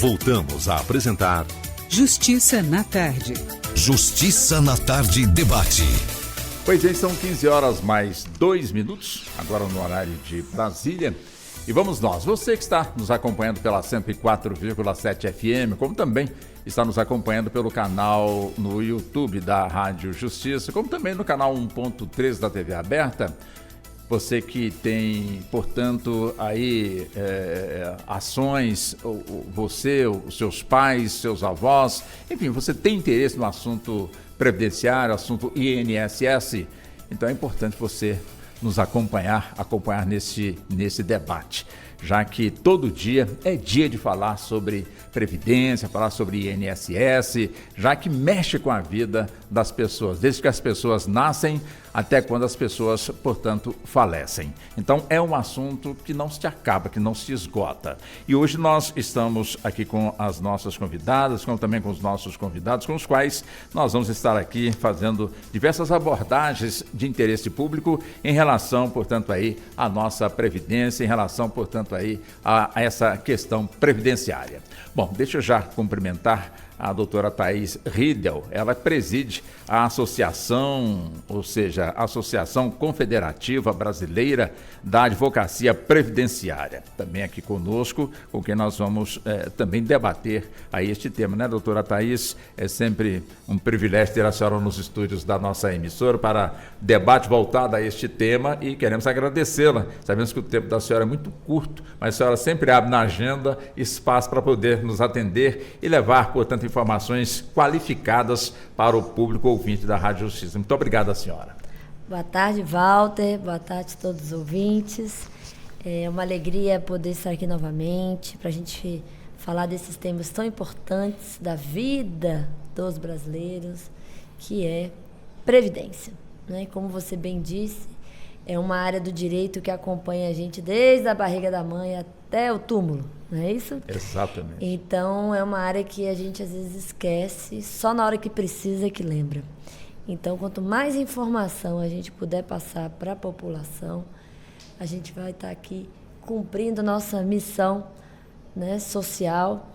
Voltamos a apresentar Justiça na Tarde. Justiça na Tarde Debate. Pois é, são 15 horas mais 2 minutos, agora no horário de Brasília. E vamos nós, você que está nos acompanhando pela 104,7 FM, como também está nos acompanhando pelo canal no YouTube da Rádio Justiça, como também no canal 1.3 da TV Aberta. Você que tem, portanto, aí ações, você, os seus pais, seus avós, enfim, você tem interesse no assunto previdenciário, assunto INSS, então é importante você nos acompanhar nesse debate, já que todo dia é dia de falar sobre previdência, falar sobre INSS, já que mexe com a vida das pessoas, desde que as pessoas nascem até quando as pessoas, portanto, falecem. Então, é um assunto que não se acaba, que não se esgota. E hoje nós estamos aqui com as nossas convidadas, como também com os nossos convidados, com os quais nós vamos estar aqui fazendo diversas abordagens de interesse público em relação, portanto, aí à nossa previdência, em relação, portanto, aí a essa questão previdenciária. Bom, deixa eu já cumprimentar a doutora Thaís Riedel. Ela preside a associação, ou seja, a Associação Confederativa Brasileira da Advocacia Previdenciária. Também aqui conosco, com quem nós vamos também debater aí este tema, né, doutora Thaís? É sempre um privilégio ter a senhora nos estúdios da nossa emissora para debate voltado a este tema e queremos agradecê-la. Sabemos que o tempo da senhora é muito curto, mas a senhora sempre abre na agenda espaço para poder nos atender e levar, portanto, informações qualificadas para o público ouvinte da Rádio Justiça. Muito obrigado, senhora. Boa tarde, Walter. Boa tarde a todos os ouvintes. É uma alegria poder estar aqui novamente para a gente falar desses temas tão importantes da vida dos brasileiros, que é previdência, né? Como você bem disse, é uma área do direito que acompanha a gente desde a barriga da mãe até o túmulo, não é isso? Exatamente. Então, é uma área que a gente às vezes esquece, só na hora que precisa que lembra. Então, quanto mais informação a gente puder passar para a população, a gente vai estar aqui cumprindo nossa missão, né, social.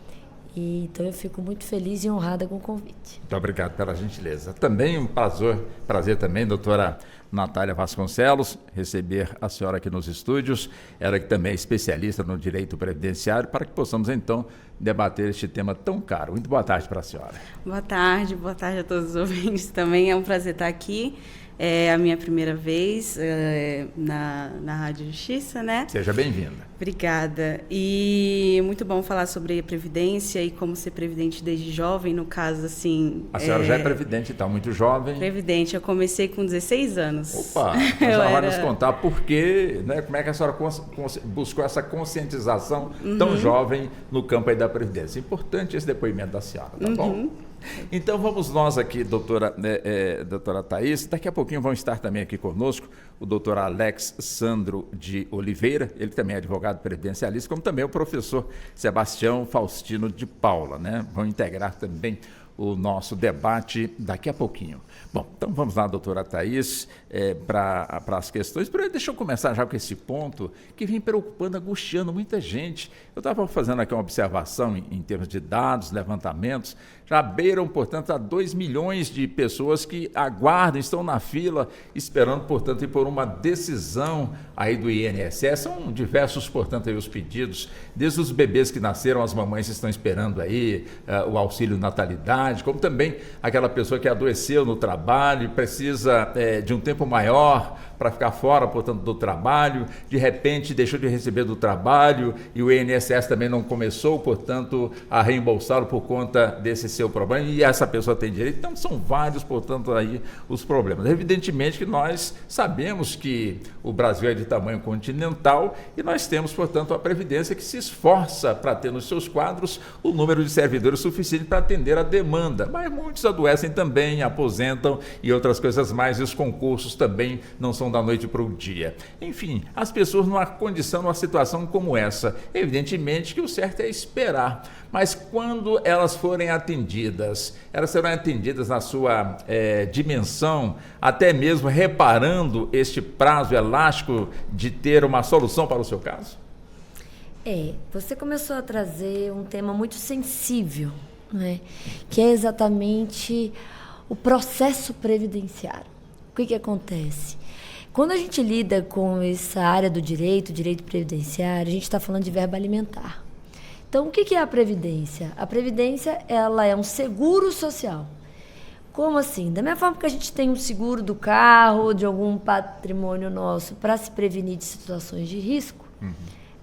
E, então, eu fico muito feliz e honrada com o convite. Muito obrigado pela gentileza. Também um prazer também, doutora Natália Vasconcelos, receber a senhora aqui nos estúdios, ela que também é especialista no direito previdenciário, para que possamos, então, debater este tema tão caro. Muito boa tarde para a senhora. Boa tarde a todos os ouvintes também. É um prazer estar aqui. É a minha primeira vez na Rádio Justiça, né? Seja bem-vinda. Obrigada. E muito bom falar sobre a previdência e como ser previdente desde jovem, no caso, assim... A senhora já é previdente, está muito jovem. Previdente, eu comecei com 16 anos. Opa, então já vai nos contar por quê, né? Como é que a senhora buscou essa conscientização tão jovem no campo aí da previdência. Importante esse depoimento da senhora, tá bom? Então vamos nós aqui, doutora Thaís. Daqui a pouquinho vão estar também aqui conosco o doutor Alex Sandro de Oliveira, ele também é advogado previdencialista, como também o professor Sebastião Faustino de Paula, né? Vão integrar também o nosso debate daqui a pouquinho. Bom, então vamos lá, doutora Thaís, para as questões. Primeiro, deixa eu começar já com esse ponto que vem preocupando, angustiando muita gente. Eu estava fazendo aqui uma observação em termos de dados, levantamentos, já beiram, portanto, a 2 milhões de pessoas que aguardam, estão na fila, esperando, portanto, por uma decisão aí do INSS. São diversos, portanto, aí os pedidos, desde os bebês que nasceram, as mamães estão esperando aí o auxílio natalidade, como também aquela pessoa que adoeceu no trabalho e precisa de um tempo maior para ficar fora, portanto, do trabalho, de repente deixou de receber do trabalho e o INSS também não começou, portanto, a reembolsá-lo por conta desse seu problema e essa pessoa tem direito. Então, são vários, portanto, aí os problemas. Evidentemente que nós sabemos que o Brasil é de tamanho continental e nós temos, portanto, a Previdência que se esforça para ter nos seus quadros o número de servidores suficiente para atender a demanda, mas muitos adoecem também, aposentam e outras coisas mais, e os concursos também não são da noite para o dia. Enfim, as pessoas numa condição, numa situação como essa, evidentemente que o certo é esperar, mas quando elas forem atendidas, elas serão atendidas na sua dimensão, até mesmo reparando este prazo elástico de ter uma solução para o seu caso? Você começou a trazer um tema muito sensível, né? Que é exatamente o processo previdenciário. O que acontece? Quando a gente lida com essa área do direito previdenciário, a gente está falando de verba alimentar. Então, o que é a Previdência? A Previdência, ela é um seguro social. Como assim? Da mesma forma que a gente tem um seguro do carro, de algum patrimônio nosso, para se prevenir de situações de risco,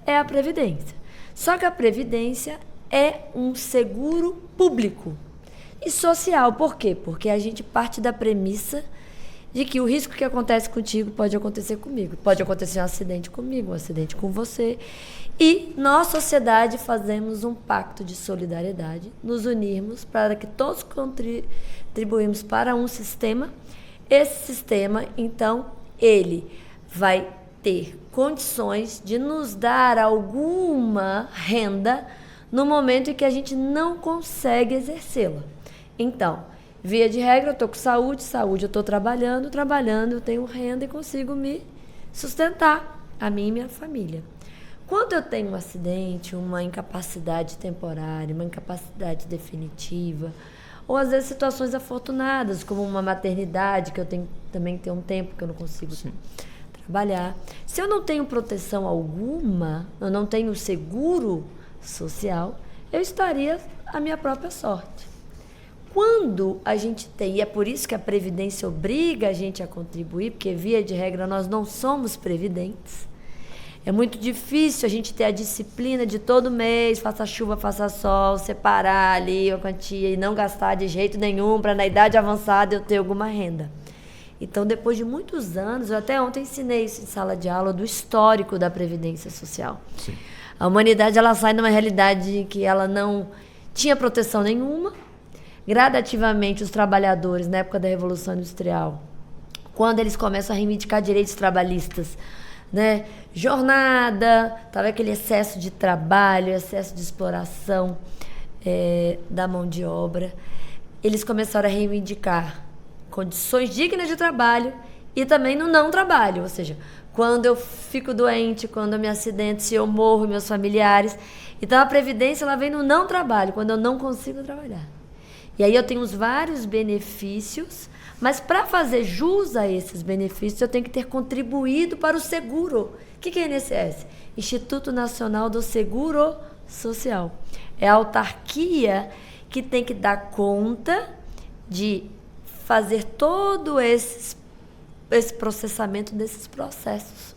é a Previdência. Só que a Previdência é um seguro público e social. Por quê? Porque a gente parte da premissa de que o risco que acontece contigo pode acontecer comigo. Pode acontecer um acidente comigo, um acidente com você. E nós, sociedade, fazemos um pacto de solidariedade, nos unirmos para que todos contribuímos para um sistema. Esse sistema, então, ele vai ter condições de nos dar alguma renda no momento em que a gente não consegue exercê-la. Então, via de regra, eu estou com saúde, eu estou trabalhando, eu tenho renda e consigo me sustentar, a mim e minha família. Quando eu tenho um acidente, uma incapacidade temporária, uma incapacidade definitiva, ou às vezes situações afortunadas, como uma maternidade, que eu também tenho um tempo que eu não consigo trabalhar. Se eu não tenho proteção alguma, eu não tenho seguro social, eu estaria à minha própria sorte. Quando a gente tem, e é por isso que a Previdência obriga a gente a contribuir, porque via de regra nós não somos previdentes, é muito difícil a gente ter a disciplina de todo mês, faça chuva, faça sol, separar ali a quantia e não gastar de jeito nenhum para na idade avançada eu ter alguma renda. Então, depois de muitos anos, eu até ontem ensinei isso em sala de aula, do histórico da Previdência Social. Sim. A humanidade, ela sai numa realidade em que ela não tinha proteção nenhuma. Gradativamente, os trabalhadores, na época da Revolução Industrial, quando eles começam a reivindicar direitos trabalhistas, né? Jornada, estava aquele excesso de trabalho, excesso de exploração da mão de obra. Eles começaram a reivindicar condições dignas de trabalho e também no não trabalho, ou seja, quando eu fico doente, quando eu me acidento, se eu morro, meus familiares. Então a Previdência, ela vem no não trabalho, quando eu não consigo trabalhar. E aí eu tenho os vários benefícios, mas para fazer jus a esses benefícios, eu tenho que ter contribuído para o seguro. O que é INSS? Instituto Nacional do Seguro Social. É a autarquia que tem que dar conta de fazer todo esse processamento desses processos.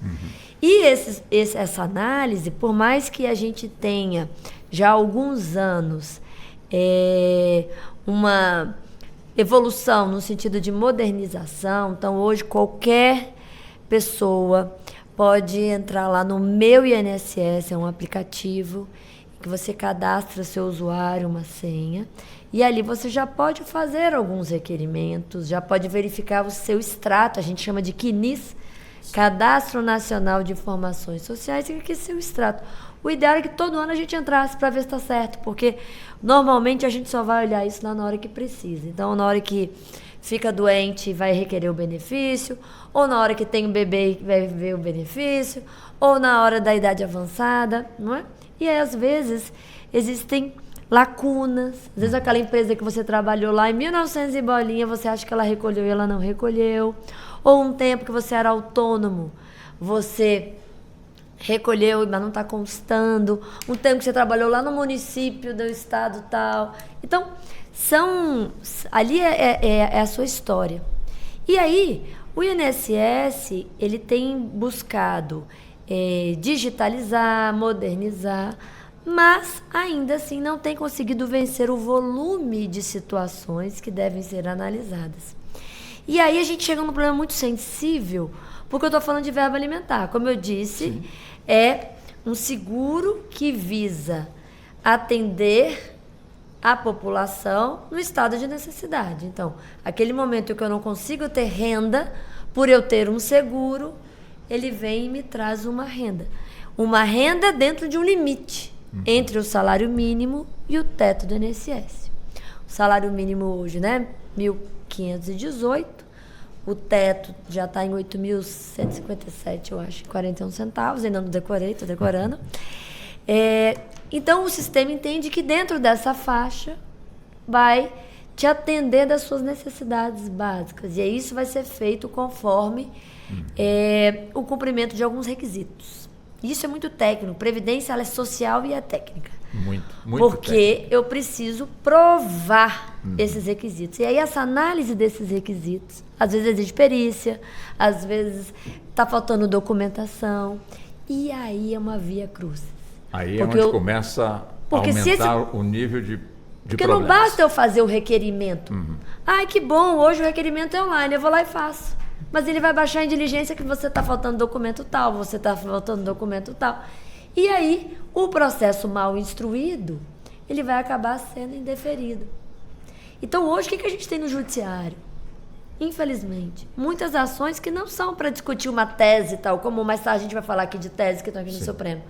E essa análise, por mais que a gente tenha já há alguns anos uma evolução no sentido de modernização, então hoje qualquer pessoa pode entrar lá no Meu INSS, é um aplicativo que você cadastra seu usuário, uma senha, e ali você já pode fazer alguns requerimentos, já pode verificar o seu extrato, a gente chama de CNIS, Cadastro Nacional de Informações Sociais, que é seu extrato. O ideal é que todo ano a gente entrasse para ver se está certo, porque normalmente a gente só vai olhar isso lá na hora que precisa. Então, na hora que fica doente, vai requerer o benefício, ou na hora que tem um bebê, vai ver o benefício, ou na hora da idade avançada, não é? E aí, às vezes, existem lacunas. Às vezes, aquela empresa que você trabalhou lá em 1900 e bolinha, você acha que ela recolheu e ela não recolheu. Ou um tempo que você era autônomo, você recolheu, mas não está constando. Um tempo que você trabalhou lá no município do estado tal. Então, ali é a sua história. E aí, o INSS, ele tem buscado digitalizar, modernizar, mas ainda assim não tem conseguido vencer o volume de situações que devem ser analisadas. E aí a gente chega num problema muito sensível, porque eu estou falando de verba alimentar. Como eu disse, sim, é um seguro que visa atender a população no estado de necessidade. Então, aquele momento que eu não consigo ter renda, por eu ter um seguro, ele vem e me traz uma renda. Uma renda dentro de um limite entre o salário mínimo e o teto do INSS. O salário mínimo hoje, né, 1.518, o teto já está em 8.157, eu acho, 41 centavos, ainda não decorei, estou decorando. Então, o sistema entende que dentro dessa faixa vai te atender das suas necessidades básicas. E aí isso vai ser feito conforme o cumprimento de alguns requisitos. Isso é muito técnico. Previdência, ela é social e é técnica. Muito Porque técnico. eu preciso provar esses requisitos. E aí essa análise desses requisitos, às vezes exige perícia, às vezes está faltando documentação. E aí é uma via crucis. Aí é onde começa a aumentar o nível de Porque problemas. não basta eu fazer o requerimento. Ai, que bom, hoje o requerimento é online, eu vou lá e faço. Mas ele vai baixar em diligência que você está faltando documento tal, você está faltando documento tal. E aí, o processo mal instruído, ele vai acabar sendo indeferido. Então, hoje, o que a gente tem no judiciário? Infelizmente, muitas ações que não são para discutir uma tese tal, como mais tarde a gente vai falar aqui de tese que estão aqui no Supremo.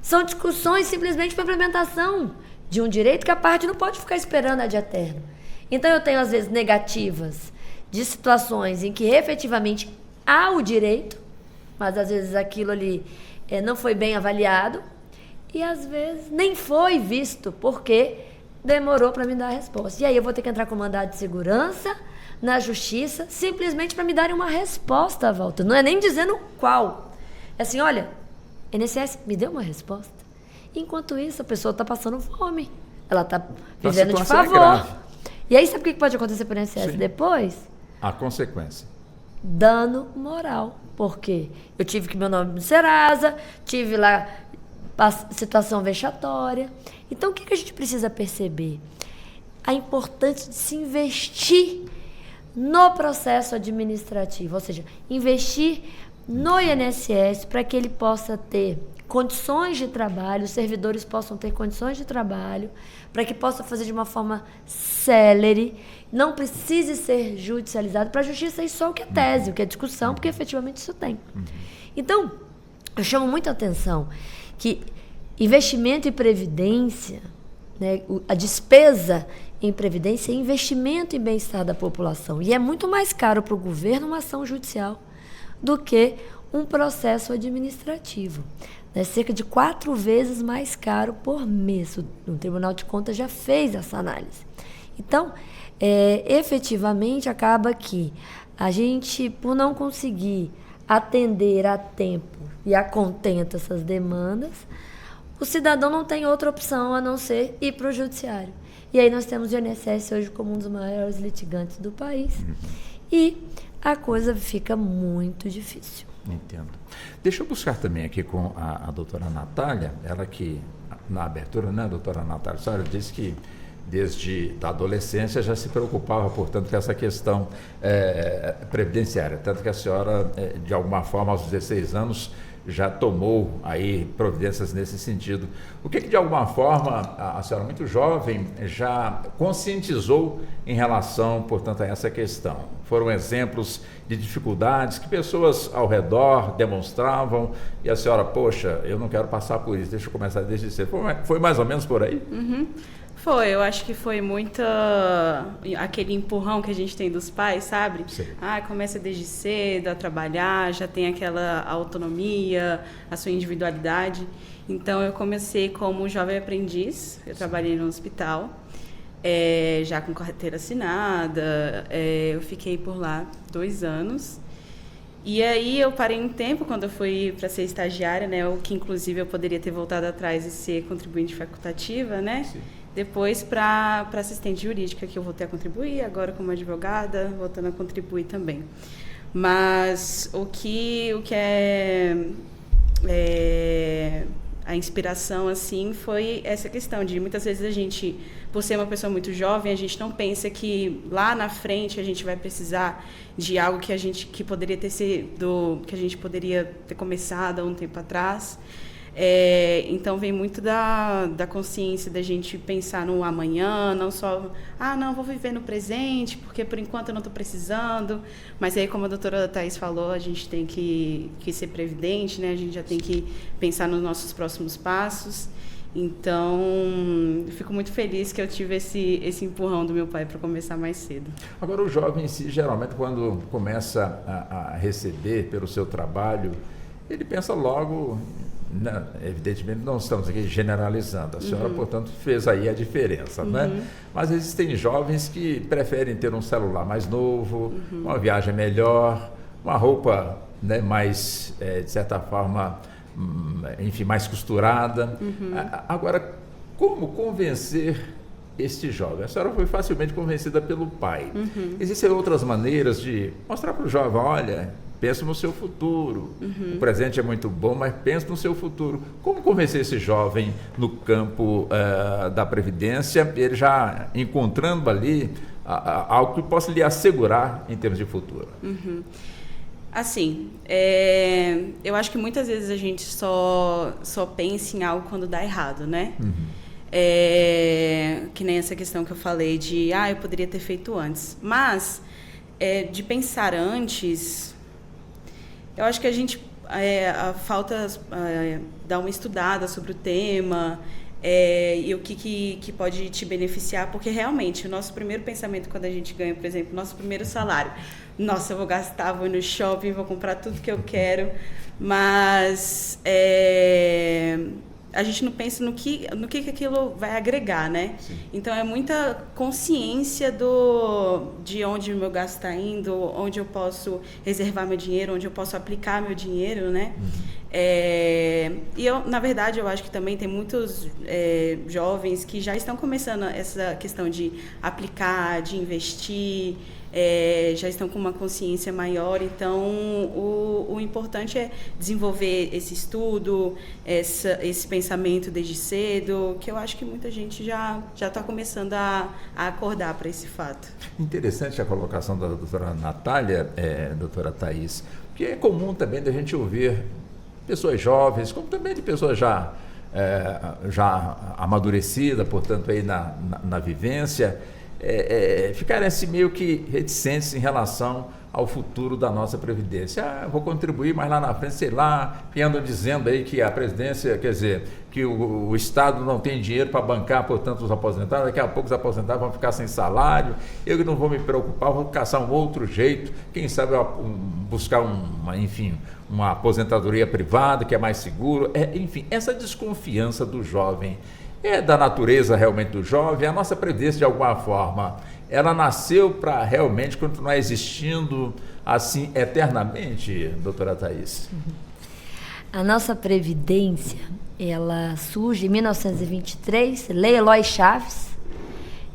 São discussões simplesmente para implementação de um direito que a parte não pode ficar esperando ad eterno. Então, eu tenho, às vezes, negativas de situações em que efetivamente há o direito, mas às vezes aquilo ali não foi bem avaliado e às vezes nem foi visto porque demorou para me dar a resposta. E aí eu vou ter que entrar com mandado de segurança na justiça simplesmente para me darem uma resposta, Walter. Não é nem dizendo qual. É assim, olha, INSS me deu uma resposta. Enquanto isso, a pessoa está passando fome. Ela está vivendo de favor. E aí, sabe o que pode acontecer para o INSS depois? A consequência. Dano moral. Por quê? Eu tive que meu nome no Serasa, tive lá situação vexatória. Então, o que a gente precisa perceber? A importância de se investir no processo administrativo, ou seja, investir no INSS para que ele possa ter condições de trabalho, os servidores possam ter condições de trabalho, para que possa fazer de uma forma célere, não precise ser judicializado. Para a justiça isso é o que é tese, o que é discussão, porque efetivamente isso tem. Então, eu chamo muita atenção que investimento em previdência, né, a despesa em previdência é investimento em bem-estar da população. E é muito mais caro para o governo uma ação judicial do que um processo administrativo. É cerca de 4 vezes mais caro por mês. O Tribunal de Contas já fez essa análise. Então, efetivamente, acaba que a gente, por não conseguir atender a tempo e a contento essas demandas, o cidadão não tem outra opção a não ser ir para o judiciário. E aí nós temos o INSS hoje como um dos maiores litigantes do país. E a coisa fica muito difícil. Entendo. Deixa eu buscar também aqui com a doutora Natália, ela que, na abertura, né, doutora Natália, a senhora disse que desde a adolescência já se preocupava, portanto, com essa questão previdenciária, tanto que a senhora, de alguma forma, aos 16 anos, já tomou aí providências nesse sentido. O que de alguma forma, a senhora muito jovem, já conscientizou em relação, portanto, a essa questão? Foram exemplos de dificuldades que pessoas ao redor demonstravam e a senhora, poxa, eu não quero passar por isso, deixa eu começar desde cedo. Foi mais ou menos por aí? Foi, eu acho que foi muito aquele empurrão que a gente tem dos pais, sabe? Sim. Começa desde cedo a trabalhar, já tem aquela autonomia, a sua individualidade. Então, eu comecei como jovem aprendiz, eu trabalhei no hospital, já com carteira assinada, eu fiquei por lá 2 anos. E aí eu parei um tempo quando eu fui para ser estagiária, né? O que inclusive eu poderia ter voltado atrás e ser contribuinte facultativa, né? Sim. Depois para assistente jurídica, que eu voltei a contribuir, agora como advogada, voltando a contribuir também. Mas o que a inspiração, assim, foi essa questão de muitas vezes a gente, por ser uma pessoa muito jovem, a gente não pensa que lá na frente a gente vai precisar de algo que poderia ter sido, que a gente poderia ter começado há um tempo atrás. Então vem muito da consciência da gente pensar no amanhã, não só, não, vou viver no presente, porque por enquanto eu não estou precisando, mas aí, como a doutora Thaís falou, a gente tem que ser previdente, né? A gente já tem que pensar nos nossos próximos passos. Então, eu fico muito feliz que eu tive esse empurrão do meu pai para começar mais cedo. Agora, o jovem em si, geralmente, quando começa a receber pelo seu trabalho, ele pensa logo evidentemente não estamos aqui generalizando, a senhora, portanto, fez aí a diferença, né? Mas existem jovens que preferem ter um celular mais novo, uma viagem melhor, uma roupa, né, mais, de certa forma, enfim, mais costurada. Agora, como convencer este jovem? A senhora foi facilmente convencida pelo pai. Existem outras maneiras de mostrar para o jovem, olha, pensa no seu futuro. O presente é muito bom, mas pensa no seu futuro. Como convencer esse jovem no campo da Previdência, ele já encontrando ali algo que possa lhe assegurar em termos de futuro? Assim, eu acho que muitas vezes a gente só pensa em algo quando dá errado, né? Que nem essa questão que eu falei de, eu poderia ter feito antes. Mas, de pensar antes, eu acho que a gente falta dar uma estudada sobre o tema e o que pode te beneficiar, porque realmente o nosso primeiro pensamento quando a gente ganha, por exemplo, nosso primeiro salário, nossa, eu vou gastar, vou no shopping, vou comprar tudo que eu quero, mas a gente não pensa no que aquilo vai agregar, né? Sim. Então, é muita consciência de onde o meu gasto está indo, onde eu posso reservar meu dinheiro, onde eu posso aplicar meu dinheiro, né? E na verdade, eu acho que também tem muitos jovens que já estão começando essa questão de aplicar, de investir, já estão com uma consciência maior. Então, o importante é desenvolver esse estudo, esse pensamento desde cedo, que eu acho que muita gente já está começando a acordar para esse fato. Interessante a colocação da doutora Natália, doutora Thaís, porque é comum também da gente ouvir pessoas jovens, como também de pessoas já amadurecidas, portanto, aí na vivência, ficarem assim meio que reticentes em relação ao futuro da nossa Previdência. Eu vou contribuir, mas lá na frente, sei lá, que andam dizendo aí que a Previdência, quer dizer, que o Estado não tem dinheiro para bancar, portanto, os aposentados, daqui a pouco os aposentados vão ficar sem salário, eu não vou me preocupar, vou caçar um outro jeito, quem sabe buscar uma aposentadoria privada, que é mais seguro, enfim, essa desconfiança do jovem é da natureza realmente do jovem. A nossa Previdência, de alguma forma, ela nasceu para realmente continuar existindo assim eternamente, doutora Thaís? A nossa Previdência, ela surge em 1923, Lei Eloy Chaves,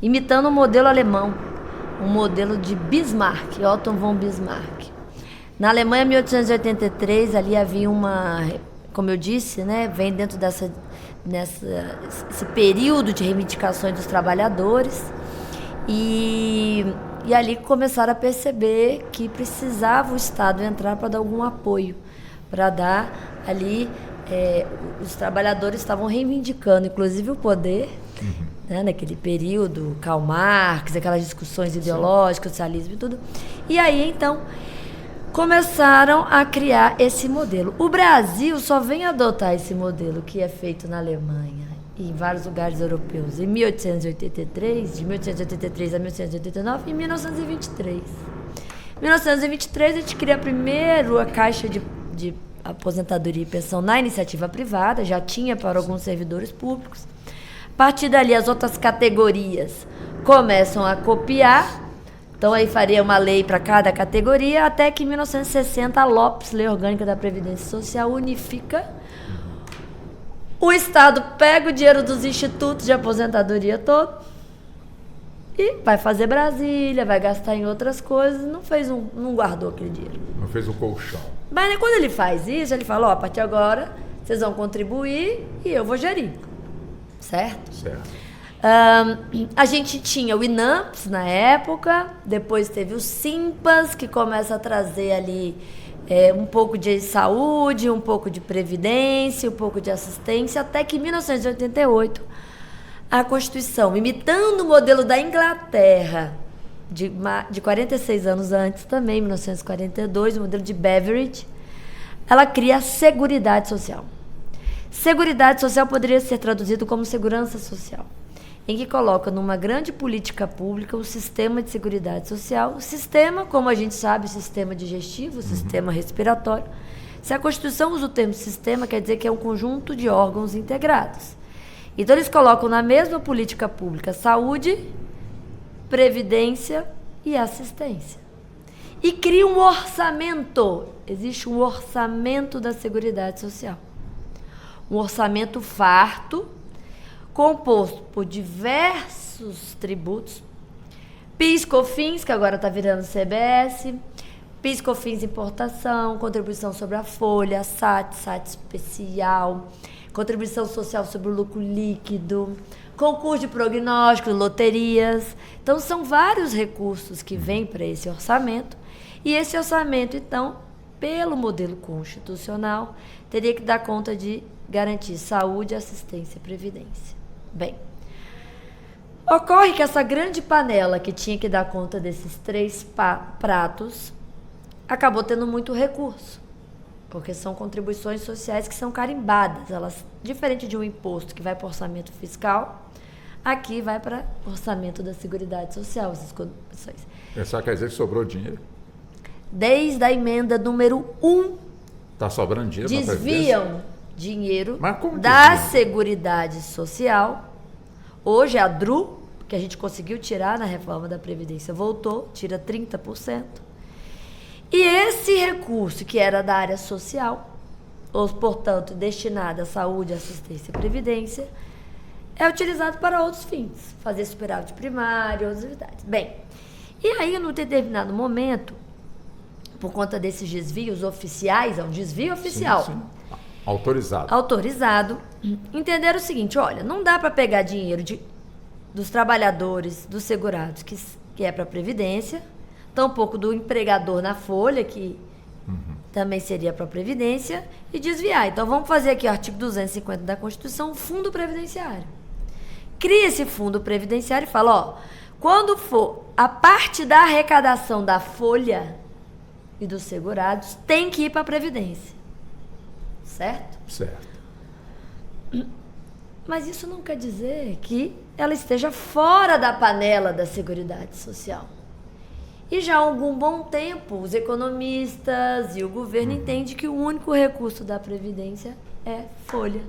imitando o modelo alemão, um modelo de Bismarck, Otto von Bismarck. Na Alemanha, em 1883, ali havia como eu disse, né, vem dentro esse período de reivindicações dos trabalhadores, e ali começaram a perceber que precisava o Estado entrar para dar algum apoio, para dar ali, os trabalhadores estavam reivindicando, inclusive, o poder, né, naquele período, Karl Marx, aquelas discussões ideológicas, socialismo e tudo, e aí, então, começaram a criar esse modelo. O Brasil só vem adotar esse modelo que é feito na Alemanha e em vários lugares europeus em 1883, de 1883 a 1889 e em 1923. Em 1923 a gente cria primeiro a Caixa de Aposentadoria e Pensão na iniciativa privada, já tinha para alguns servidores públicos. A partir dali as outras categorias começam a copiar. Então, aí faria uma lei para cada categoria, até que em 1960 a Lopes, Lei Orgânica da Previdência Social, unifica. O Estado pega o dinheiro dos institutos de aposentadoria todo e vai fazer Brasília, vai gastar em outras coisas, não guardou aquele dinheiro. Não fez o colchão. Mas quando ele faz isso, ele fala, a partir de agora vocês vão contribuir e eu vou gerir. Certo? Certo. A gente tinha o INAMPS na época, depois teve o SIMPAS, que começa a trazer ali um pouco de saúde, um pouco de previdência, um pouco de assistência, até que em 1988 a Constituição, imitando o modelo da Inglaterra, de 46 anos antes também, 1942, o modelo de Beveridge, ela cria a Seguridade Social. Seguridade Social poderia ser traduzido como segurança social, em que coloca numa grande política pública o sistema de seguridade social, o sistema, como a gente sabe, o sistema digestivo, o sistema respiratório, Se a Constituição usa o termo sistema, quer dizer que é um conjunto de órgãos integrados. Então, eles colocam na mesma política pública saúde, previdência e assistência. E criam um orçamento. Existe um orçamento da Seguridade Social. Um orçamento farto, composto por diversos tributos, PIS, COFINS, que agora está virando CBS, PIS, COFINS importação, contribuição sobre a folha, SAT especial, contribuição social sobre o lucro líquido, concurso de prognóstico, loterias. Então, são vários recursos que vêm para esse orçamento. E esse orçamento, então, pelo modelo constitucional, teria que dar conta de garantir saúde, assistência e previdência. Bem, ocorre que essa grande panela que tinha que dar conta desses 3 pratos acabou tendo muito recurso, porque são contribuições sociais que são carimbadas. Elas, diferente de um imposto que vai para o orçamento fiscal, aqui vai para o orçamento da Seguridade Social, essas contribuições. Só quer dizer que sobrou dinheiro? Desde a emenda número 1, Está sobrando dinheiro na Previdência? desviam dinheiro Mas como da desvia? Seguridade Social. Hoje a DRU, que a gente conseguiu tirar na reforma da Previdência, voltou, tira 30%. E esse recurso que era da área social, ou, portanto, destinado à saúde, assistência e previdência, é utilizado para outros fins, fazer superávit primário, outras atividades. Bem, e aí, num determinado momento, por conta desses desvios oficiais, é um desvio oficial, Sim. Autorizado. autorizado, entenderam o seguinte: olha, não dá para pegar dinheiro dos trabalhadores, dos segurados, que é para a Previdência, tampouco do empregador na folha, que também seria para a Previdência, e desviar. Então, vamos fazer aqui o artigo 250 da Constituição, o Fundo Previdenciário. Cria esse Fundo Previdenciário e fala, ó, quando for a parte da arrecadação da folha e dos segurados, tem que ir para a Previdência. Certo? Certo. Mas isso não quer dizer que ela esteja fora da panela da Seguridade Social. E já há algum bom tempo, os economistas e o governo entendem que o único recurso da Previdência é folha.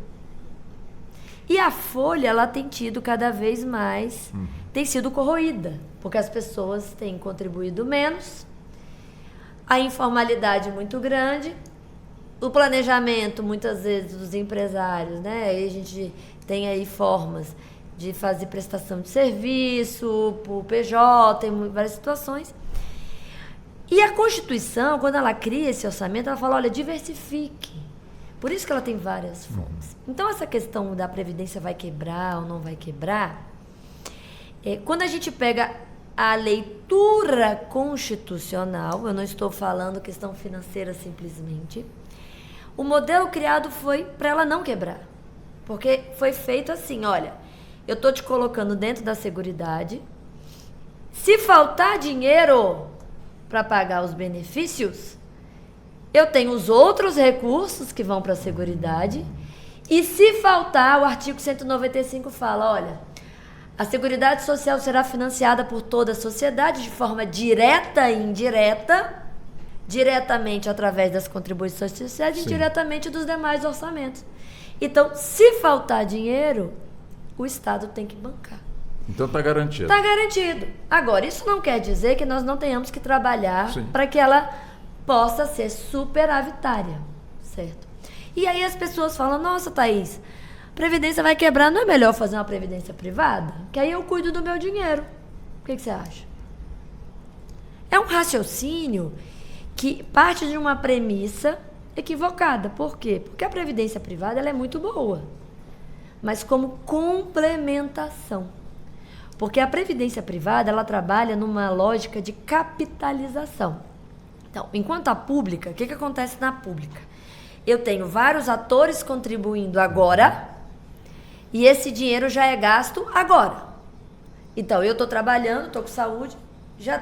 E a folha, ela tem tido cada vez mais, tem sido corroída, porque as pessoas têm contribuído menos, a informalidade muito grande, o planejamento, muitas vezes, dos empresários, né? Aí a gente tem aí formas de fazer prestação de serviço, por PJ, tem várias situações. E a Constituição, quando ela cria esse orçamento, ela fala, olha, diversifique. Por isso que ela tem várias formas. Então, essa questão da Previdência vai quebrar ou não vai quebrar, quando a gente pega a leitura constitucional, eu não estou falando questão financeira simplesmente, o modelo criado foi para ela não quebrar. Porque foi feito assim, olha, eu estou te colocando dentro da Seguridade, se faltar dinheiro para pagar os benefícios, eu tenho os outros recursos que vão para a Seguridade, e se faltar, o artigo 195 fala, olha, a Seguridade Social será financiada por toda a sociedade de forma direta e indireta, diretamente através das contribuições sociais e indiretamente dos demais orçamentos. Então, se faltar dinheiro, o Estado tem que bancar. Então está garantido. Está garantido. Agora, isso não quer dizer que nós não tenhamos que trabalhar para que ela possa ser superavitária, certo? E aí as pessoas falam, nossa, Thaís, Previdência vai quebrar, não é melhor fazer uma Previdência privada? Que aí eu cuido do meu dinheiro. O que você acha? É um raciocínio que parte de uma premissa equivocada. Por quê? Porque a Previdência privada ela é muito boa, mas como complementação. Porque a Previdência privada ela trabalha numa lógica de capitalização. Então, enquanto a pública, o que acontece na pública? Eu tenho vários atores contribuindo agora e esse dinheiro já é gasto agora. Então, eu estou trabalhando, estou com saúde, já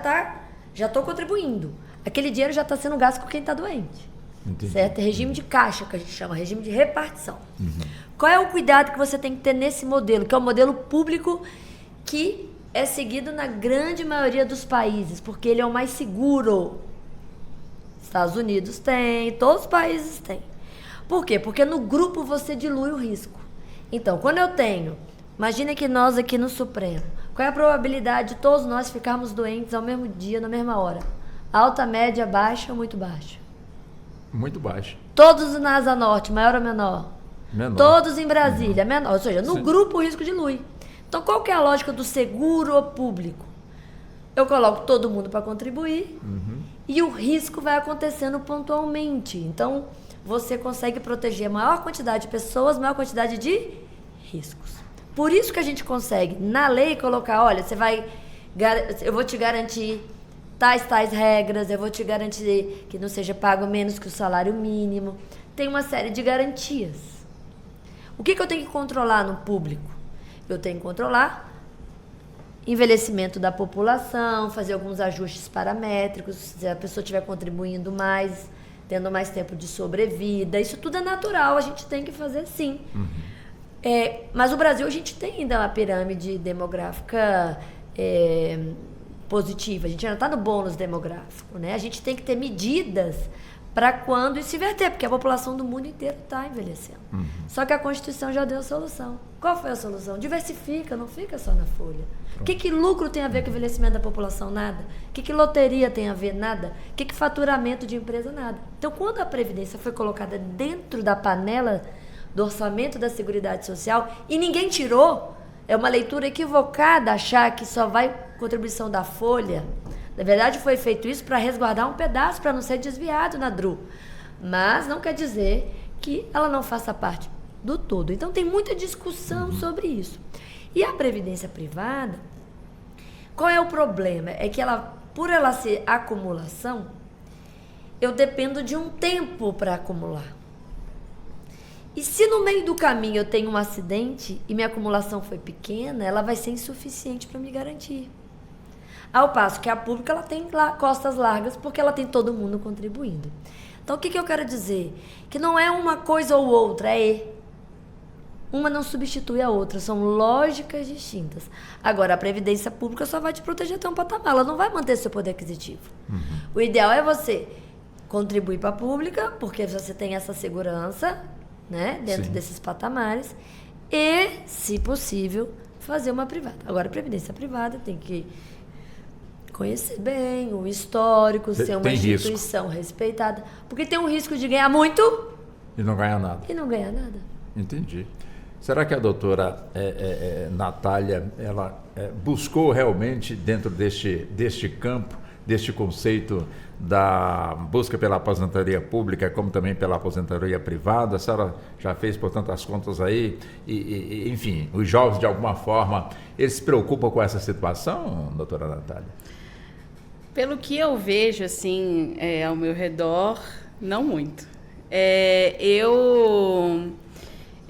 estou contribuindo. Aquele dinheiro já está sendo gasto com quem está doente. Entendi. Certo? É regime de caixa, que a gente chama, regime de repartição. Qual é o cuidado que você tem que ter nesse modelo, que é o modelo público que é seguido na grande maioria dos países, porque ele é o mais seguro. Estados Unidos tem, todos os países têm. Por quê? Porque no grupo você dilui o risco. Então, quando eu tenho, imagina que nós aqui no Supremo, qual é a probabilidade de todos nós ficarmos doentes ao mesmo dia, na mesma hora? Alta, média, baixa ou muito baixa? Muito baixa. Todos na Asa Norte, maior ou menor? Menor. Todos em Brasília, menor. Ou seja, no grupo o risco dilui. Então, qual que é a lógica do seguro público? Eu coloco todo mundo para contribuir e o risco vai acontecendo pontualmente. Então, você consegue proteger a maior quantidade de pessoas, maior quantidade de riscos. Por isso que a gente consegue, na lei, colocar, olha, eu vou te garantir tais regras, eu vou te garantir que não seja pago menos que o salário mínimo. Tem uma série de garantias. O que eu tenho que controlar no público? Eu tenho que controlar envelhecimento da população, fazer alguns ajustes paramétricos, se a pessoa estiver contribuindo mais, tendo mais tempo de sobrevida. Isso tudo é natural, a gente tem que fazer sim. Mas o Brasil, a gente tem ainda uma pirâmide demográfica positiva. A gente ainda está no bônus demográfico, né? A gente tem que ter medidas para quando isso se inverter, porque a população do mundo inteiro está envelhecendo. Só que a Constituição já deu a solução. Qual foi a solução? Diversifica, não fica só na folha. O que lucro tem a ver com o envelhecimento da população? Nada. O que loteria tem a ver? Nada. O que faturamento de empresa? Nada. Então, quando a Previdência foi colocada dentro da panela do orçamento da Seguridade Social e ninguém tirou, é uma leitura equivocada achar que só vai contribuição da folha. Na verdade, foi feito isso para resguardar um pedaço, para não ser desviado na DRU. Mas não quer dizer que ela não faça parte do todo. Então, tem muita discussão sobre isso. E a previdência privada, qual é o problema? É que por ela ser acumulação, eu dependo de um tempo para acumular. E se no meio do caminho eu tenho um acidente e minha acumulação foi pequena, ela vai ser insuficiente para me garantir. Ao passo que a pública ela tem costas largas porque ela tem todo mundo contribuindo. Então, o que eu quero dizer? Que não é uma coisa ou outra, uma não substitui a outra, são lógicas distintas. Agora, a Previdência Pública só vai te proteger até um patamar, ela não vai manter seu poder aquisitivo. O ideal é você contribuir para a pública, porque você tem essa segurança, né, dentro desses patamares, e, se possível, fazer uma privada. Agora, a Previdência Privada tem que conhecer bem o histórico, ser uma instituição respeitada, porque tem um risco de ganhar muito e não ganhar nada. Entendi. Será que a doutora Natália, ela buscou realmente dentro deste campo, deste conceito da busca pela aposentadoria pública, como também pela aposentadoria privada? A senhora já fez, portanto, as contas aí, enfim, os jovens, de alguma forma, eles se preocupam com essa situação, doutora Natália? Pelo que eu vejo, assim, ao meu redor, não muito.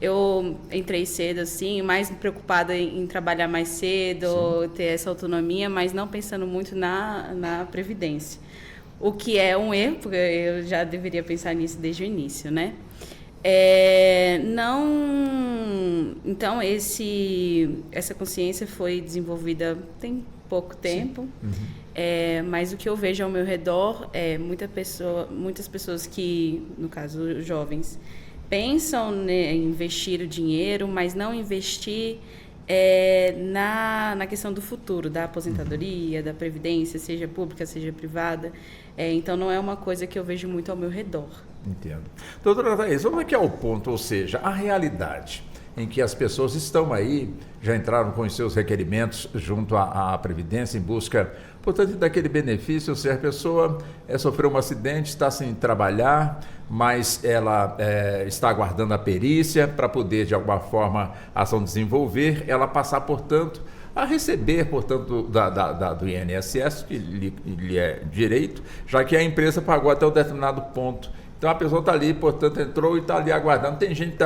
Eu entrei cedo, assim, mais preocupada em trabalhar mais cedo, ter essa autonomia, mas não pensando muito na Previdência. O que é um erro, porque eu já deveria pensar nisso desde o início, né? Então, essa consciência foi desenvolvida tem pouco tempo, mas o que eu vejo ao meu redor é muitas pessoas que, no caso, jovens, pensam em investir o dinheiro, mas não investir na questão do futuro, da aposentadoria, da previdência, seja pública, seja privada. Então, não é uma coisa que eu vejo muito ao meu redor. Entendo. Doutora Thaís, vamos aqui ao ponto, ou seja, a realidade em que as pessoas estão aí, já entraram com os seus requerimentos junto à Previdência em busca, portanto, daquele benefício, ou seja, a pessoa sofreu um acidente, está sem trabalhar, mas ela está aguardando a perícia para poder, de alguma forma, a ação desenvolver, ela passar, portanto, a receber, portanto, do INSS, que lhe é direito, já que a empresa pagou até um determinado ponto. Então, a pessoa está ali, portanto, entrou e está ali aguardando. Tem gente que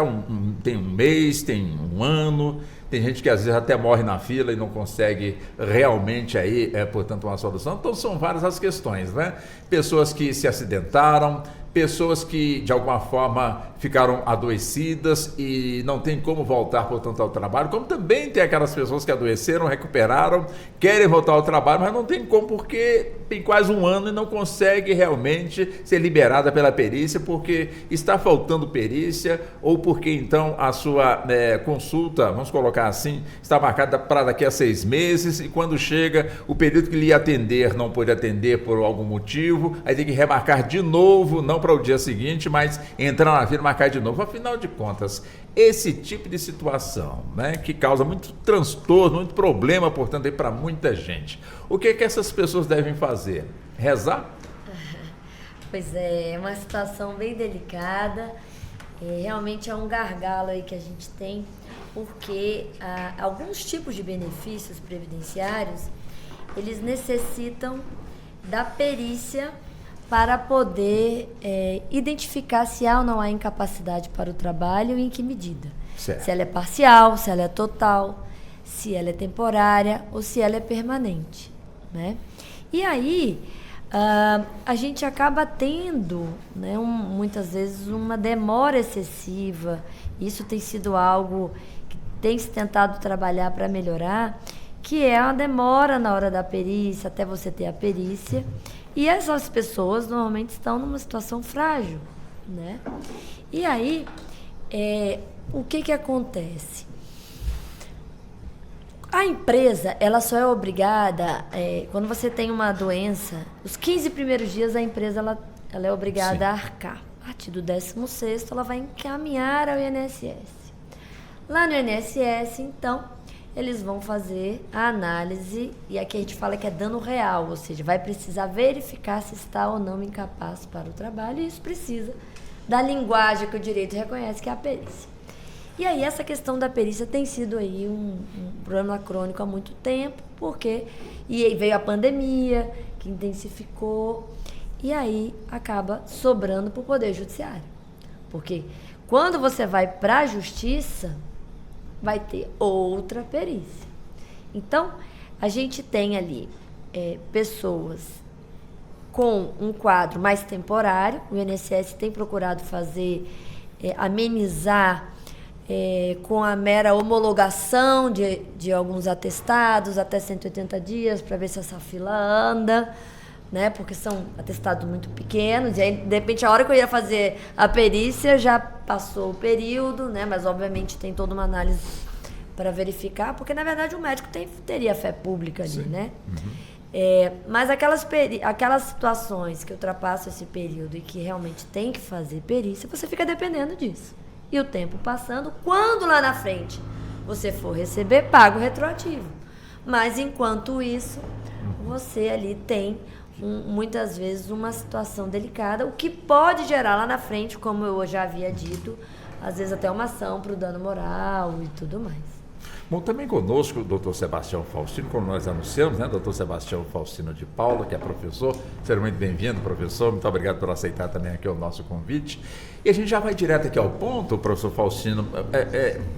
tem um mês, tem um ano, tem gente que às vezes até morre na fila e não consegue realmente aí, portanto, uma solução. Então, são várias as questões, né? Pessoas que se acidentaram, pessoas que de alguma forma ficaram adoecidas e não tem como voltar, portanto, ao trabalho, como também tem aquelas pessoas que adoeceram, recuperaram, querem voltar ao trabalho, mas não tem como porque tem quase um ano e não consegue realmente ser liberada pela perícia porque está faltando perícia ou porque então a sua consulta, vamos colocar assim, está marcada para daqui a 6 meses e quando chega o período que lhe ia atender não pôde atender por algum motivo, aí tem que remarcar de novo, não para o dia seguinte, mas entrar na fila e marcar de novo. Afinal de contas, esse tipo de situação, né, que causa muito transtorno, muito problema, portanto, para muita gente. O que essas pessoas devem fazer? Rezar? Pois é uma situação bem delicada. Realmente é um gargalo aí que a gente tem, porque alguns tipos de benefícios previdenciários, eles necessitam da perícia para poder identificar se há ou não há incapacidade para o trabalho e em que medida. Certo. Se ela é parcial, se ela é total, se ela é temporária ou se ela é permanente, né? E aí, a gente acaba tendo, né, muitas vezes uma demora excessiva. Isso tem sido algo que tem se tentado trabalhar para melhorar, que é a demora na hora da perícia, até você ter a perícia. E essas pessoas normalmente estão numa situação frágil, né? E aí, o que acontece? A empresa, ela só é obrigada, quando você tem uma doença, os 15 primeiros dias a empresa ela é obrigada, sim, a arcar. A partir do 16º, ela vai encaminhar ao INSS. Lá no INSS, então, eles vão fazer a análise, e aqui a gente fala que é dano real, ou seja, vai precisar verificar se está ou não incapaz para o trabalho, e isso precisa da linguagem que o direito reconhece, que é a perícia. E aí essa questão da perícia tem sido aí um problema crônico há muito tempo, e aí veio a pandemia, que intensificou, e aí acaba sobrando para o Poder Judiciário. Porque quando você vai para a Justiça, vai ter outra perícia. Então, a gente tem ali pessoas com um quadro mais temporário. O INSS tem procurado amenizar com a mera homologação de alguns atestados até 180 dias para ver se essa fila anda, né? Porque são atestados muito pequenos, e aí, de repente, a hora que eu ia fazer a perícia, já passou o período, né? Mas, obviamente, tem toda uma análise para verificar, porque, na verdade, o médico teria fé pública ali, sim, né? Uhum. Mas aquelas situações que ultrapassam esse período e que realmente tem que fazer perícia, você fica dependendo disso. E o tempo passando, quando lá na frente você for receber, paga o retroativo. Mas, enquanto isso, você ali tem muitas vezes uma situação delicada, o que pode gerar lá na frente, como eu já havia dito, às vezes até uma ação para o dano moral e tudo mais. Bom, também conosco o doutor Sebastião Faustino, como nós anunciamos, né? Doutor Sebastião Faustino de Paula, que é professor. Seja muito bem-vindo, professor. Muito obrigado por aceitar também aqui o nosso convite. E a gente já vai direto aqui ao ponto, professor Faustino,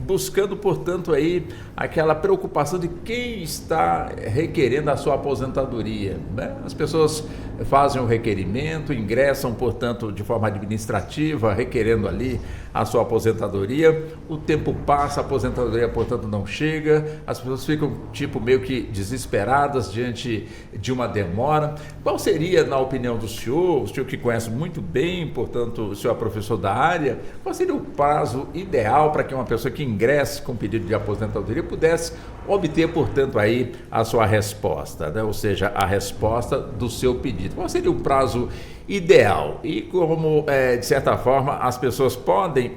buscando, portanto, aí aquela preocupação de quem está requerendo a sua aposentadoria, né? As pessoas fazem o requerimento, ingressam, portanto, de forma administrativa, requerendo ali a sua aposentadoria. O tempo passa, a aposentadoria, portanto, não chega, as pessoas ficam meio que desesperadas diante de uma demora. Qual seria, na opinião do senhor que conhece muito bem, portanto, o senhor é professor da área, qual seria o prazo ideal para que uma pessoa que ingresse com pedido de aposentadoria pudesse obter, portanto, aí a sua resposta, né? Ou seja, a resposta do seu pedido? Qual seria o prazo ideal? E como, de certa forma, as pessoas podem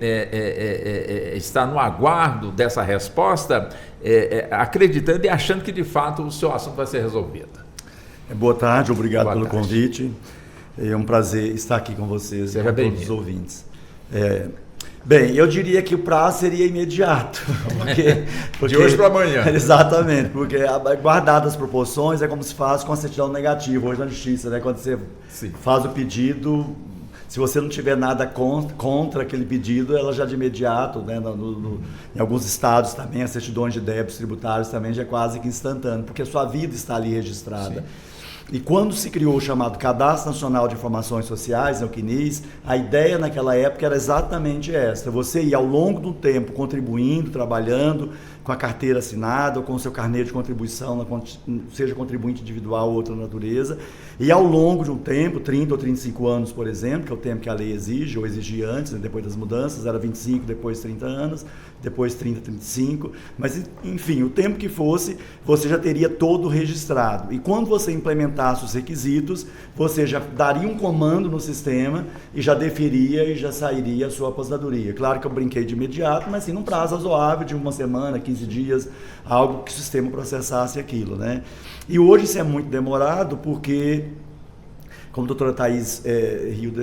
estar no aguardo dessa resposta, acreditando e achando que, de fato, o seu assunto vai ser resolvido? Boa tarde, obrigado Boa pelo tarde. Convite. É um prazer estar aqui com vocês e com todos os ouvintes. Bem, eu diria que o prazo seria imediato. Porque de hoje para amanhã. Exatamente, porque guardadas as proporções é como se faz com a certidão negativa hoje na justiça, né? Quando você faz o pedido, se você não tiver nada contra aquele pedido, ela já de imediato, né? Em alguns estados também, as certidões de débitos tributários também já é quase que instantâneo, porque a sua vida está ali registrada. Sim. E quando se criou o chamado Cadastro Nacional de Informações Sociais, o CNIS, a ideia naquela época era exatamente essa: você ir ao longo do tempo contribuindo, trabalhando, com a carteira assinada, ou com o seu carnê de contribuição, seja contribuinte individual ou outra natureza, e ao longo de um tempo, 30 ou 35 anos, por exemplo, que é o tempo que a lei exige, ou exigia antes, né, depois das mudanças, era 25, depois 30 anos, depois 30, 35, mas enfim, o tempo que fosse, você já teria todo registrado. E quando você implementasse os requisitos, você já daria um comando no sistema e já deferiria e já sairia a sua aposentadoria. Claro que eu brinquei de imediato, mas sim num prazo razoável de uma semana, 15 dias, algo que o sistema processasse aquilo, né? E hoje isso é muito demorado porque, como a doutora Thaís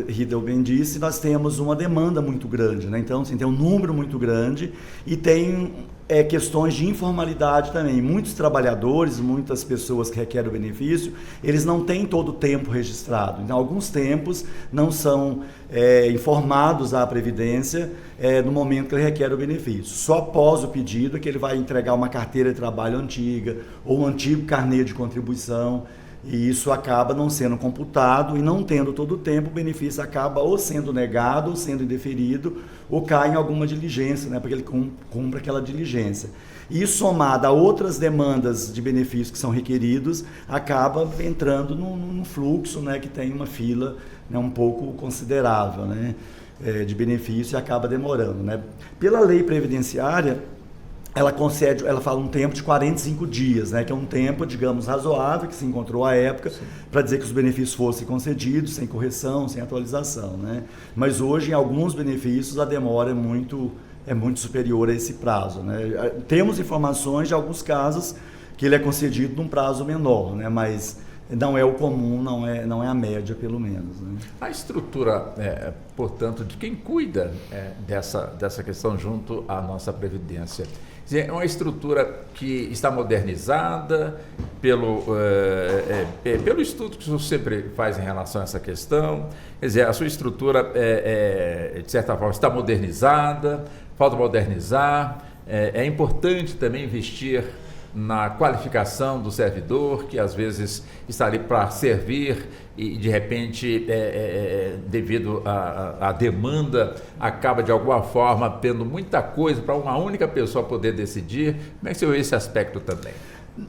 Riedel bem disse, nós temos uma demanda muito grande, né? Então, assim, tem um número muito grande e tem questões de informalidade também. Muitos trabalhadores, muitas pessoas que requerem o benefício, eles não têm todo o tempo registrado. Então, alguns tempos não são informados à Previdência no momento que ele requer o benefício. Só após o pedido é que ele vai entregar uma carteira de trabalho antiga ou um antigo carnê de contribuição, e isso acaba não sendo computado, e não tendo todo o tempo, o benefício acaba ou sendo negado, ou sendo indeferido, ou cai em alguma diligência, né, para que ele cumpra aquela diligência. E isso, somado a outras demandas de benefícios que são requeridos, acaba entrando num fluxo, né, que tem uma fila, né, um pouco considerável, né, de benefício, e acaba demorando, né. Pela lei previdenciária, ela fala um tempo de 45 dias, né, que é um tempo, digamos, razoável, que se encontrou à época, para dizer que os benefícios fossem concedidos, sem correção, sem atualização, né. Mas hoje, em alguns benefícios, a demora é muito superior a esse prazo, né. Temos informações de alguns casos que ele é concedido num prazo menor, né, mas não é o comum, não é a média, pelo menos, né. A estrutura, portanto, de quem cuida dessa questão junto à nossa Previdência, é uma estrutura que está modernizada pelo estudo que o senhor sempre faz em relação a essa questão. Quer dizer, a sua estrutura, de certa forma, está modernizada, falta modernizar. É importante também investir na qualificação do servidor, que às vezes está ali para servir e de repente, devido à demanda, acaba de alguma forma tendo muita coisa para uma única pessoa poder decidir. Como é que você vê esse aspecto também?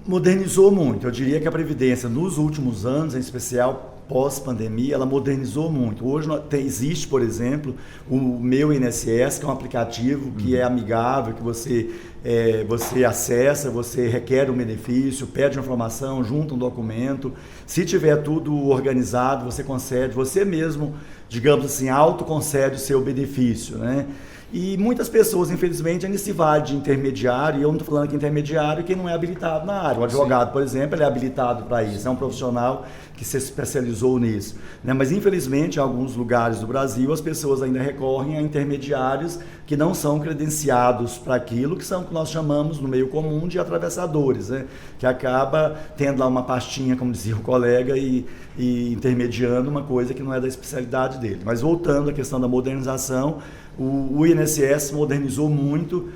Modernizou muito. Eu diria que a Previdência, nos últimos anos, em especial pós-pandemia, ela modernizou muito. Hoje existe, por exemplo, o Meu INSS, que é um aplicativo que é amigável, que você acessa, você requer um benefício, pede uma informação, junta um documento. Se tiver tudo organizado, você concede, você mesmo, digamos assim, autoconcede o seu benefício, né? E muitas pessoas, infelizmente, ainda se valem de intermediário, e eu não estou falando aqui intermediário quem não é habilitado na área. O advogado, por exemplo, ele é habilitado para isso, é um profissional que se especializou nisso, né? Mas, infelizmente, em alguns lugares do Brasil, as pessoas ainda recorrem a intermediários que não são credenciados para aquilo, que são o que nós chamamos, no meio comum, de atravessadores, né? Que acaba tendo lá uma pastinha, como dizia o colega, e intermediando uma coisa que não é da especialidade dele. Mas, voltando à questão da modernização, o INSS modernizou muito,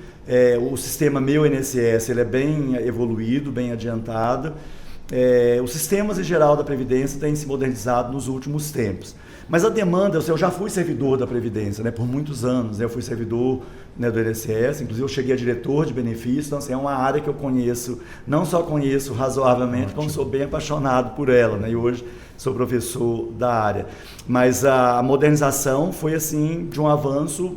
o sistema Meu INSS ele é bem evoluído, bem adiantado. Os sistemas em geral da Previdência têm se modernizado nos últimos tempos. Mas a demanda, eu já fui servidor da Previdência, né, por muitos anos, né, eu fui servidor, né, do INSS, inclusive eu cheguei a diretor de benefícios, então assim, é uma área que eu conheço, não só conheço razoavelmente, como sou bem apaixonado por ela, né, e hoje sou professor da área. Mas a modernização foi assim, de um avanço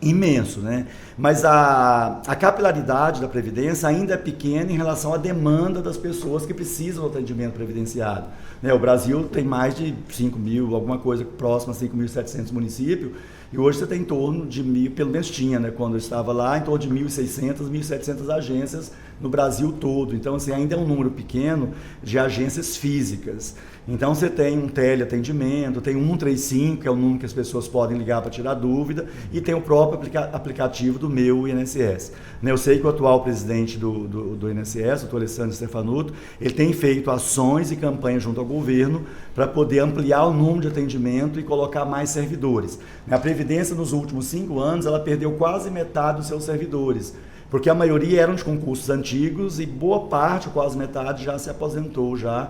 imenso, né? Mas a capilaridade da Previdência ainda é pequena em relação à demanda das pessoas que precisam do atendimento previdenciário, né? O Brasil tem mais de 5 mil, alguma coisa próxima a 5.700 municípios, e hoje você tem em torno de 1.000, pelo menos tinha, né, quando eu estava lá, em torno de 1.600, 1.700 agências no Brasil todo. Então, assim, ainda é um número pequeno de agências físicas. Então, você tem um teleatendimento, tem um 135, que é o número que as pessoas podem ligar para tirar dúvida, e tem o próprio aplicativo do Meu INSS. Eu sei que o atual presidente do INSS, o Dr. Alessandro Stefanuto, ele tem feito ações e campanhas junto ao governo para poder ampliar o número de atendimento e colocar mais servidores. A Previdência, nos últimos 5 anos, ela perdeu quase metade dos seus servidores, porque a maioria eram de concursos antigos e boa parte, quase metade, já se aposentou já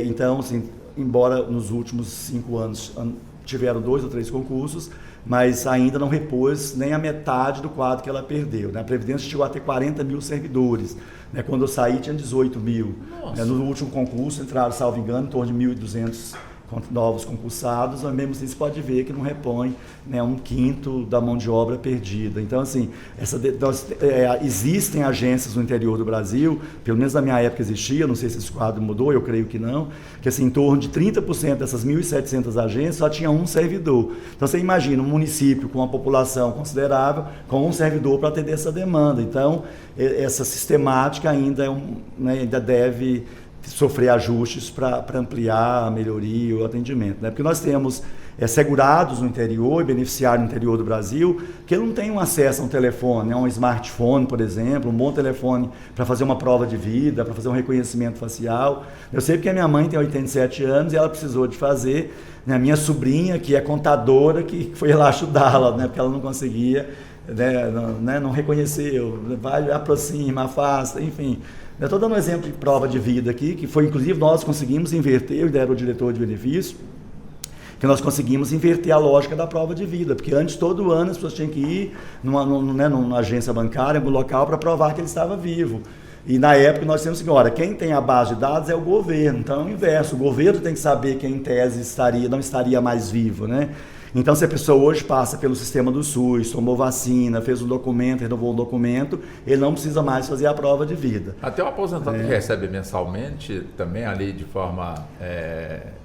Então, assim, embora nos últimos 5 anos tiveram 2 ou 3 concursos, mas ainda não repôs nem a metade do quadro que ela perdeu, né? A Previdência chegou a ter 40 mil servidores, né? Quando eu saí tinha 18 mil. No último concurso entraram, salvo engano, em torno de 1.200 novos concursados, mas mesmo assim você pode ver que não repõe, né, 1/5 da mão de obra perdida. Então, assim, existem agências no interior do Brasil, pelo menos na minha época existia, não sei se esse quadro mudou, eu creio que não, que assim, em torno de 30% dessas 1.700 agências só tinha um servidor. Então, você imagina um município com uma população considerável, com um servidor para atender essa demanda. Então, essa sistemática ainda, ainda deve sofrer ajustes para ampliar a melhoria e o atendimento, né? Porque nós temos segurados no interior e beneficiários no interior do Brasil que não tem um acesso a um telefone, né? Um smartphone, por exemplo, um bom telefone para fazer uma prova de vida, para fazer um reconhecimento facial. Eu sei porque a minha mãe tem 87 anos e ela precisou de fazer, né? A minha sobrinha, que é contadora, que foi lá ajudá-la, né? Porque ela não conseguia, né? Não reconheceu, vai, aproxima, afasta, enfim. Eu estou dando um exemplo de prova de vida aqui, que foi, inclusive, nós conseguimos inverter, eu era o diretor de benefício, que nós conseguimos inverter a lógica da prova de vida, porque antes, todo ano, as pessoas tinham que ir numa agência bancária, num local, para provar que ele estava vivo. E na época nós temos assim, olha, quem tem a base de dados é o governo, então é o inverso, o governo tem que saber quem em tese não estaria mais vivo, né? Então, se a pessoa hoje passa pelo sistema do SUS, tomou vacina, fez um documento, renovou um documento, ele não precisa mais fazer a prova de vida. Até o aposentado que recebe mensalmente, também ali de forma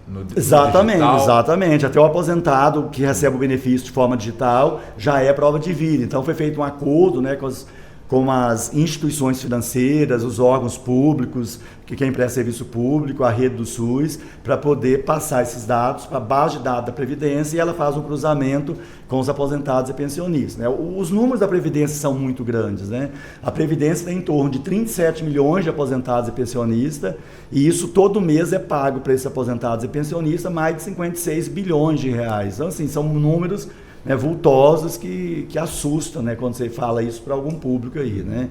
no Exatamente, digital. Exatamente. Até o aposentado que recebe o benefício de forma digital já é prova de vida. Então, foi feito um acordo, né, com as instituições financeiras, os órgãos públicos, que quem presta serviço público, a rede do SUS, para poder passar esses dados para a base de dados da Previdência, e ela faz um cruzamento com os aposentados e pensionistas, né? Os números da Previdência são muito grandes, né? A Previdência tem em torno de 37 milhões de aposentados e pensionistas, e isso todo mês é pago para esses aposentados e pensionistas, mais de 56 bilhões de reais. Então, assim, são números, né, vultosos que assustam, né, quando você fala isso para algum público aí, né?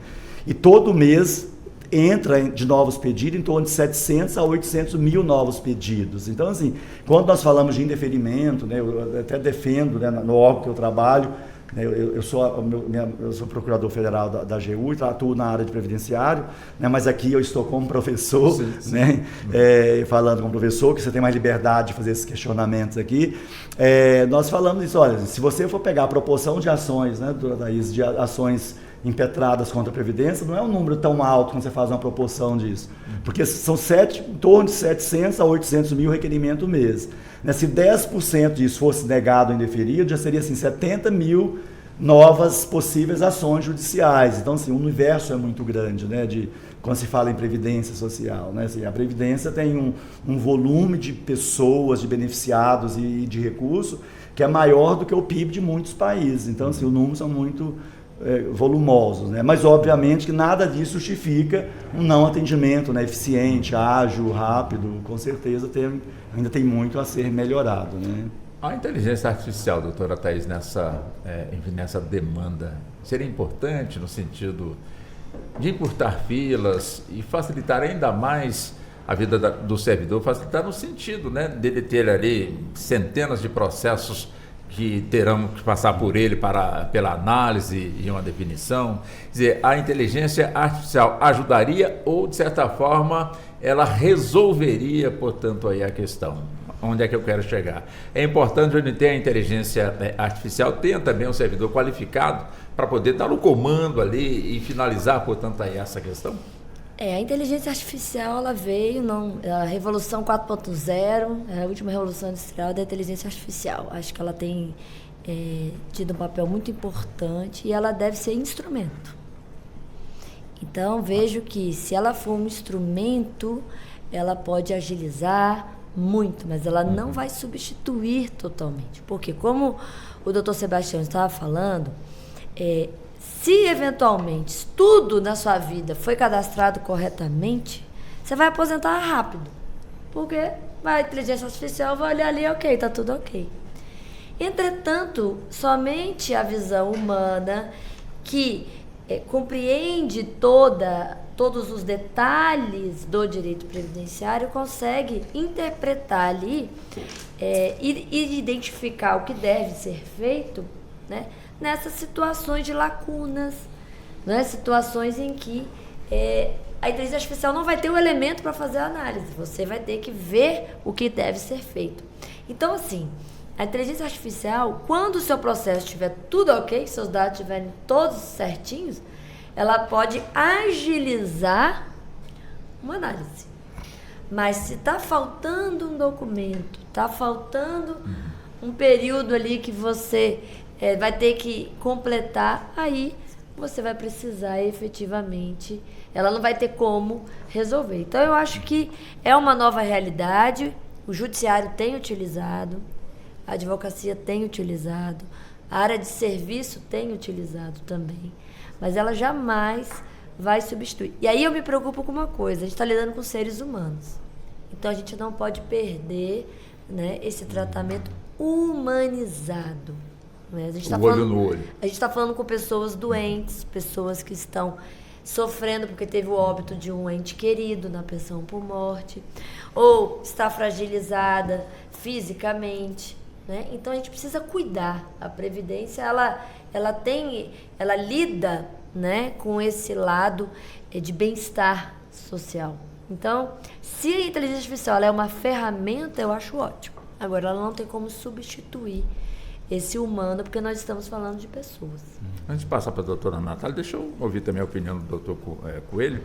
E todo mês entra de novos pedidos em torno de 700 a 800 mil novos pedidos. Então, assim, quando nós falamos de indeferimento, né, eu até defendo, né, no órgão que eu trabalho, né, eu sou procurador federal da AGU e atuo na área de previdenciário, né, mas aqui eu estou como professor, sim. Né, falando como professor, que você tem mais liberdade de fazer esses questionamentos aqui. Nós falamos isso, olha, se você for pegar a proporção de ações, né, de ações impetradas contra a Previdência, não é um número tão alto quando você faz uma proporção disso, porque são em torno de 700 a 800 mil requerimentos mês. Né? Se 10% disso fosse negado ou indeferido, já seria assim, 70 mil novas possíveis ações judiciais. Então, assim, o universo é muito grande, né, quando se fala em Previdência Social. Né? Assim, a Previdência tem um volume de pessoas, de beneficiados e de recursos que é maior do que o PIB de muitos países. Então, assim, os números são muito volumosos, né? Mas obviamente que nada disso justifica um não atendimento, né, eficiente, ágil, rápido. Com certeza ainda tem muito a ser melhorado, né? A inteligência artificial, doutora Thaís, nessa demanda, seria importante no sentido de encurtar filas e facilitar ainda mais a vida do servidor, facilitar no sentido, né, dele ter ali centenas de processos que terão que passar por ele pela análise e uma definição. Quer dizer, a inteligência artificial ajudaria ou, de certa forma, ela resolveria, portanto, aí a questão? Onde é que eu quero chegar? É importante, onde tem a inteligência artificial, tenha também um servidor qualificado para poder estar no comando ali e finalizar, portanto, aí essa questão? A inteligência artificial, ela veio, a Revolução 4.0, a última revolução industrial da inteligência artificial. Acho que ela tem tido um papel muito importante e ela deve ser instrumento. Então, vejo que se ela for um instrumento, ela pode agilizar muito, mas ela não vai substituir totalmente. Porque, como o doutor Sebastião estava falando, se eventualmente tudo na sua vida foi cadastrado corretamente, você vai aposentar rápido. Porque a inteligência artificial vai olhar ali, ok, está tudo ok. Entretanto, somente a visão humana que compreende toda todos os detalhes do direito previdenciário, consegue interpretar ali e identificar o que deve ser feito, né, nessas situações de lacunas, né, situações em que a inteligência artificial não vai ter o elemento para fazer a análise, você vai ter que ver o que deve ser feito. Então, assim, a inteligência artificial, quando o seu processo estiver tudo ok, seus dados estiverem todos certinhos, ela pode agilizar uma análise. Mas se está faltando um documento, está faltando um período ali que você vai ter que completar, aí você vai precisar efetivamente, ela não vai ter como resolver. Então, eu acho que é uma nova realidade, o judiciário tem utilizado, a advocacia tem utilizado, a área de serviço tem utilizado também, mas ela jamais vai substituir. E aí eu me preocupo com uma coisa, a gente está lidando com seres humanos, então a gente não pode perder, né, esse tratamento humanizado. Né? A gente tá olho no olho. A gente está falando com pessoas doentes, pessoas que estão sofrendo porque teve o óbito de um ente querido na pensão por morte, ou está fragilizada fisicamente. Né? Então a gente precisa cuidar. A Previdência ela lida, né, com esse lado de bem-estar social. Então, se a inteligência artificial ela é uma ferramenta, eu acho ótimo. Agora, ela não tem como substituir esse humano, porque nós estamos falando de pessoas. Antes de passar para a doutora Natália, deixa eu ouvir também a opinião do doutor Coelho,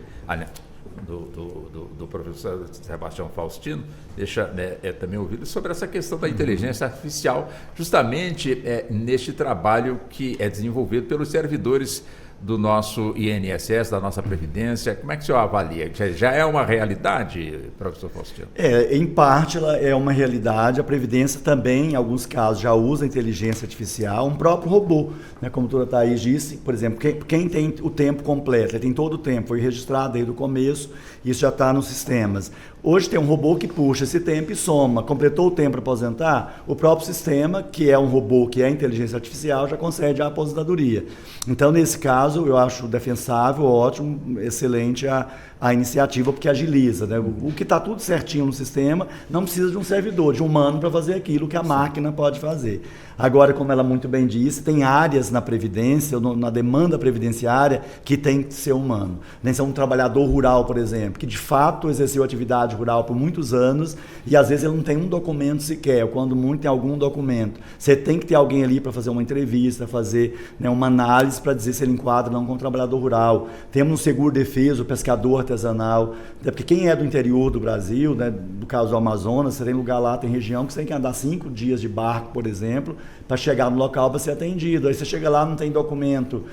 do professor Sebastião Faustino, deixa também ouvir sobre essa questão da inteligência artificial, justamente neste trabalho que é desenvolvido pelos servidores do nosso INSS, da nossa Previdência. Como é que o senhor avalia? Já é uma realidade, professor Faustino? Em parte ela é uma realidade. A Previdência também, em alguns casos, já usa inteligência artificial, um próprio robô, né? Como a doutora Thaís disse, por exemplo, quem tem o tempo completo, ele tem todo o tempo, foi registrado desde o começo, isso já está nos sistemas. Hoje tem um robô que puxa esse tempo e soma. Completou o tempo para aposentar, o próprio sistema, que é um robô, que é inteligência artificial, já concede a aposentadoria. Então, nesse caso, eu acho defensável, ótimo, excelente a iniciativa, porque agiliza. Né? O que está tudo certinho no sistema não precisa de um servidor, de um humano para fazer aquilo que a máquina pode fazer. Agora, como ela muito bem disse, tem áreas na Previdência, na demanda previdenciária, que tem que ser humano. Nem ser um trabalhador rural, por exemplo, que de fato exerceu atividade rural por muitos anos e às vezes ele não tem um documento sequer, quando muito tem algum documento. Você tem que ter alguém ali para fazer uma entrevista, fazer, né, uma análise para dizer se ele enquadra ou não como trabalhador rural. Temos no seguro-defesa, o pescador artesanal, porque quem é do interior do Brasil, né, do caso do Amazonas, você tem lugar lá, tem região que você tem que andar 5 dias de barco, por exemplo, para chegar no local para ser atendido. Aí você chega lá, não tem documento,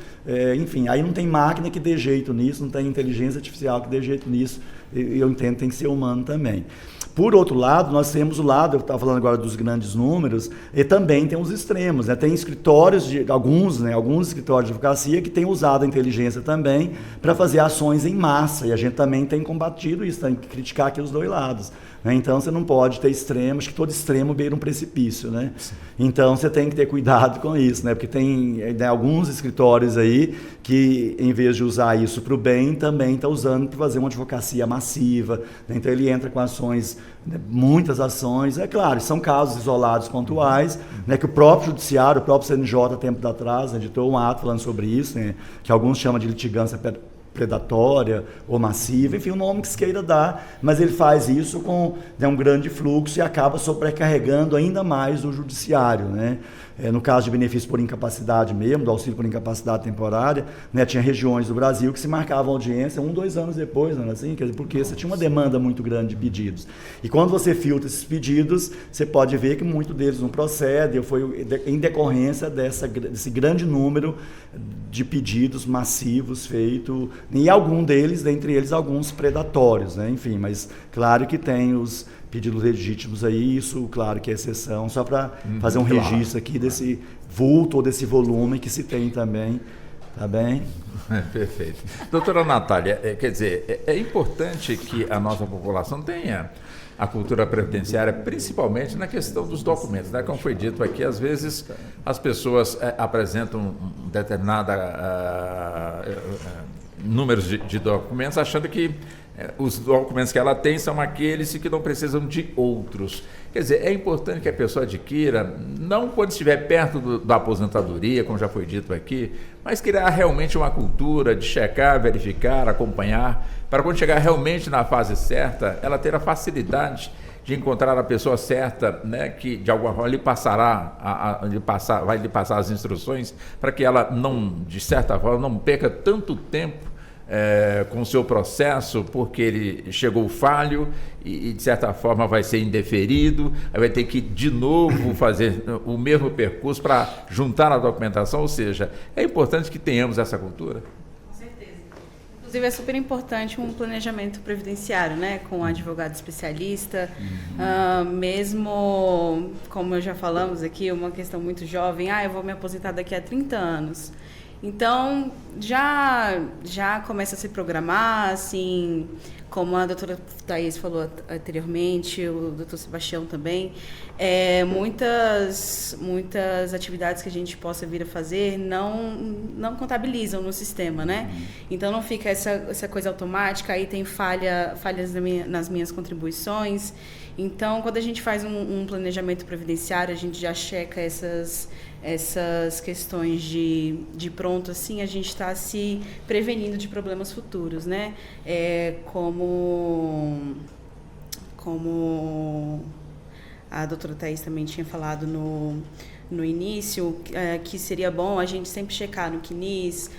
enfim, aí não tem máquina que dê jeito nisso, não tem inteligência artificial que dê jeito nisso, eu entendo que tem que ser humano também. Por outro lado, nós temos o lado, eu estava falando agora dos grandes números, e também tem os extremos, né? Tem escritórios, alguns escritórios de advocacia que têm usado a inteligência também para fazer ações em massa, e a gente também tem combatido isso, tem que criticar aqui os dois lados. Né? Então, você não pode ter extremos, que todo extremo beira um precipício. Né? Então, você tem que ter cuidado com isso, né? Porque tem alguns escritórios aí que, em vez de usar isso para o bem, também está usando para fazer uma advocacia massiva. Né? Então, ele entra com ações, né, muitas ações. É claro, são casos isolados, pontuais, né, que o próprio judiciário, o próprio CNJ, tempo atrás, editou um ato falando sobre isso, né, que alguns chamam de litigância predatória ou massiva, enfim, o nome que se queira dar, mas ele faz isso com, né, um grande fluxo e acaba sobrecarregando ainda mais o judiciário, né? No caso de benefício por incapacidade mesmo, do auxílio por incapacidade temporária, né, tinha regiões do Brasil que se marcavam audiência 1-2 anos depois, não era assim? Porque você tinha uma demanda muito grande de pedidos. E quando você filtra esses pedidos, você pode ver que muitos deles não procedem, foi em decorrência desse grande número de pedidos massivos feitos, e algum deles, dentre eles, alguns predatórios, né? Enfim, mas claro que tem os pedidos legítimos aí, isso, claro que é exceção, só para fazer um registro aqui desse vulto ou desse volume que se tem também, tá bem? Perfeito. Doutora Natália, quer dizer, é importante que a nossa população tenha a cultura previdenciária, principalmente na questão dos documentos, né? Como foi dito aqui, às vezes as pessoas apresentam determinada números de documentos, achando que os documentos que ela tem são aqueles que não precisam de outros. Quer dizer, é importante que a pessoa adquira, não quando estiver perto da aposentadoria, como já foi dito aqui, mas criar realmente uma cultura de checar, verificar, acompanhar, para quando chegar realmente na fase certa, ela ter a facilidade de encontrar a pessoa certa, né, que de alguma forma lhe vai lhe passar as instruções para que ela não, de certa forma, não perca tanto tempo com o seu processo, porque ele chegou falho e de certa forma vai ser indeferido, aí vai ter que de novo fazer o mesmo percurso para juntar a documentação, ou seja, é importante que tenhamos essa cultura. Inclusive, é super importante um planejamento previdenciário, né, com um advogado especialista, mesmo, como já falamos aqui, uma questão muito jovem, eu vou me aposentar daqui a 30 anos. Então, já começa a se programar, assim, como a doutora Thaís falou anteriormente, o doutor Sebastião também, muitas atividades que a gente possa vir a fazer não contabilizam no sistema, né? Então, não fica essa coisa automática, aí tem falhas nas minhas contribuições. Então, quando a gente faz um planejamento previdenciário, a gente já checa essas questões de pronto, assim, a gente está se prevenindo de problemas futuros, né? Como a doutora Thaís também tinha falado no início, que seria bom a gente sempre checar no CNIS,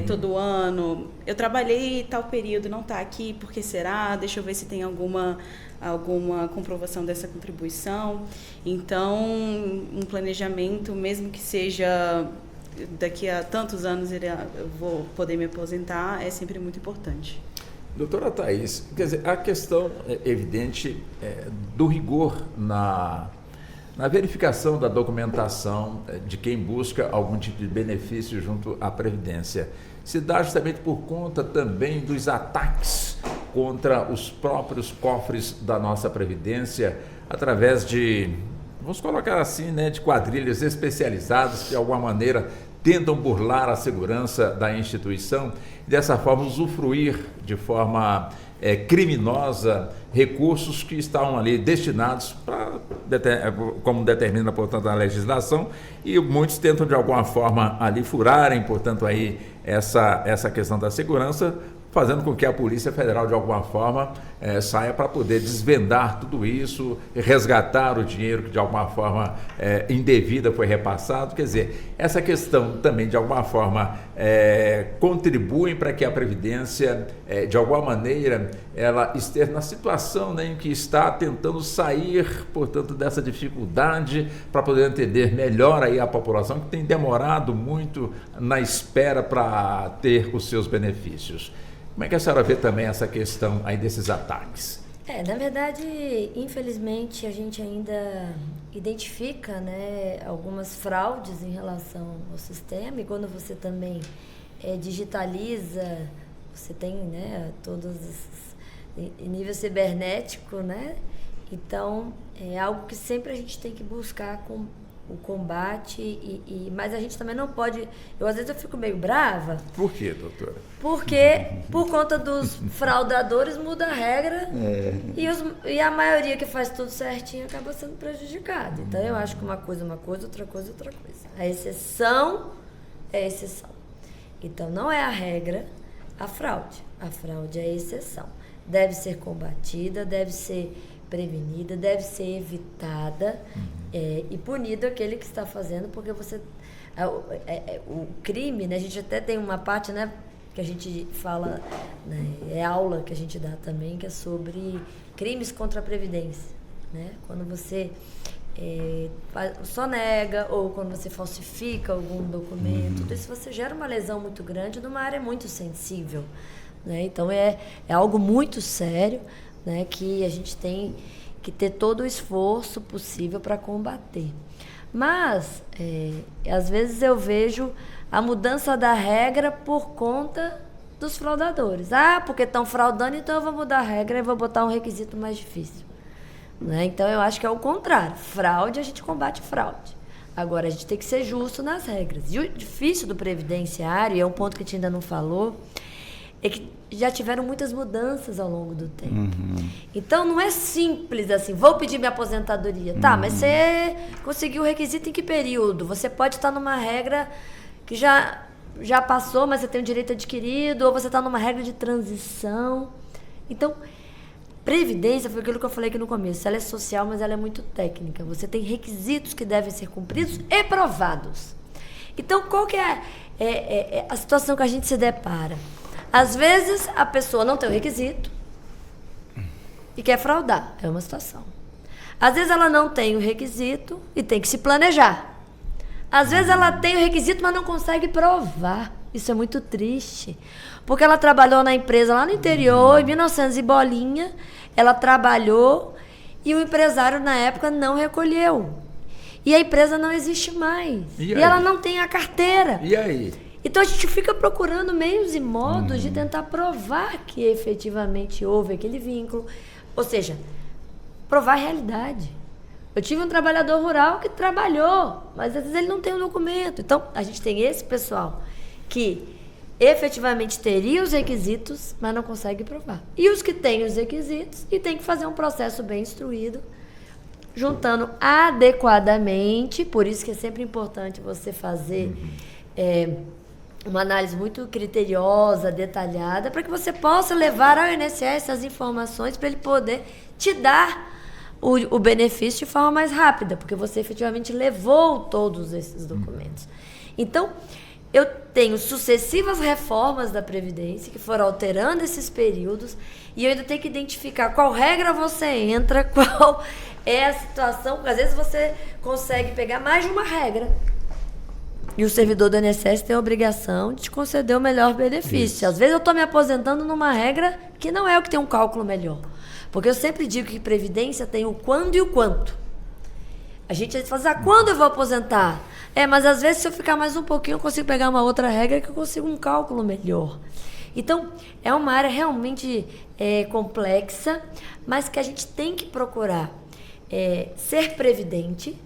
todo ano. Eu trabalhei tal período, não está aqui, por que será? Deixa eu ver se tem alguma comprovação dessa contribuição. Então, um planejamento, mesmo que seja daqui a tantos anos eu vou poder me aposentar, é sempre muito importante. Doutora Thaís, quer dizer, a questão evidente do rigor na verificação da documentação de quem busca algum tipo de benefício junto à Previdência se dá justamente por conta também dos ataques contra os próprios cofres da nossa Previdência através de, vamos colocar assim, né, de quadrilhas especializadas que de alguma maneira tentam burlar a segurança da instituição e dessa forma usufruir de forma criminosa recursos que estavam ali destinados para, como determina, portanto, a legislação, e muitos tentam de alguma forma ali furarem, portanto, aí essa questão da segurança, fazendo com que a Polícia Federal, de alguma forma, saia para poder desvendar tudo isso, resgatar o dinheiro que, de alguma forma, indevida foi repassado. Quer dizer, essa questão também, de alguma forma, contribui para que a Previdência, de alguma maneira, ela esteja na situação, né, em que está tentando sair, portanto, dessa dificuldade para poder atender melhor aí a população que tem demorado muito na espera para ter os seus benefícios. Como é que a senhora vê também essa questão aí desses ataques? Na verdade, infelizmente, a gente ainda identifica, né, algumas fraudes em relação ao sistema, e quando você também digitaliza, você tem, né, todos em nível cibernético, né? Então, é algo que sempre a gente tem que buscar com o combate, mas a gente também não pode... às vezes eu fico meio brava. Por quê, doutora? Porque, por conta dos fraudadores, muda a regra e a maioria que faz tudo certinho acaba sendo prejudicada. Então, eu acho que uma coisa, outra coisa, outra coisa. A exceção é a exceção. Então, não é a regra a fraude. A fraude é a exceção. Deve ser combatida, deve ser prevenida, deve ser evitada e punido aquele que está fazendo, porque você... o crime, né, a gente até tem uma parte, né, que a gente fala, né, aula que a gente dá também, que é sobre crimes contra a Previdência, né? Quando você sonega ou quando você falsifica algum documento, tudo isso você gera uma lesão muito grande numa área muito sensível, né? Então é algo muito sério, né, que a gente tem que ter todo o esforço possível para combater. Mas, às vezes eu vejo a mudança da regra por conta dos fraudadores. Porque estão fraudando, então eu vou mudar a regra e vou botar um requisito mais difícil. Né? Então, eu acho que é o contrário. Fraude, a gente combate fraude. Agora, a gente tem que ser justo nas regras. E o difícil do previdenciário, e é um ponto que a gente ainda não falou, é que já tiveram muitas mudanças ao longo do tempo. Então, não é simples assim, vou pedir minha aposentadoria. Tá, mas você conseguiu o requisito em que período? Você pode estar numa regra que já passou, mas você tem o direito adquirido, ou você está numa regra de transição. Então, previdência foi aquilo que eu falei aqui no começo. Ela é social, mas ela é muito técnica. Você tem requisitos que devem ser cumpridos e provados. Então, qual que é a situação que a gente se depara? Às vezes, a pessoa não tem o requisito e quer fraudar. É uma situação. Às vezes, ela não tem o requisito e tem que se planejar. Às vezes, ela tem o requisito, mas não consegue provar. Isso é muito triste. Porque ela trabalhou na empresa lá no interior, em 1900 e bolinha, ela trabalhou e o empresário, na época, não recolheu. E a empresa não existe mais. E ela não tem a carteira. E aí? Então a gente fica procurando meios e modos de tentar provar que efetivamente houve aquele vínculo. Ou seja, provar a realidade. Eu tive um trabalhador rural que trabalhou, mas às vezes ele não tem um documento. Então a gente tem esse pessoal que efetivamente teria os requisitos, mas não consegue provar. E os que têm os requisitos e tem que fazer um processo bem instruído, juntando adequadamente. Por isso que é sempre importante você fazer uma análise muito criteriosa, detalhada, para que você possa levar ao INSS as informações para ele poder te dar o benefício de forma mais rápida, porque você efetivamente levou todos esses documentos. Então, eu tenho sucessivas reformas da Previdência que foram alterando esses períodos e eu ainda tenho que identificar qual regra você entra, qual é a situação, porque às vezes você consegue pegar mais de uma regra. E o servidor do INSS tem a obrigação de te conceder o melhor benefício. Isso. Às vezes eu estou me aposentando numa regra que não é o que tem um cálculo melhor. Porque eu sempre digo que Previdência tem o quando e o quanto. A gente fala assim, quando eu vou aposentar? Mas às vezes se eu ficar mais um pouquinho eu consigo pegar uma outra regra que eu consigo um cálculo melhor. Então, é uma área realmente complexa, mas que a gente tem que procurar ser previdente.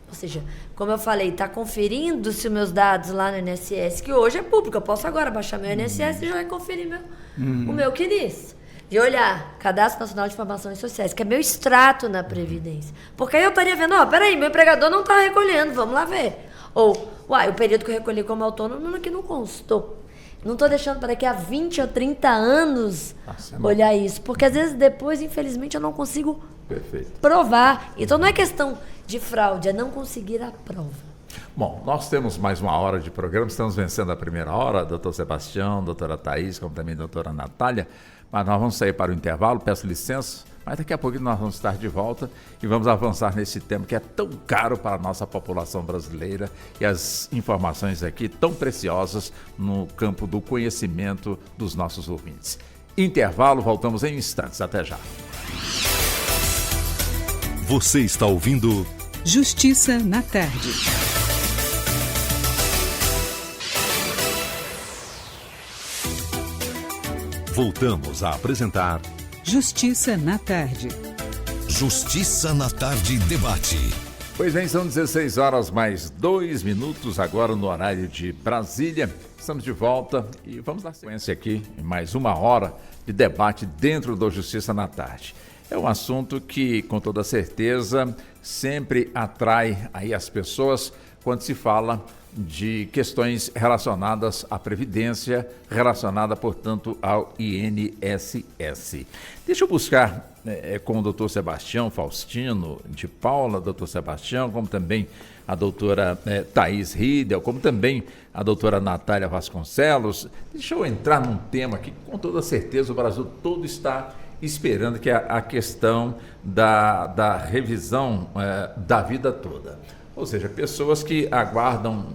Ou seja, como eu falei, está conferindo se os meus dados lá no INSS, que hoje é público, eu posso agora baixar meu INSS e já vai conferir o meu CNIS. De olhar, Cadastro Nacional de Informações Sociais, que é meu extrato na Previdência. Porque aí eu estaria vendo, peraí, meu empregador não está recolhendo, vamos lá ver. Ou, o período que eu recolhi como autônomo que não constou. Não estou deixando para daqui a 20 ou 30 anos olhar isso. Porque às vezes depois, infelizmente, eu não consigo provar. Então não é questão de fraude, é não conseguir a prova. Bom, nós temos mais uma hora de programa, estamos vencendo a primeira hora, doutor Sebastião, doutora Thaís, como também doutora Natália, mas nós vamos sair para o intervalo, peço licença, mas daqui a pouco nós vamos estar de volta e vamos avançar nesse tema que é tão caro para a nossa população brasileira e as informações aqui tão preciosas no campo do conhecimento dos nossos ouvintes. Intervalo, voltamos em instantes, até já. Você está ouvindo Justiça na Tarde. Voltamos a apresentar Justiça na Tarde. Justiça na Tarde Debate. Pois bem, são 16 horas mais 2 minutos agora no horário de Brasília. Estamos de volta e vamos dar sequência aqui em mais uma hora de debate dentro do Justiça na Tarde. É um assunto que, com toda certeza, sempre atrai aí as pessoas quando se fala de questões relacionadas à Previdência, relacionada, portanto, ao INSS. Deixa eu buscar com o doutor Sebastião Faustino, de Paula, doutor Sebastião, como também a doutora Thaís Riedel, como também a doutora Natália Vasconcelos. Deixa eu entrar num tema que, com toda certeza, o Brasil todo está esperando, que é a questão da revisão da vida toda. Ou seja, pessoas que aguardam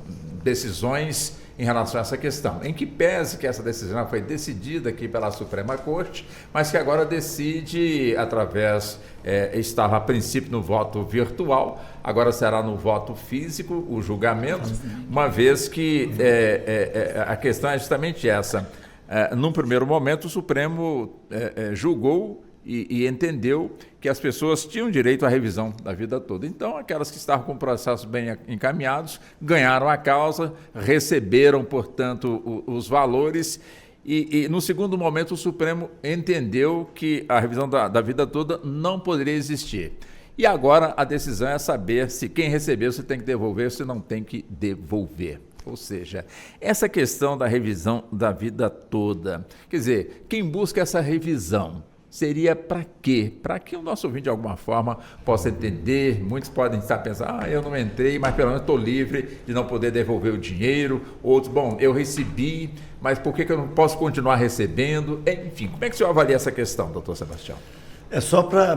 decisões em relação a essa questão. Em que pese que essa decisão foi decidida aqui pela Suprema Corte, mas que agora decide através, estava a princípio no voto virtual, agora será no voto físico o julgamento, uma vez que a questão é justamente essa. Num primeiro momento, o Supremo julgou e entendeu que as pessoas tinham direito à revisão da vida toda. Então, aquelas que estavam com processos bem encaminhados, ganharam a causa, receberam, portanto, os valores E no segundo momento o Supremo entendeu que a revisão da vida toda não poderia existir. E agora a decisão é saber se quem recebeu se tem que devolver ou se não tem que devolver. Ou seja, essa questão da revisão da vida toda, quer dizer, quem busca essa revisão seria para quê? Para que o nosso ouvinte de alguma forma possa entender. Muitos podem estar pensando, eu não entrei, mas pelo menos estou livre de não poder devolver o dinheiro. Outros, eu recebi, mas por que eu não posso continuar recebendo? Enfim, como é que o senhor avalia essa questão, doutor Sebastião? É só para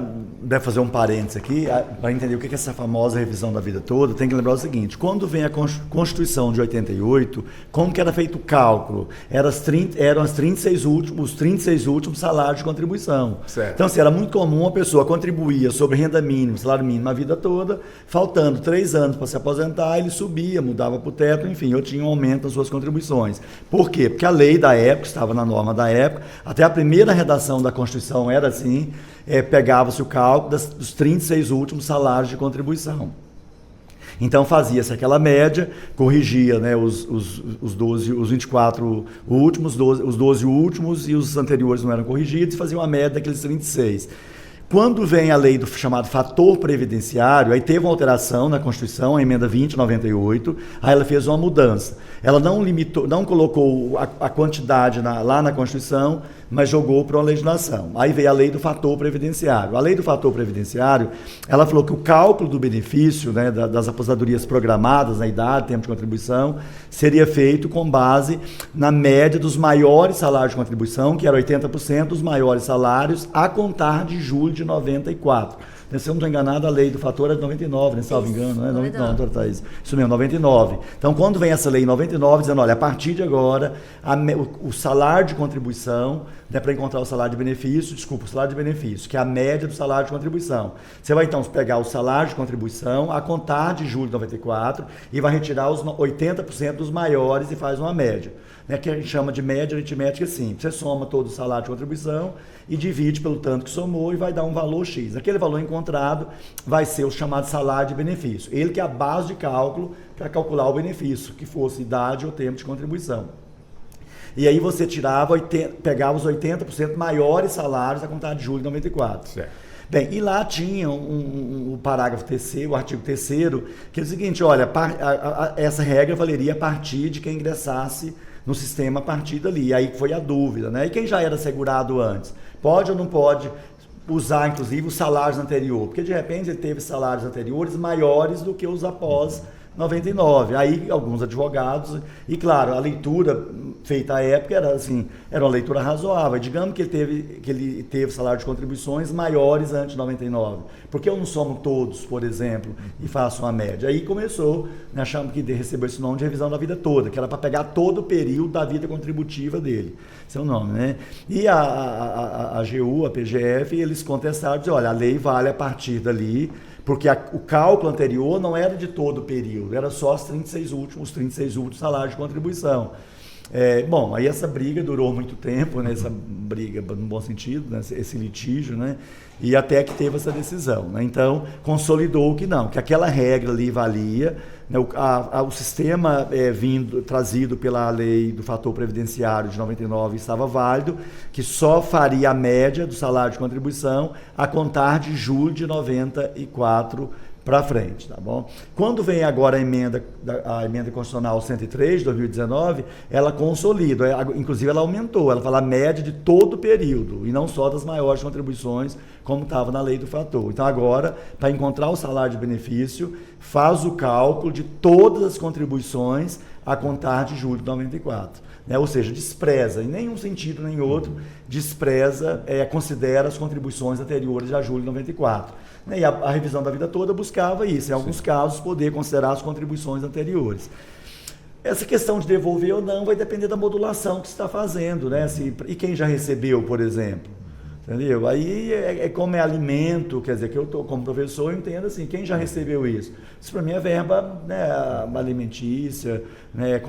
fazer um parênteses aqui, para entender o que é essa famosa revisão da vida toda, tem que lembrar o seguinte: quando vem a Constituição de 88, como que era feito o cálculo? Eram os 36 últimos salários de contribuição. Certo. Então, assim, era muito comum uma pessoa contribuía sobre renda mínima, salário mínimo a vida toda, faltando 3 anos para se aposentar, ele subia, mudava para o teto, enfim, eu tinha um aumento nas suas contribuições. Por quê? Porque a lei da época, estava na norma da época, até a primeira redação da Constituição era assim, pegava-se o cálculo dos 36 últimos salários de contribuição. Então fazia-se aquela média, corrigia, né, os 24 últimos, os 12 últimos e os anteriores não eram corrigidos, e fazia uma média daqueles 36. Quando vem a lei do chamado fator previdenciário, aí teve uma alteração na Constituição, a emenda 2098, aí ela fez uma mudança. Ela não limitou, não colocou a quantidade lá na Constituição, mas jogou para uma legislação. Aí veio a lei do fator previdenciário. A lei do fator previdenciário, ela falou que o cálculo do benefício, né, das aposentadorias programadas na idade, tempo de contribuição, seria feito com base na média dos maiores salários de contribuição, que era 80% dos maiores salários, a contar de julho de 94. Se eu não estou enganado, a lei do fator é de 99, né? Salvo engano, né? 99, doutora Thaís. Isso mesmo, 99. Então, quando vem essa lei em 99, dizendo, olha, a partir de agora, o salário de contribuição, né, para encontrar o salário de benefício, o salário de benefício, que é a média do salário de contribuição. Você vai, então, pegar o salário de contribuição, a contar de julho de 94, e vai retirar os 80% dos maiores e faz uma média. Né, que a gente chama de média aritmética simples. Você soma todo o salário de contribuição e divide pelo tanto que somou e vai dar um valor X. Aquele valor encontrado vai ser o chamado salário de benefício. Ele que é a base de cálculo para calcular o benefício, que fosse idade ou tempo de contribuição. E aí você pegava os 80% maiores salários a contar de julho de 94. Certo. Bem, e lá tinha o parágrafo 3º, o artigo 3º, que é o seguinte, olha, essa regra valeria a partir de quem ingressasse no sistema a partir dali. Aí foi a dúvida, né? E quem já era segurado antes? Pode ou não pode usar, inclusive, os salários anteriores? Porque, de repente, ele teve salários anteriores maiores do que os após 99. Aí, alguns advogados... E, claro, a leitura feita à época era, assim, era uma leitura razoável. Digamos que ele teve salário de contribuições maiores antes de 99. Porque eu não somo todos, por exemplo, e faço uma média? Aí começou, né, achamos que recebeu esse nome de revisão da vida toda, que era para pegar todo o período da vida contributiva dele. Esse é o nome, né? E a AGU, a PGF, eles contestaram, diziam, olha, a lei vale a partir dali, porque o cálculo anterior não era de todo o período, era só os 36 últimos salários de contribuição. Bom, aí essa briga durou muito tempo, né? Essa briga, no bom sentido, né? Esse litígio, né? E até que teve essa decisão, né? Então, consolidou que aquela regra ali valia, né? O sistema trazido pela lei do fator previdenciário de 99 estava válido, que só faria a média do salário de contribuição a contar de julho de 94 para frente, tá bom? Quando vem agora a emenda constitucional 103 de 2019, ela consolida, inclusive ela aumentou, ela fala a média de todo o período, e não só das maiores contribuições, como estava na lei do fator. Então agora, para encontrar o salário de benefício, faz o cálculo de todas as contribuições a contar de julho de 94. Né? Ou seja, despreza, em nenhum sentido nem outro, considera as contribuições anteriores a julho de 94. Né? E a revisão da vida toda buscava isso, em alguns casos, poder considerar as contribuições anteriores. Essa questão de devolver ou não vai depender da modulação que você está fazendo, né? E quem já recebeu, por exemplo. Entendeu? Aí como é alimento, quer dizer, que eu estou como professor, eu entendo assim, quem já recebeu isso? Isso para mim é verba, né, alimentícia, né,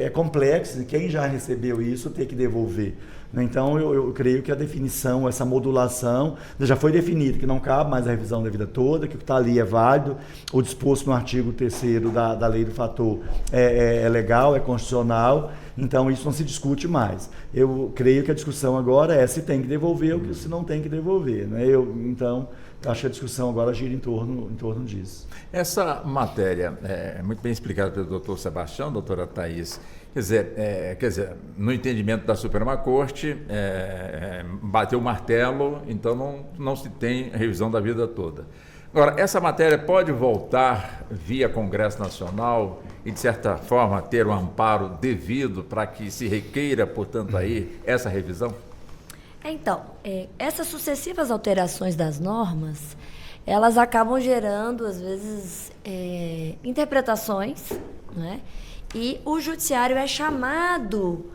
é complexo, quem já recebeu isso ter que devolver. Então, eu creio que a definição, essa modulação, já foi definida, que não cabe mais a revisão da vida toda, que o que está ali é válido, o disposto no artigo 3º da lei do fator é legal, é constitucional, então isso não se discute mais. Eu creio que a discussão agora é se tem que devolver ou se não tem que devolver, né? Então, acho que a discussão agora gira em torno disso. Essa matéria é muito bem explicada pelo doutor Sebastião, doutora Thaís. Quer dizer, no entendimento da Suprema Corte, bateu o martelo, então não se tem revisão da vida toda. Agora, essa matéria pode voltar via Congresso Nacional e, de certa forma, ter um amparo devido para que se requeira, portanto, aí essa revisão? Então, essas sucessivas alterações das normas, elas acabam gerando, às vezes, interpretações, né? E o judiciário é chamado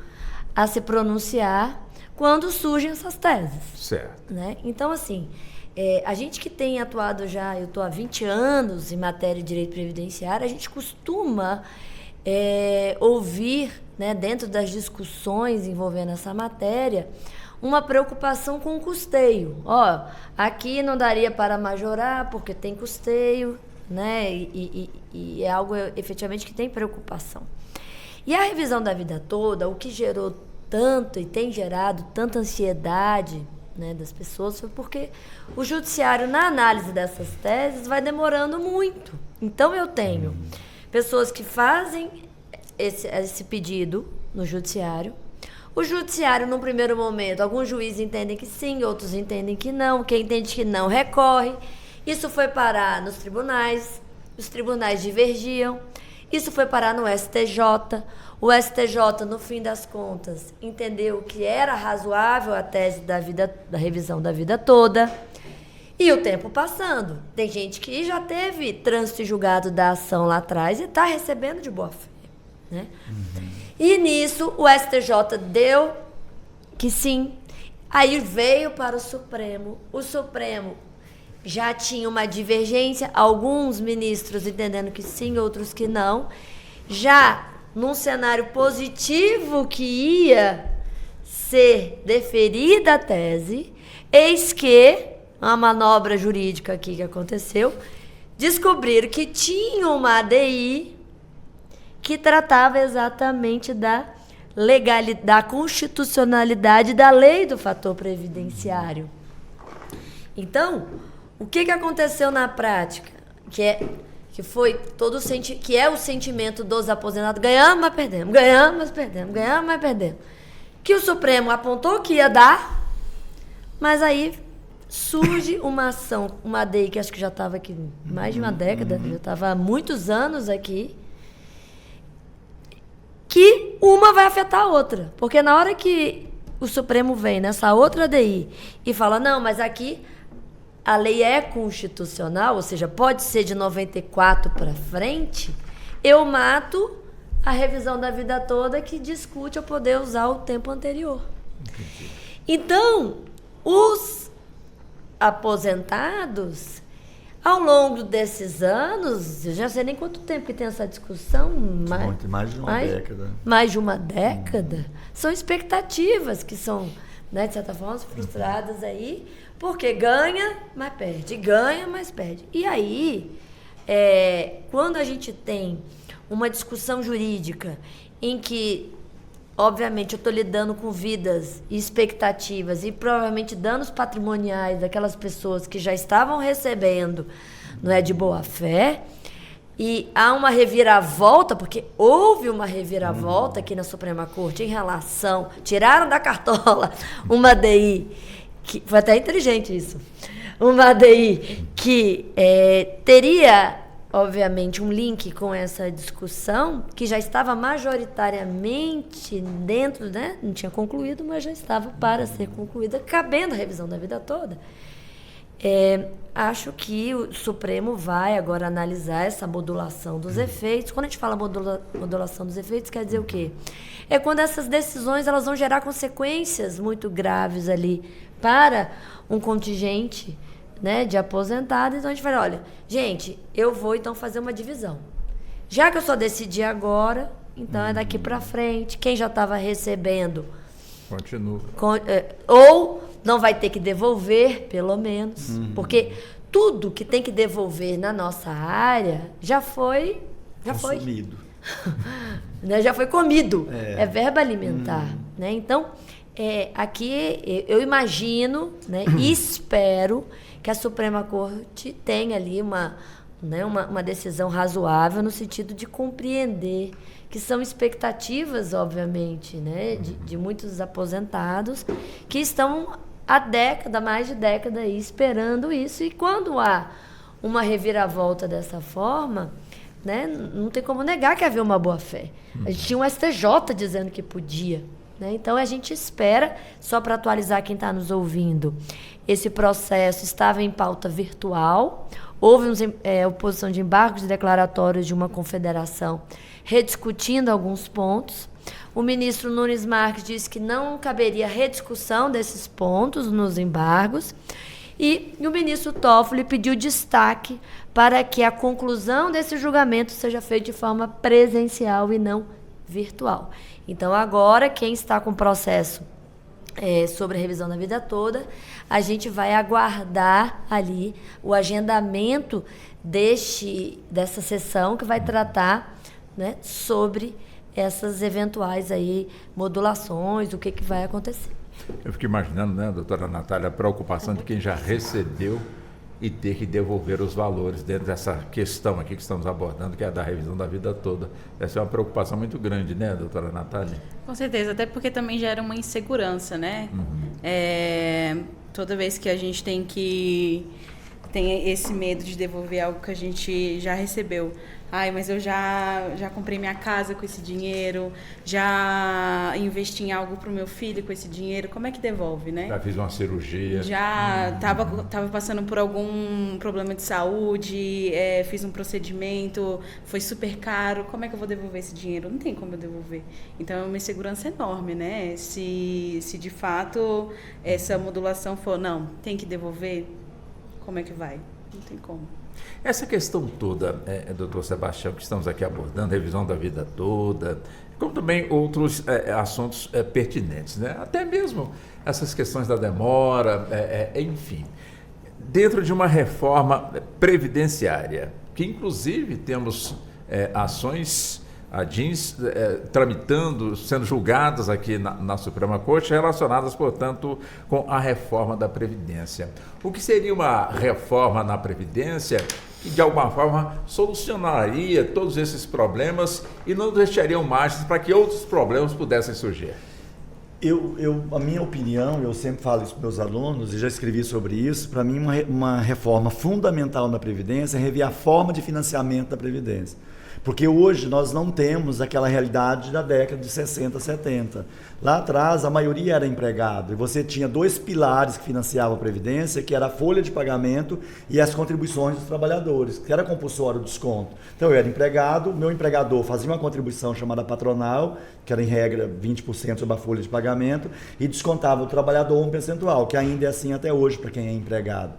a se pronunciar quando surgem essas teses. Certo. Né? Então, assim, a gente que tem atuado já, eu estou há 20 anos em matéria de direito previdenciário, a gente costuma ouvir, né, dentro das discussões envolvendo essa matéria, uma preocupação com o custeio. Aqui não daria para majorar porque tem custeio, né? E é algo efetivamente que tem preocupação. E a revisão da vida toda, o que gerou tanto e tem gerado tanta ansiedade, né, das pessoas, foi porque o judiciário, na análise dessas teses, vai demorando muito. Então, eu tenho pessoas que fazem esse pedido no judiciário. O judiciário, num primeiro momento, alguns juízes entendem que sim, outros entendem que não. Quem entende que não, recorre. Isso foi parar nos tribunais, os tribunais divergiam. Isso foi parar no STJ. O STJ, no fim das contas, entendeu que era razoável a tese da revisão da vida toda. E o tempo passando. Tem gente que já teve trânsito e julgado da ação lá atrás e está recebendo de boa fé, né? E nisso o STJ deu que sim. Aí veio para o Supremo. O Supremo já tinha uma divergência, alguns ministros entendendo que sim, outros que não. Já num cenário positivo que ia ser deferida a tese, eis que, uma manobra jurídica aqui que aconteceu, descobriram que tinha uma ADI que tratava exatamente da legalidade, da constitucionalidade da lei do fator previdenciário. Então, o que aconteceu na prática? Que foi que é o sentimento dos aposentados: ganhamos, mas perdemos, ganhamos, mas perdemos, ganhamos, mas perdemos. Que o Supremo apontou que ia dar, mas aí surge uma ação, uma ADI que acho que já estava aqui mais de uma década, já estava há muitos anos aqui, que uma vai afetar a outra. Porque na hora que o Supremo vem nessa outra ADI e fala, não, mas aqui a lei é constitucional, ou seja, pode ser de 94 para frente, eu mato a revisão da vida toda que discute eu poder usar o tempo anterior. Então, os aposentados, ao longo desses anos, eu já sei nem quanto tempo que tem essa discussão, mais de uma década. Mais de uma década. São expectativas que são, né, de certa forma, frustradas aí, porque ganha, mas perde, ganha, mas perde. E aí, quando a gente tem uma discussão jurídica em que, obviamente, eu estou lidando com vidas e expectativas e provavelmente danos patrimoniais daquelas pessoas que já estavam recebendo, não é de boa fé, e há uma reviravolta, porque houve uma reviravolta aqui na Suprema Corte em relação, tiraram da cartola uma ADI, que foi até inteligente isso, uma ADI que teria, obviamente, um link com essa discussão, que já estava majoritariamente dentro, né? Não tinha concluído, mas já estava para ser concluída, cabendo a revisão da vida toda. Acho que o Supremo vai agora analisar essa modulação dos efeitos. Quando a gente fala modulação dos efeitos, quer dizer o quê? É quando essas decisões elas vão gerar consequências muito graves ali para um contingente, né, de aposentados. Então a gente fala, olha, gente, eu vou então fazer uma divisão. Já que eu só decidi agora, então é daqui para frente. Quem já estava recebendo Continua. Ou não vai ter que devolver, pelo menos, porque tudo que tem que devolver na nossa área já foi Consumido. né, já foi comido. É verba alimentar. Né? Então, aqui eu imagino, né, e espero que a Suprema Corte tenha ali uma decisão razoável no sentido de compreender que são expectativas, obviamente, né, de muitos aposentados que estão há mais de década aí esperando isso. E quando há uma reviravolta dessa forma, né, não tem como negar que havia uma boa-fé. A gente tinha um STJ dizendo que podia. Né? Então, a gente espera, só para atualizar quem está nos ouvindo, esse processo estava em pauta virtual, houve oposição de embargos declaratórios de uma confederação rediscutindo alguns pontos. O ministro Nunes Marques disse que não caberia rediscussão desses pontos nos embargos. E o ministro Toffoli pediu destaque para que a conclusão desse julgamento seja feita de forma presencial e não virtual. Então, agora, quem está com o processo sobre a revisão da vida toda, a gente vai aguardar ali o agendamento dessa sessão que vai tratar, né, sobre essas eventuais aí modulações, o que vai acontecer. Eu fico imaginando, né, doutora Natália, a preocupação de quem já recebeu e ter que devolver os valores dentro dessa questão aqui que estamos abordando, que é a da revisão da vida toda. Essa é uma preocupação muito grande, né, doutora Natália? Com certeza, até porque também gera uma insegurança, né? Toda vez que a gente tem esse medo de devolver algo que a gente já recebeu. Mas eu já comprei minha casa com esse dinheiro, já investi em algo para o meu filho com esse dinheiro, como é que devolve, né? Já fiz uma cirurgia. Já estava passando por algum problema de saúde, fiz um procedimento, foi super caro, como é que eu vou devolver esse dinheiro? Não tem como eu devolver. Então é uma insegurança enorme, né? Se de fato essa modulação for, não, tem que devolver, como é que vai? Não tem como. Essa questão toda, doutor Sebastião, que estamos aqui abordando, revisão da vida toda, como também outros assuntos pertinentes, né? Até mesmo essas questões da demora, enfim, dentro de uma reforma previdenciária, que inclusive temos ações, ADINs, tramitando, sendo julgadas aqui na Suprema Corte, relacionadas, portanto, com a reforma da Previdência. O que seria uma reforma na Previdência que, de alguma forma, solucionaria todos esses problemas e não deixariam margens para que outros problemas pudessem surgir? A minha opinião, eu sempre falo isso para meus alunos e já escrevi sobre isso, para mim uma reforma fundamental na Previdência é rever a forma de financiamento da Previdência. Porque hoje nós não temos aquela realidade da década de 60, 70. Lá atrás, a maioria era empregado e você tinha dois pilares que financiavam a Previdência, que era a folha de pagamento e as contribuições dos trabalhadores, que era compulsório o desconto. Então eu era empregado, meu empregador fazia uma contribuição chamada patronal, que era em regra 20% sobre a folha de pagamento, e descontava o trabalhador um percentual, que ainda é assim até hoje para quem é empregado.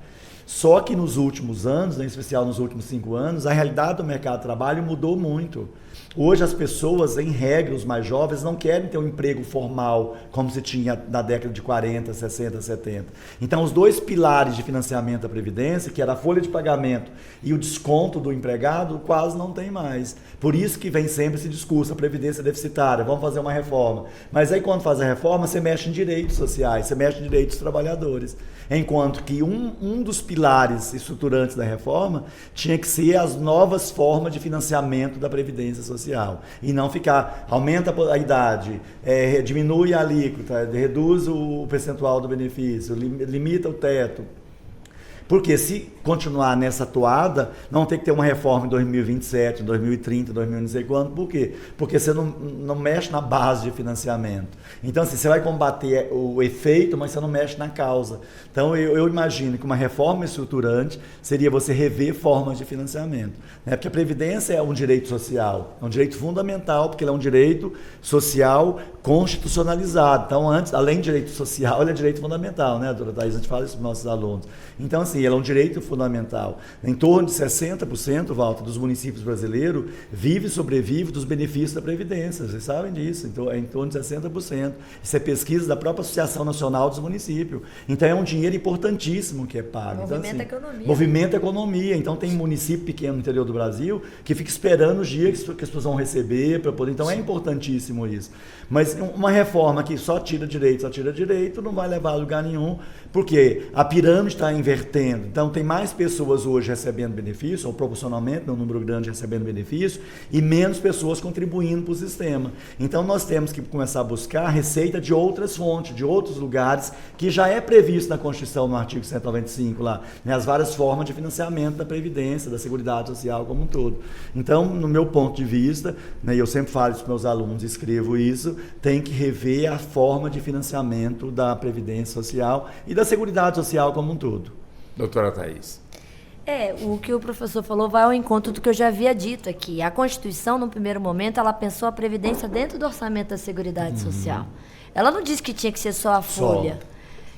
Só que nos últimos anos, em especial nos últimos 5 anos, a realidade do mercado de trabalho mudou muito. Hoje as pessoas, em regra, os mais jovens, não querem ter um emprego formal como se tinha na década de 40, 60, 70. Então os dois pilares de financiamento da Previdência, que era a folha de pagamento e o desconto do empregado, quase não tem mais. Por isso que vem sempre esse discurso, a Previdência deficitária, vamos fazer uma reforma. Mas aí quando faz a reforma, você mexe em direitos sociais, você mexe em direitos dos trabalhadores. Enquanto que um dos pilares estruturantes da reforma tinha que ser as novas formas de financiamento da Previdência Social. E não ficar, aumenta a idade, diminui a alíquota, reduz o percentual do benefício, limita o teto. Porque se continuar nessa toada, não tem que ter uma reforma em 2027, 2030, 2000 não sei quando. Por quê? Porque você não mexe na base de financiamento. Então, assim, você vai combater o efeito, mas você não mexe na causa. Então, eu imagino que uma reforma estruturante seria você rever formas de financiamento. Né? Porque a Previdência é um direito social, é um direito fundamental, porque ele é um direito social constitucionalizado. Então, além de direito social, ele é direito fundamental, né, doutora Thaís? A gente fala isso para os nossos alunos. Então, assim, ele é um direito fundamental. Em torno de 60%, Walter, dos municípios brasileiros sobrevive dos benefícios da Previdência. Vocês sabem disso. Então, é em torno de 60%. Isso é pesquisa da própria Associação Nacional dos Municípios. Então, é um dinheiro importantíssimo que é pago. Movimenta então, a economia. Movimenta a economia. Então, tem município pequeno no interior do Brasil que fica esperando os dias que as pessoas vão receber para poder. Então, é importantíssimo isso. Mas uma reforma que só tira direito, não vai levar a lugar nenhum, porque a pirâmide está invertendo. Então, tem mais pessoas hoje recebendo benefício, ou proporcionalmente, um número grande recebendo benefício, e menos pessoas contribuindo para o sistema. Então, nós temos que começar a buscar receita de outras fontes, de outros lugares, que já é previsto na Constituição, no artigo 195, lá, né, as várias formas de financiamento da Previdência, da Seguridade Social como um todo. Então, no meu ponto de vista, né, eu sempre falo isso para os meus alunos, escrevo isso, tem que rever a forma de financiamento da Previdência Social e da Seguridade Social como um todo. Doutora Thaís. O que o professor falou vai ao encontro do que eu já havia dito aqui. A Constituição, no primeiro momento, ela pensou a Previdência dentro do orçamento da Seguridade Social. Ela não disse que tinha que ser só a folha.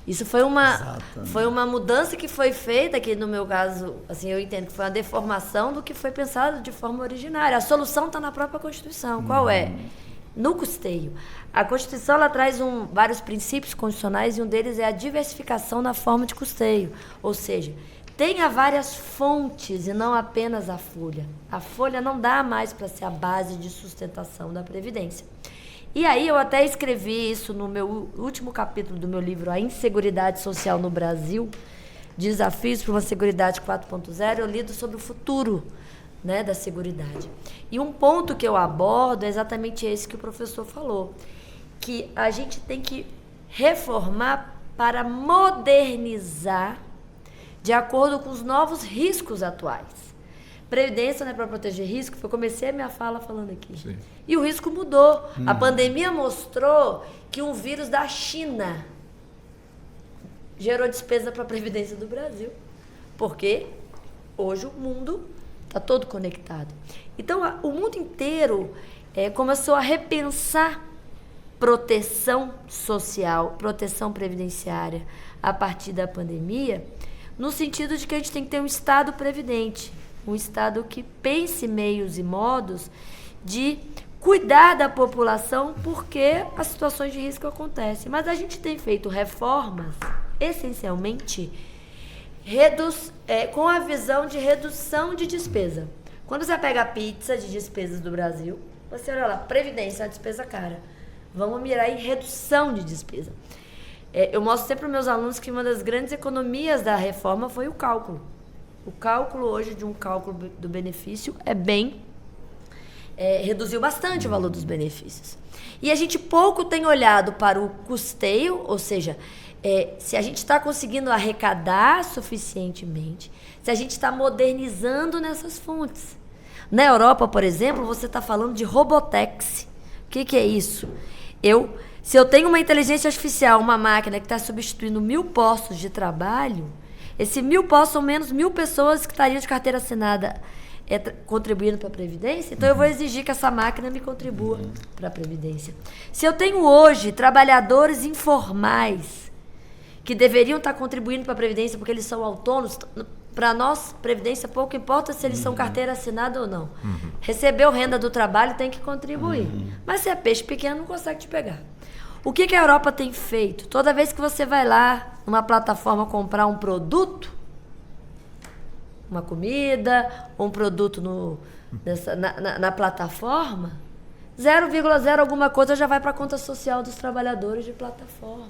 Isso foi uma mudança que foi feita, que no meu caso, assim, eu entendo que foi uma deformação do que foi pensado de forma originária. A solução está na própria Constituição. Qual é? No custeio. A Constituição ela traz vários princípios constitucionais e um deles é a diversificação na forma de custeio. Ou seja, tenha várias fontes e não apenas a folha. A folha não dá mais para ser a base de sustentação da Previdência. E aí eu até escrevi isso no meu último capítulo do meu livro, A Inseguridade Social no Brasil, Desafios para uma Seguridade 4.0, eu lido sobre o futuro, né, da Seguridade. E um ponto que eu abordo é exatamente esse que o professor falou, que a gente tem que reformar para modernizar de acordo com os novos riscos atuais. Previdência não é para proteger risco, eu comecei a minha fala falando aqui. Sim. E o risco mudou. A pandemia mostrou que um vírus da China gerou despesa para a Previdência do Brasil. Porque hoje o mundo está todo conectado. Então, o mundo inteiro começou a repensar proteção social, proteção previdenciária a partir da pandemia, no sentido de que a gente tem que ter um Estado previdente, um Estado que pense meios e modos de cuidar da população porque as situações de risco acontecem. Mas a gente tem feito reformas, essencialmente, com a visão de redução de despesa. Quando você pega a pizza de despesas do Brasil, você olha lá, Previdência, a despesa cara. Vamos mirar em redução de despesa. Eu mostro sempre para meus alunos que uma das grandes economias da reforma foi o cálculo. O cálculo hoje de um cálculo do benefício reduziu bastante o valor dos benefícios. E a gente pouco tem olhado para o custeio, ou seja, se a gente está conseguindo arrecadar suficientemente, se a gente está modernizando nessas fontes. Na Europa, por exemplo, você está falando de robotaxi. O que é isso? Se eu tenho uma inteligência artificial, uma máquina que está substituindo 1.000 postos de trabalho, esses 1.000 postos são menos 1.000 pessoas que estariam de carteira assinada contribuindo para a Previdência, então eu vou exigir que essa máquina me contribua para a Previdência. Se eu tenho hoje trabalhadores informais que deveriam estar contribuindo para a Previdência porque eles são autônomos, para nós, Previdência, pouco importa se eles são carteira assinada ou não. Recebeu renda do trabalho, tem que contribuir. Mas se é peixe pequeno, não consegue te pegar. O que a Europa tem feito? Toda vez que você vai lá numa plataforma comprar um produto, uma comida, um produto na plataforma, 0,0 alguma coisa já vai para a conta social dos trabalhadores de plataforma.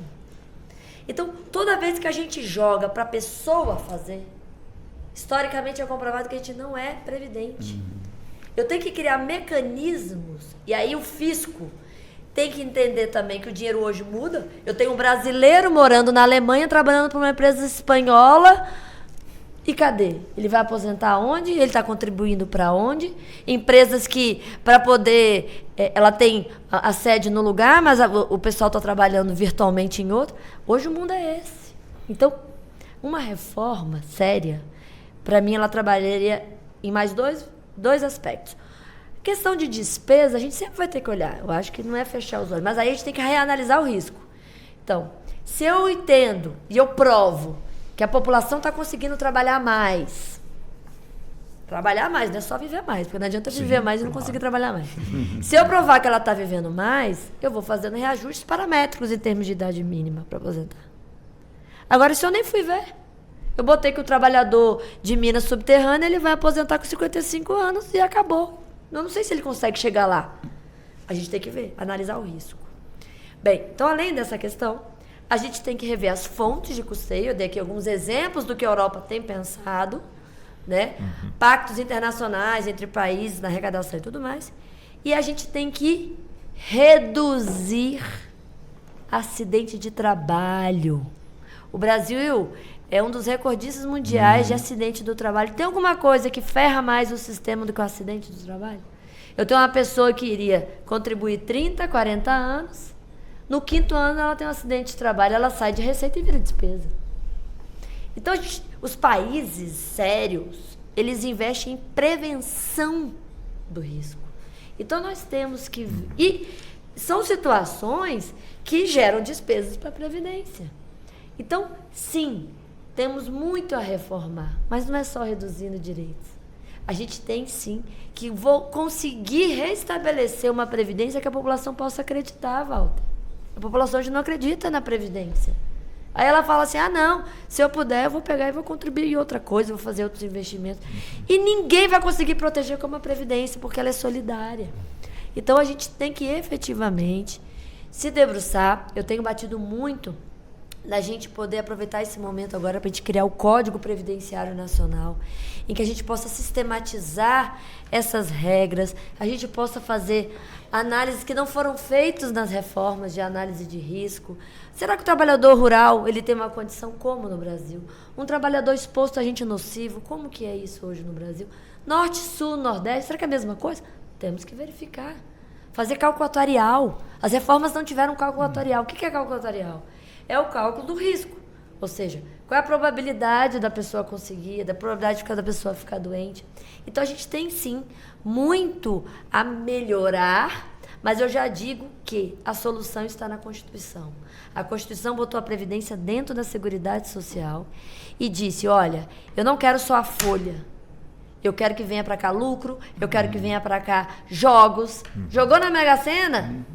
Então, toda vez que a gente joga para a pessoa fazer, historicamente é comprovado que a gente não é previdente. Eu tenho que criar mecanismos, e aí o fisco tem que entender também que o dinheiro hoje muda. Eu tenho um brasileiro morando na Alemanha, trabalhando para uma empresa espanhola, e cadê? Ele vai aposentar onde? Ele está contribuindo para onde? Empresas que, para poder... ela tem a sede no lugar, mas o pessoal está trabalhando virtualmente em outro. Hoje o mundo é esse. Então, uma reforma séria, para mim, ela trabalharia em mais dois aspectos. Questão de despesa, a gente sempre vai ter que olhar. Eu acho que não é fechar os olhos, mas aí a gente tem que reanalisar o risco. Então, se eu entendo e eu provo que a população está conseguindo trabalhar mais. Trabalhar mais, não é só viver mais, porque não adianta viver mais e não conseguir trabalhar mais. Se eu provar que ela está vivendo mais, eu vou fazendo reajustes paramétricos em termos de idade mínima para aposentar. Agora, se eu nem fui ver, eu botei que o trabalhador de mina subterrânea, ele vai aposentar com 55 anos e acabou. Eu não sei se ele consegue chegar lá. A gente tem que ver, analisar o risco. Bem, então, além dessa questão, a gente tem que rever as fontes de custeio. Eu dei aqui alguns exemplos do que a Europa tem pensado, né? Pactos internacionais entre países na arrecadação e tudo mais. E a gente tem que reduzir acidente de trabalho. O Brasil é um dos recordistas mundiais de acidente do trabalho. Tem alguma coisa que ferra mais o sistema do que o acidente do trabalho? Eu tenho uma pessoa que iria contribuir 30, 40 anos. No 5º ano ela tem um acidente de trabalho, ela sai de receita e vira despesa. Então, os países sérios, eles investem em prevenção do risco. Então, nós temos que... E são situações que geram despesas para a Previdência. Então, sim, temos muito a reformar, mas não é só reduzindo direitos. A gente tem, sim, que conseguir restabelecer uma Previdência que a população possa acreditar, Walter. A população hoje não acredita na Previdência. Aí ela fala assim, não, se eu puder, eu vou pegar e vou contribuir em outra coisa, vou fazer outros investimentos. E ninguém vai conseguir proteger como a Previdência, porque ela é solidária. Então, a gente tem que efetivamente se debruçar. Eu tenho batido muito da gente poder aproveitar esse momento agora para a gente criar o Código Previdenciário Nacional, em que a gente possa sistematizar essas regras, a gente possa fazer análises que não foram feitas nas reformas de análise de risco. Será que o trabalhador rural ele tem uma condição como no Brasil? Um trabalhador exposto a agente nocivo, como que é isso hoje no Brasil? Norte, Sul, Nordeste, será que é a mesma coisa? Temos que verificar. Fazer cálculo atuarial. As reformas não tiveram cálculo atuarial. O que é cálculo atuarial? É o cálculo do risco. Ou seja, qual é a probabilidade da pessoa conseguir, da probabilidade da pessoa ficar doente. Então, a gente tem, sim, muito a melhorar, mas eu já digo que a solução está na Constituição. A Constituição botou a Previdência dentro da Seguridade Social e disse, olha, eu não quero só a folha. Eu quero que venha para cá lucro, eu quero que venha para cá jogos. Jogou na Mega Sena?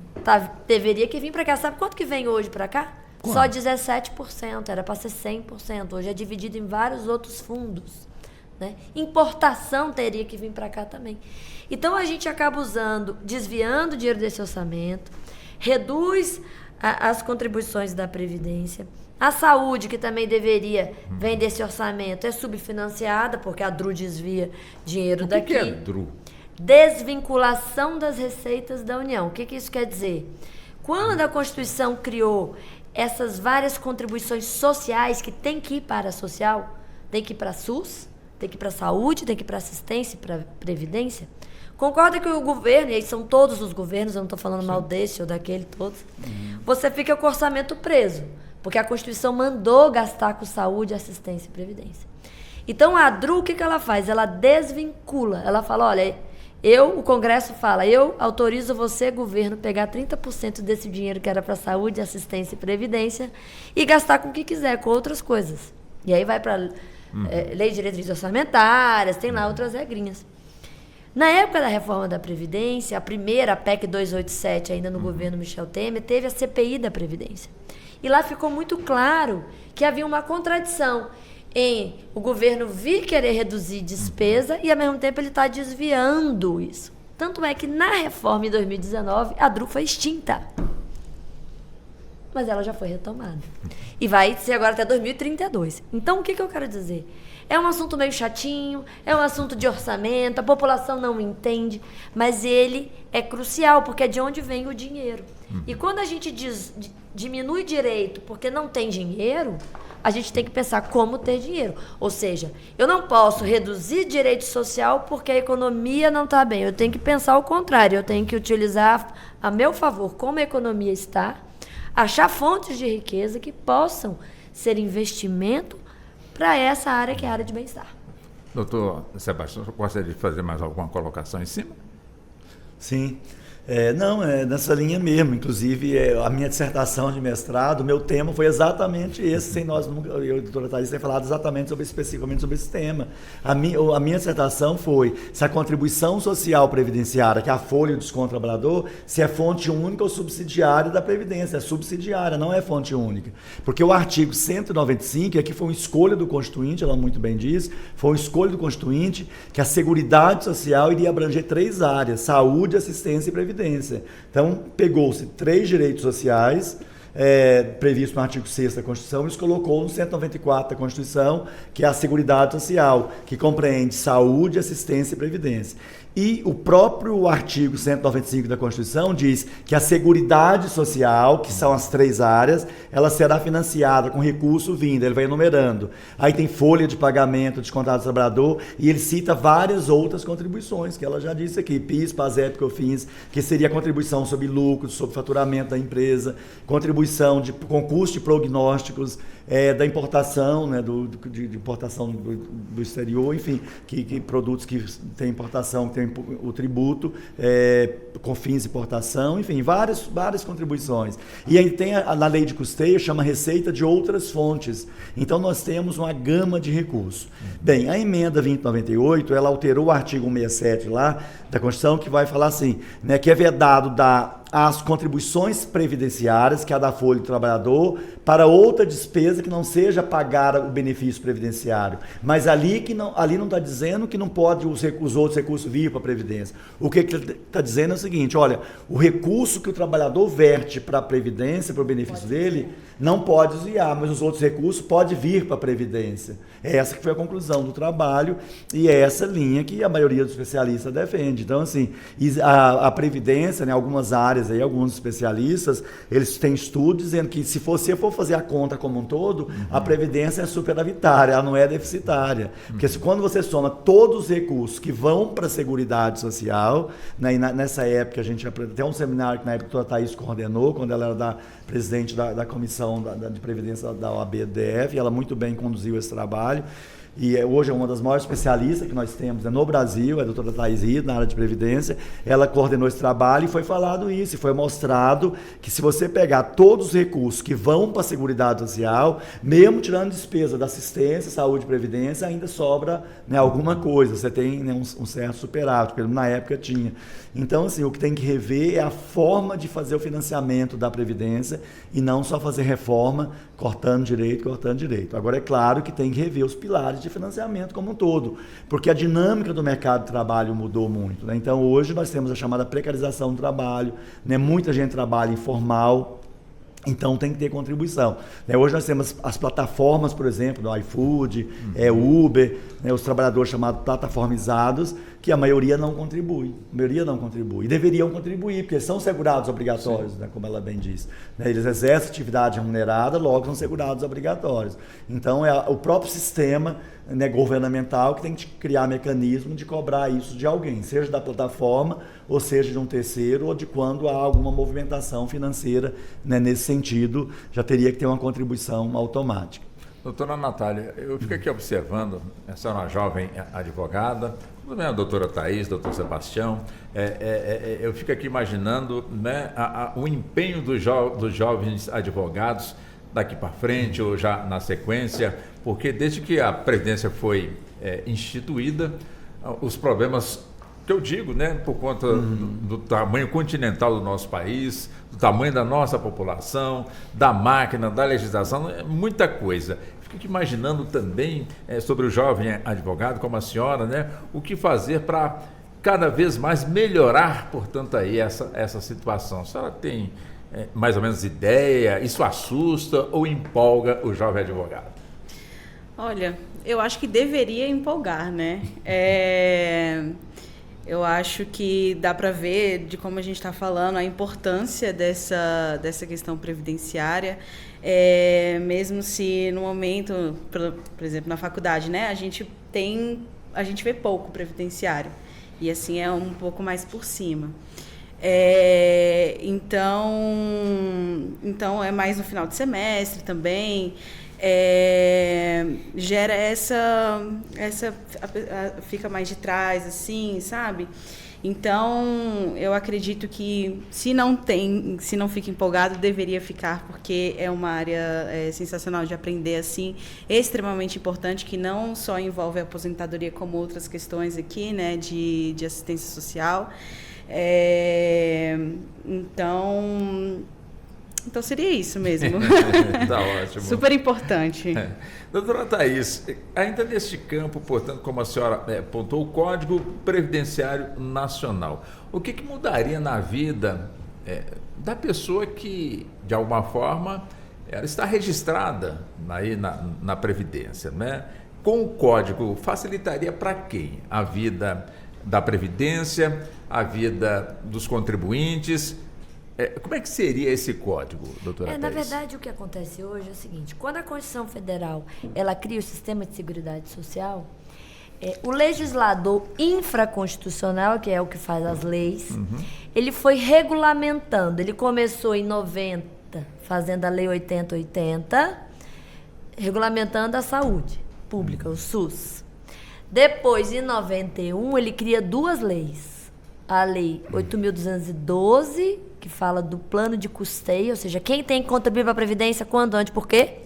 Deveria que vir para cá. Sabe quanto que vem hoje para cá? Quanto? Só 17%, era para ser 100%. Hoje é dividido em vários outros fundos. Né? Importação teria que vir para cá também. Então, a gente acaba desviando o dinheiro desse orçamento, reduz as contribuições da Previdência. A saúde, que também deveria vir desse orçamento, é subfinanciada, porque a DRU desvia dinheiro daqui. O que é DRU? Desvinculação das receitas da União. O que isso quer dizer? Quando a Constituição criou essas várias contribuições sociais que tem que ir para a social, tem que ir para a SUS, tem que ir para a saúde, tem que ir para a assistência e para a previdência, concorda que o governo, e aí são todos os governos, eu não estou falando mal desse ou daquele, todos, você fica com o orçamento preso, porque a Constituição mandou gastar com saúde, assistência e previdência. Então, a DRU, o que ela faz? Ela desvincula, ela fala, olha, o Congresso fala, eu autorizo você, governo, pegar 30% desse dinheiro que era para saúde, assistência e previdência e gastar com o que quiser, com outras coisas. E aí vai para lei de diretrizes orçamentárias, tem lá outras regrinhas. Na época da reforma da Previdência, a primeira, a PEC 287, ainda no governo Michel Temer, teve a CPI da Previdência. E lá ficou muito claro que havia uma contradição em o governo vir querer reduzir despesa e, ao mesmo tempo, ele está desviando isso. Tanto é que, na reforma em 2019, a DRU foi extinta. Mas ela já foi retomada. E vai ser agora até 2032. Então, o que eu quero dizer? É um assunto meio chatinho, é um assunto de orçamento, a população não entende, mas ele é crucial, porque é de onde vem o dinheiro. E quando a gente diminui direito porque não tem dinheiro, a gente tem que pensar como ter dinheiro. Ou seja, eu não posso reduzir direito social porque a economia não está bem. Eu tenho que pensar o contrário, eu tenho que utilizar a meu favor como a economia está, achar fontes de riqueza que possam ser investimento para essa área que é a área de bem-estar. Doutor Sebastião, você gostaria de fazer mais alguma colocação em cima? Sim. Não, é nessa linha mesmo. Inclusive, a minha dissertação de mestrado, meu tema foi exatamente esse, sem nós nunca, eu e a doutora Thaís, ter falado exatamente especificamente sobre esse tema. A minha dissertação foi se a contribuição social previdenciária, que é a folha do desconto trabalhador, se é fonte única ou subsidiária da Previdência. É subsidiária, não é fonte única. Porque o artigo 195, aqui foi uma escolha do Constituinte, ela muito bem diz, foi uma escolha do Constituinte que a Seguridade Social iria abranger 3 áreas: saúde, assistência e previdência. Então, pegou-se 3 direitos sociais previsto no artigo 6º da Constituição e os colocou no 194 da Constituição, que é a Seguridade Social, que compreende saúde, assistência e previdência. E o próprio artigo 195 da Constituição diz que a Seguridade Social, que são as 3 áreas, ela será financiada com recurso vindo, ele vai enumerando. Aí tem folha de pagamento descontado do trabalhador e ele cita várias outras contribuições, que ela já disse aqui, PIS, PASEP, COFINS, que seria a contribuição sobre lucros, sobre faturamento da empresa, contribuição de concurso de prognósticos, da importação, né, de importação do exterior, enfim, que produtos que têm importação, que tem o tributo, com fins de importação, enfim, várias contribuições. E aí tem na lei de custeio, chama receita de outras fontes. Então nós temos uma gama de recursos. Bem, a emenda 2098, ela alterou o artigo 167 lá da Constituição, que vai falar assim, né, que é vedado as contribuições previdenciárias, que é a da folha do trabalhador, para outra despesa que não seja pagar o benefício previdenciário. Mas ali não está dizendo que não pode os outros recursos vir para a Previdência. O que está dizendo é o seguinte, olha, o recurso que o trabalhador verte para a Previdência, para o benefício dele, não pode desviar, mas os outros recursos podem vir para a Previdência. Essa que foi a conclusão do trabalho e é essa linha que a maioria dos especialistas defende. Então, assim, a Previdência, né, algumas áreas aí, alguns especialistas, eles têm estudos dizendo que se você for fazer a conta como um todo, a Previdência é superavitária, ela não é deficitária. Porque quando você soma todos os recursos que vão para a Seguridade Social, né, e nessa época a gente até um seminário que na época a doutora Thaís coordenou, quando ela era presidente da comissão de Previdência da OAB-DF, e ela muito bem conduziu esse trabalho. E hoje é uma das maiores especialistas que nós temos no Brasil, é a doutora Thaís Rito, na área de Previdência. Ela coordenou esse trabalho e foi falado isso, e foi mostrado que se você pegar todos os recursos que vão para a Seguridade Social, mesmo tirando despesa da assistência, saúde e previdência, ainda sobra, né, alguma coisa, você tem, né, um certo superávit, porque na época tinha. Então, assim, o que tem que rever é a forma de fazer o financiamento da Previdência e não só fazer reforma cortando direito. Agora, é claro que tem que rever os pilares de financiamento como um todo, porque a dinâmica do mercado de trabalho mudou muito, né? Então, hoje nós temos a chamada precarização do trabalho, né? Muita gente trabalha informal, então tem que ter contribuição, né? Hoje nós temos as plataformas, por exemplo, do iFood, Uber, né? Os trabalhadores chamados plataformizados, que a maioria não contribui. E deveriam contribuir, porque eles são segurados obrigatórios, né? Como ela bem diz, né? Eles exercem atividade remunerada, logo são segurados obrigatórios. Então é o próprio sistema, né, governamental que tem que criar mecanismo de cobrar isso de alguém, seja da plataforma, ou seja de um terceiro, ou de quando há alguma movimentação financeira, né, nesse sentido, já teria que ter uma contribuição automática. Doutora Natália, eu fico aqui observando, essa é uma jovem advogada, também a doutora Thaís, doutor Sebastião, eu fico aqui imaginando, né, o empenho dos jovens advogados daqui para frente ou já na sequência, porque desde que a Previdência foi instituída, os problemas que eu digo, né, por conta do tamanho continental do nosso país, do tamanho da nossa população, da máquina, da legislação, muita coisa. Fico imaginando também sobre o jovem advogado, como a senhora, né, o que fazer para cada vez mais melhorar, portanto, aí essa situação. A senhora tem mais ou menos ideia? Isso assusta ou empolga o jovem advogado? Olha, eu acho que deveria empolgar, né? Eu acho que dá para ver, de como a gente está falando, a importância dessa questão previdenciária, mesmo se no momento, por exemplo, na faculdade, né, a gente vê pouco previdenciário, e assim é um pouco mais por cima. Então é mais no final de semestre também. gera fica mais de trás, assim, sabe? Então, eu acredito que se não fica empolgado, deveria ficar, porque é uma área sensacional de aprender, assim, extremamente importante, que não só envolve a aposentadoria, como outras questões aqui, né, de assistência social. Então seria isso mesmo. Tá ótimo. Super importante. Doutora Thaís, ainda neste campo, portanto, como a senhora apontou, o Código Previdenciário Nacional, o que mudaria na vida da pessoa que, de alguma forma, ela está registrada aí na Previdência, né? Com o Código, facilitaria para quem? A vida da Previdência, a vida dos contribuintes. Como é que seria esse código, doutora Thaís? Na verdade, o que acontece hoje é o seguinte: quando a Constituição Federal ela cria o Sistema de Seguridade Social, o legislador infraconstitucional, que é o que faz as leis, ele foi regulamentando. Ele começou em 90, fazendo a Lei 8080, regulamentando a saúde pública, o SUS. Depois, em 91, ele cria duas leis. A Lei 8.212, que fala do plano de custeio, ou seja, quem tem que contribuir para a Previdência, quando, onde, por quê?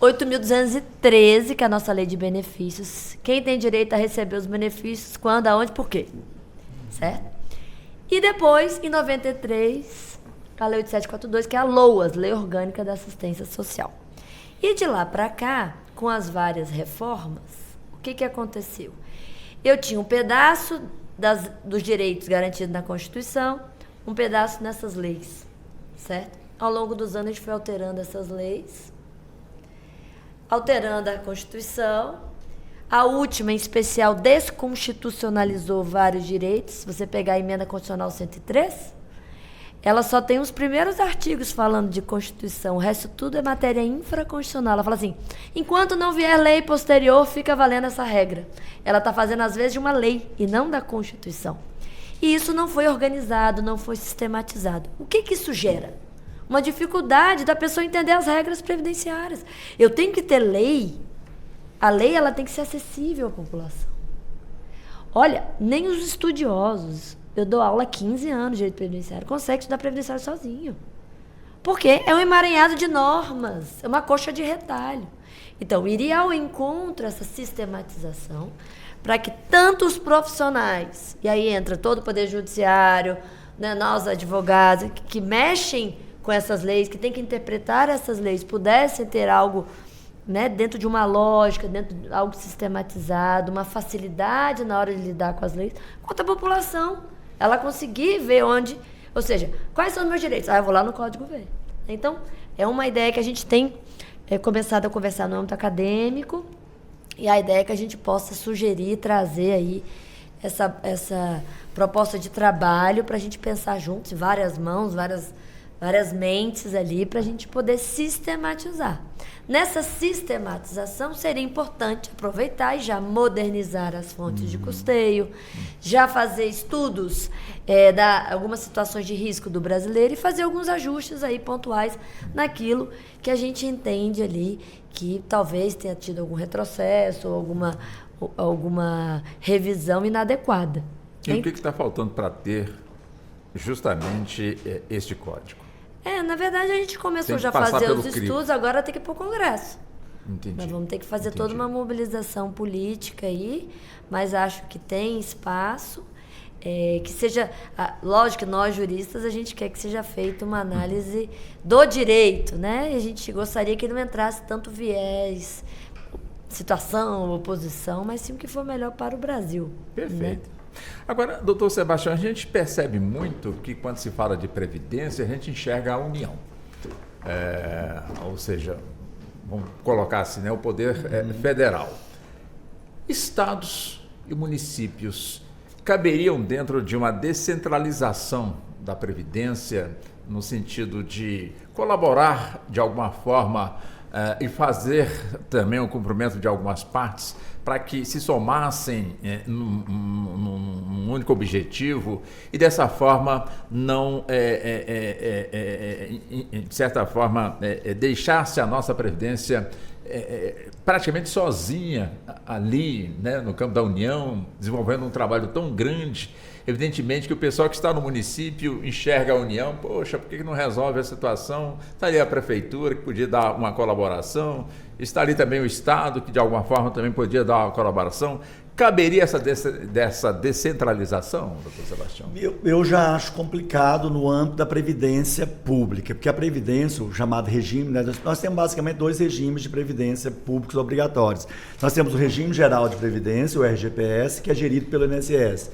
8.213, que é a nossa lei de benefícios. Quem tem direito a receber os benefícios, quando, aonde, por quê? Certo? E depois, em 93, a Lei 8742, que é a LOAS, Lei Orgânica da Assistência Social. E de lá para cá, com as várias reformas, o que aconteceu? Eu tinha um pedaço dos direitos garantidos na Constituição, um pedaço nessas leis, certo? Ao longo dos anos a gente foi alterando essas leis, alterando a Constituição. A última, em especial, desconstitucionalizou vários direitos. Se você pegar a Emenda Constitucional 103, ela só tem os primeiros artigos falando de Constituição, o resto tudo é matéria infraconstitucional. Ela fala assim: enquanto não vier lei posterior, fica valendo essa regra. Ela está fazendo, às vezes, de uma lei e não da Constituição. E isso não foi organizado, não foi sistematizado. O que isso gera? Uma dificuldade da pessoa entender as regras previdenciárias. Eu tenho que ter lei. A lei ela tem que ser acessível à população. Olha, nem os estudiosos, eu dou aula há 15 anos de direito previdenciário, conseguem estudar previdenciário sozinho. Porque é um emaranhado de normas, é uma coxa de retalho. Então, iria ao encontro essa sistematização para que tanto os profissionais, e aí entra todo o Poder Judiciário, né, nós advogados, que mexem com essas leis, que têm que interpretar essas leis, pudessem ter algo, né, dentro de uma lógica, dentro de algo sistematizado, uma facilidade na hora de lidar com as leis, quanto a população, ela conseguir ver onde, ou seja, quais são os meus direitos? Eu vou lá no Código ver. Então, é uma ideia que a gente tem começado a conversar no âmbito acadêmico, e a ideia é que a gente possa sugerir, trazer aí essa proposta de trabalho para a gente pensar juntos, várias mãos, várias mentes ali, para a gente poder sistematizar. Nessa sistematização, seria importante aproveitar e já modernizar as fontes de custeio, já fazer estudos algumas situações de risco do brasileiro e fazer alguns ajustes aí pontuais naquilo que a gente entende ali que talvez tenha tido algum retrocesso ou alguma revisão inadequada. E o que está faltando para ter justamente este código? Na verdade, a gente começou já a fazer os estudos, agora tem que ir para o Congresso. Entendi. Nós vamos ter que fazer toda uma mobilização política aí, mas acho que tem espaço, que seja... Lógico que nós, juristas, a gente quer que seja feita uma análise do direito, né? E a gente gostaria que não entrasse tanto viés, situação, oposição, mas sim o que for melhor para o Brasil. Perfeito. Né? Agora, doutor Sebastião, a gente percebe muito que quando se fala de previdência, a gente enxerga a União. Ou seja, vamos colocar assim, né, o poder federal. Estados e municípios caberiam dentro de uma descentralização da previdência, no sentido de colaborar de alguma forma e fazer também o cumprimento de algumas partes para que se somassem num único objetivo e dessa forma não, de certa forma, deixasse a nossa Previdência praticamente sozinha ali, né, no campo da União, desenvolvendo um trabalho tão grande. Evidentemente que o pessoal que está no município enxerga a União, poxa, por que não resolve a situação? Está ali a Prefeitura, que podia dar uma colaboração, está ali também o Estado, que de alguma forma também podia dar uma colaboração. Caberia dessa descentralização, doutor Sebastião? Eu já acho complicado no âmbito da Previdência Pública, porque a Previdência, o chamado regime, né, nós temos basicamente 2 regimes de Previdência públicos obrigatórios. Nós temos o Regime Geral de Previdência, o RGPS, que é gerido pelo INSS,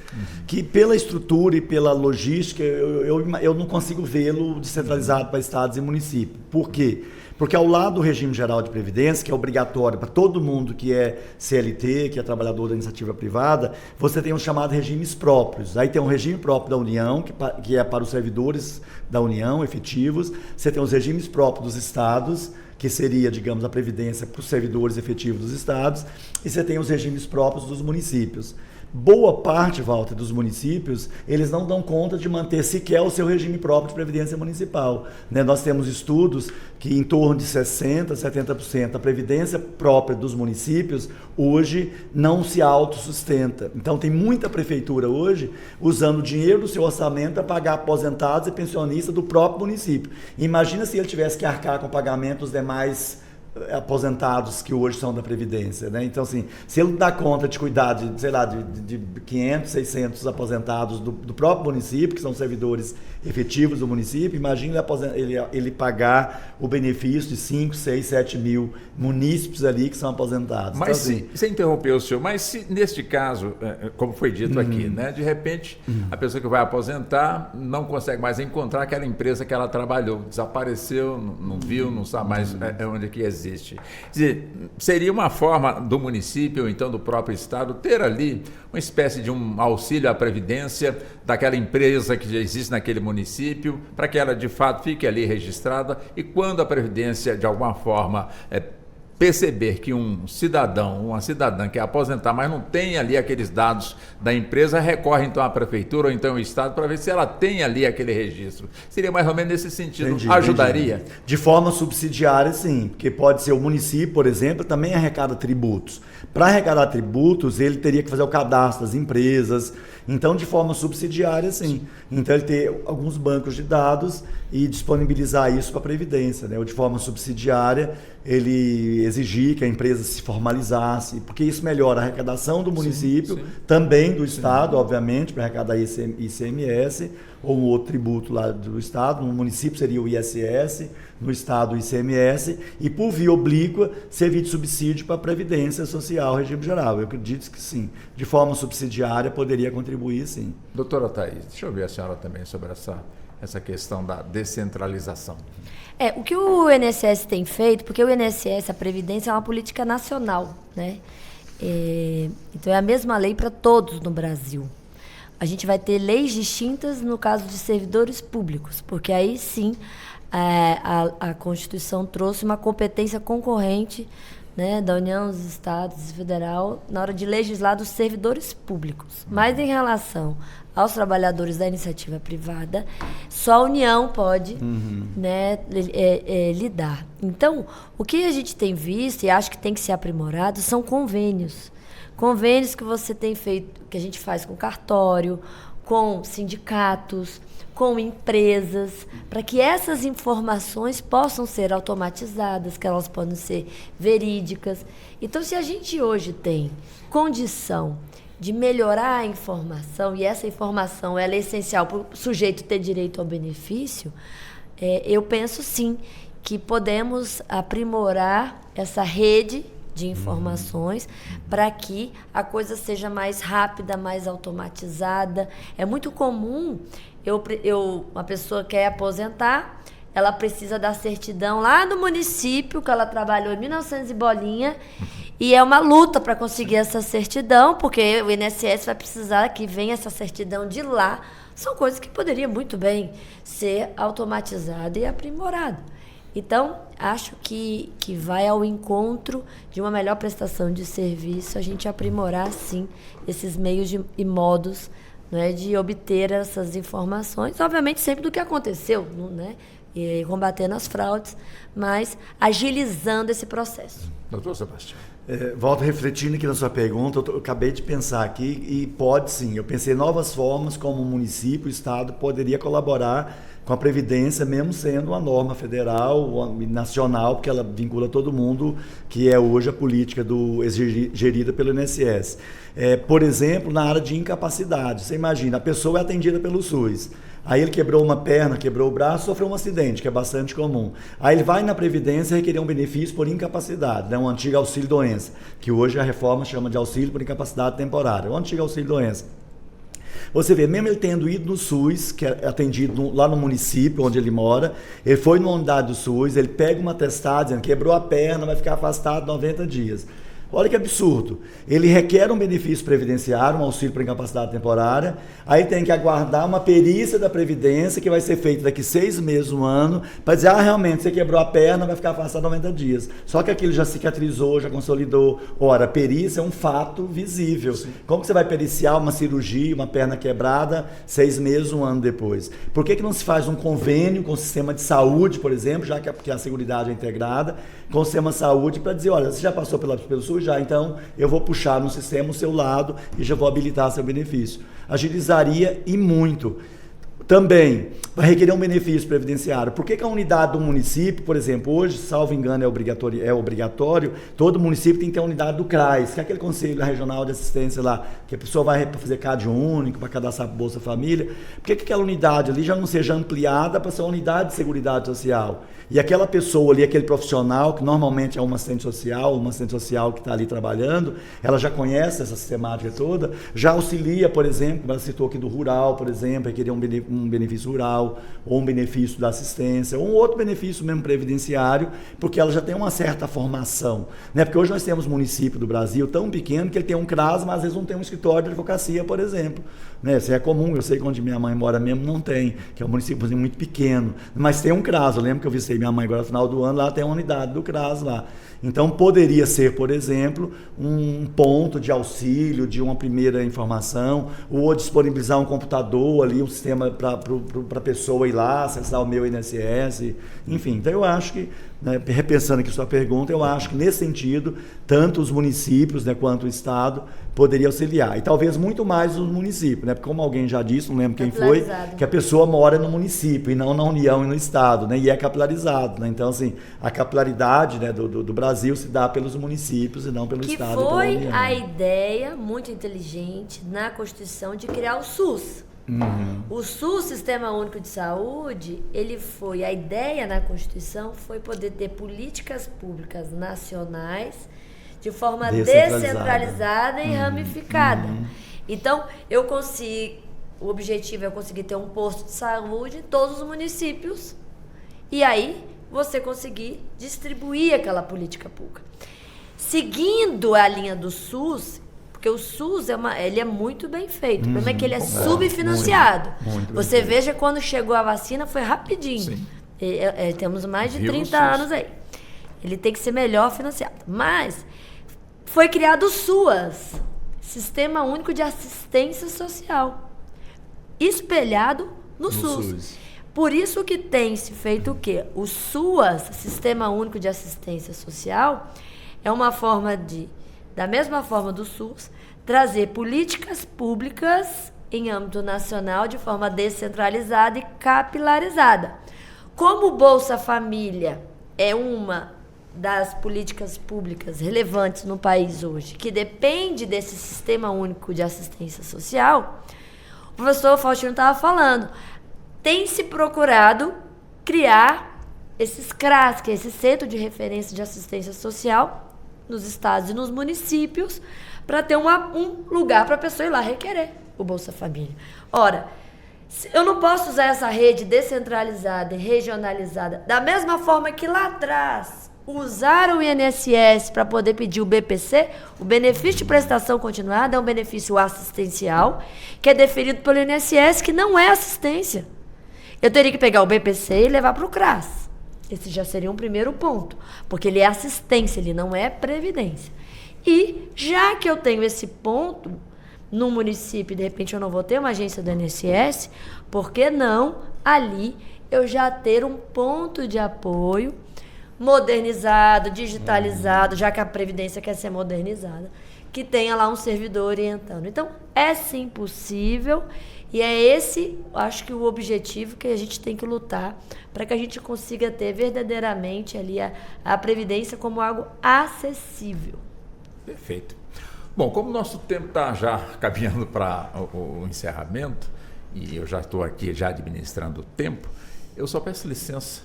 que pela estrutura e pela logística, eu não consigo vê-lo descentralizado para estados e municípios. Por quê? Porque ao lado do regime geral de previdência, que é obrigatório para todo mundo que é CLT, que é trabalhador da iniciativa privada, você tem os chamados regimes próprios. Aí tem um regime próprio da União, que é para os servidores da União efetivos. Você tem os regimes próprios dos estados, que seria, digamos, a previdência para os servidores efetivos dos estados. E você tem os regimes próprios dos municípios. Boa parte, Walter, dos municípios, eles não dão conta de manter sequer o seu regime próprio de previdência municipal, né? Nós temos estudos que em torno de 60%, 70% da previdência própria dos municípios hoje não se autossustenta. Então tem muita prefeitura hoje usando o dinheiro do seu orçamento para pagar aposentados e pensionistas do próprio município. Imagina se ele tivesse que arcar com o pagamento dos demais aposentados que hoje são da Previdência, né? Então, assim, se ele não dá conta de cuidar de, sei lá, de 500, 600 aposentados do próprio município, que são servidores efetivos do município, imagina ele pagar o benefício de 5, 6, 7 mil munícipes ali que são aposentados. Mas então, assim, você interrompeu o senhor, mas se neste caso, como foi dito aqui, né, de repente a pessoa que vai aposentar não consegue mais encontrar aquela empresa que ela trabalhou, desapareceu, não viu, não sabe mais onde que existe. Quer dizer, seria uma forma do município, ou então do próprio Estado, ter ali uma espécie de um auxílio à previdência daquela empresa que já existe naquele município, para que ela de fato fique ali registrada, e quando a Previdência de alguma forma perceber que um cidadão, uma cidadã quer aposentar, mas não tem ali aqueles dados da empresa, recorre então à Prefeitura ou então ao Estado para ver se ela tem ali aquele registro. Seria mais ou menos nesse sentido. Ajudaria? Entendi. De forma subsidiária, sim, porque pode ser o município, por exemplo, também arrecada tributos. Para arrecadar tributos, ele teria que fazer o cadastro das empresas. Então, de forma subsidiária, sim. Então, ele ter alguns bancos de dados e disponibilizar isso para a Previdência, né? Ou de forma subsidiária, ele exigir que a empresa se formalizasse, porque isso melhora a arrecadação do município, sim. Também do Estado, obviamente, para arrecadar ICMS, ou um outro tributo lá do Estado. No município seria o ISS, no Estado o ICMS, e por via oblíqua servir de subsídio para a Previdência Social, regime geral. Eu acredito que sim, de forma subsidiária poderia contribuir, sim. Doutora Thaís, deixa eu ver a senhora também sobre essa questão da descentralização. O que o INSS tem feito, porque o INSS, a Previdência, é uma política nacional, né? Então é a mesma lei para todos no Brasil. A gente vai ter leis distintas no caso de servidores públicos, porque aí sim a Constituição trouxe uma competência concorrente, né, da União, dos Estados e Federal na hora de legislar dos servidores públicos. Mas em relação aos trabalhadores da iniciativa privada, só a União pode né, lidar. Então, o que a gente tem visto e acho que tem que ser aprimorado são convênios. Convênios que você tem feito, que a gente faz com cartório, com sindicatos, com empresas, para que essas informações possam ser automatizadas, que elas possam ser verídicas. Então, se a gente hoje tem condição de melhorar a informação, e essa informação ela é essencial para o sujeito ter direito ao benefício, eu penso sim que podemos aprimorar essa rede de informações para que a coisa seja mais rápida, mais automatizada. É muito comum uma pessoa quer aposentar, ela precisa da certidão lá do município que ela trabalhou em 1900 e bolinha, e é uma luta para conseguir essa certidão, porque o INSS vai precisar que venha essa certidão de lá. São coisas que poderiam muito bem ser automatizadas e aprimorada. Então, acho que vai ao encontro de uma melhor prestação de serviço, a gente aprimorar, sim, esses meios e modos, né, de obter essas informações, obviamente sempre do que aconteceu, né, e combatendo as fraudes, mas agilizando esse processo. Doutor Sebastião. Volto refletindo aqui na sua pergunta, eu acabei de pensar aqui e pode sim, eu pensei em novas formas como o município, o Estado poderia colaborar com a Previdência, mesmo sendo uma norma federal, nacional, porque ela vincula todo mundo, que é hoje a política gerida pelo INSS. Por exemplo, na área de incapacidade, você imagina, a pessoa é atendida pelo SUS, aí ele quebrou uma perna, quebrou o braço, sofreu um acidente, que é bastante comum. Aí ele vai na Previdência requerer um benefício por incapacidade, né? Um antigo auxílio-doença, que hoje a reforma chama de auxílio por incapacidade temporária, o antigo auxílio-doença. Você vê, mesmo ele tendo ido no SUS, que é atendido lá no município onde ele mora, ele foi numa unidade do SUS, ele pega uma atestado dizendo que quebrou a perna, vai ficar afastado 90 dias. Olha que absurdo. Ele requer um benefício previdenciário, um auxílio por incapacidade temporária, aí tem que aguardar uma perícia da Previdência, que vai ser feita daqui 6 meses, 1 ano, para dizer, realmente, você quebrou a perna, vai ficar afastado 90 dias. Só que aquilo já cicatrizou, já consolidou. Ora, a perícia é um fato visível. Sim. Como que você vai periciar uma cirurgia, uma perna quebrada, 6 meses, 1 ano depois? Por que não se faz um convênio com o sistema de saúde, por exemplo, já que a Seguridade é integrada, com o sistema de saúde, para dizer, olha, você já passou pelo SUS? Já, então eu vou puxar no sistema o seu lado e já vou habilitar seu benefício. Agilizaria e muito. Também vai requerer um benefício previdenciário. Por que a unidade do município, por exemplo, hoje, salvo engano, é obrigatório, todo município tem que ter a unidade do CRAS, que é aquele Conselho Regional de Assistência lá, que a pessoa vai fazer CAD único, para cadastrar para Bolsa Família. Por que aquela unidade ali já não seja ampliada para ser uma unidade de Seguridade Social? E aquela pessoa ali, aquele profissional, que normalmente é uma assistente social que está ali trabalhando, ela já conhece essa sistemática toda, já auxilia, por exemplo, ela citou aqui do rural, por exemplo, requerer um benefício rural, ou um benefício da assistência, ou um outro benefício mesmo previdenciário, porque ela já tem uma certa formação, né? Porque hoje nós temos município do Brasil tão pequeno que ele tem um CRAS, mas às vezes não tem um escritório de advocacia, por exemplo. Né? Isso é comum, eu sei que onde minha mãe mora mesmo não tem, que é um município muito pequeno, mas tem um CRAS. Eu lembro que eu visitei minha mãe agora no final do ano, lá tem uma unidade do CRAS lá. Então poderia ser, por exemplo, um ponto de auxílio, de uma primeira informação, ou disponibilizar um computador ali, um sistema para a pessoa ir lá, acessar o meu INSS, enfim. Então eu acho que, né, repensando aqui sua pergunta, eu acho que nesse sentido, tanto os municípios, né, quanto o Estado poderia auxiliar. E talvez muito mais os municípios, né? Porque como alguém já disse, não lembro quem foi, que a pessoa mora no município e não na União e no Estado, né? E é capilarizado, né? Então, assim, a capilaridade, né, do Brasil se dá pelos municípios e não pelo Estado e pela União. Que foi a ideia muito inteligente na Constituição de criar o SUS. Uhum. O SUS, Sistema Único de Saúde, a ideia na Constituição foi poder ter políticas públicas nacionais de forma descentralizada e ramificada. Uhum. Então, o objetivo é eu conseguir ter um posto de saúde em todos os municípios e aí você conseguir distribuir aquela política pública. Seguindo a linha do SUS, porque o SUS ele é muito bem feito. O problema é que ele é subfinanciado. Muito você veja, quando chegou a vacina, foi rapidinho. Temos mais de 30 anos aí. Ele tem que ser melhor financiado. Mas foi criado o SUAS, Sistema Único de Assistência Social, espelhado no SUS. Por isso que tem se feito o quê? O SUAS, Sistema Único de Assistência Social, é uma forma da mesma forma do SUS, trazer políticas públicas em âmbito nacional de forma descentralizada e capilarizada. Como o Bolsa Família é uma das políticas públicas relevantes no país hoje, que depende desse Sistema Único de Assistência Social, o professor Faustino estava falando, tem se procurado criar esses CRAS, que é esse Centro de Referência de Assistência Social, nos estados e nos municípios, para ter um lugar para a pessoa ir lá requerer o Bolsa Família. Ora, eu não posso usar essa rede descentralizada e regionalizada da mesma forma que lá atrás usaram o INSS para poder pedir o BPC. O benefício de prestação continuada é um benefício assistencial que é deferido pelo INSS, que não é assistência. Eu teria que pegar o BPC e levar para o CRAS. Esse já seria um primeiro ponto, porque ele é assistência, ele não é previdência. E já que eu tenho esse ponto no município, de repente eu não vou ter uma agência do INSS, por que não ali eu já ter um ponto de apoio modernizado, digitalizado, já que a previdência quer ser modernizada, que tenha lá um servidor orientando. Então, é sim possível, e é esse, acho que o objetivo que a gente tem que lutar para que a gente consiga ter verdadeiramente ali a previdência como algo acessível. Perfeito. Bom, como o nosso tempo está já caminhando para o encerramento, e eu já estou aqui já administrando o tempo, eu só peço licença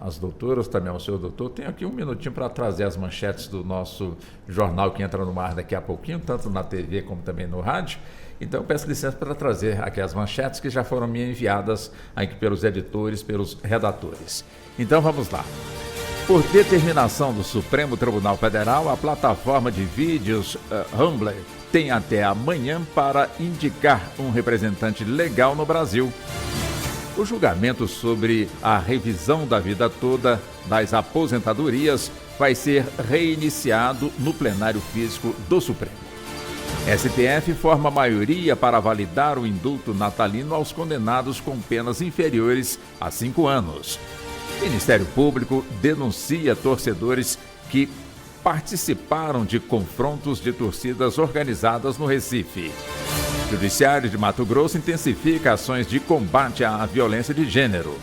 às doutoras, também ao senhor doutor. Tenho aqui um minutinho para trazer as manchetes do nosso jornal que entra no ar daqui a pouquinho, tanto na TV como também no rádio. Então eu peço licença para trazer aqui as manchetes que já foram me enviadas aqui pelos editores, pelos redatores. Então vamos lá. Por determinação do Supremo Tribunal Federal, a plataforma de vídeos Rumble tem até amanhã para indicar um representante legal no Brasil. O julgamento sobre a revisão da vida toda das aposentadorias vai ser reiniciado no plenário físico do Supremo. STF forma maioria para validar o indulto natalino aos condenados com penas inferiores a 5 anos. Ministério Público denuncia torcedores que participaram de confrontos de torcidas organizadas no Recife. Judiciário de Mato Grosso intensifica ações de combate à violência de gênero.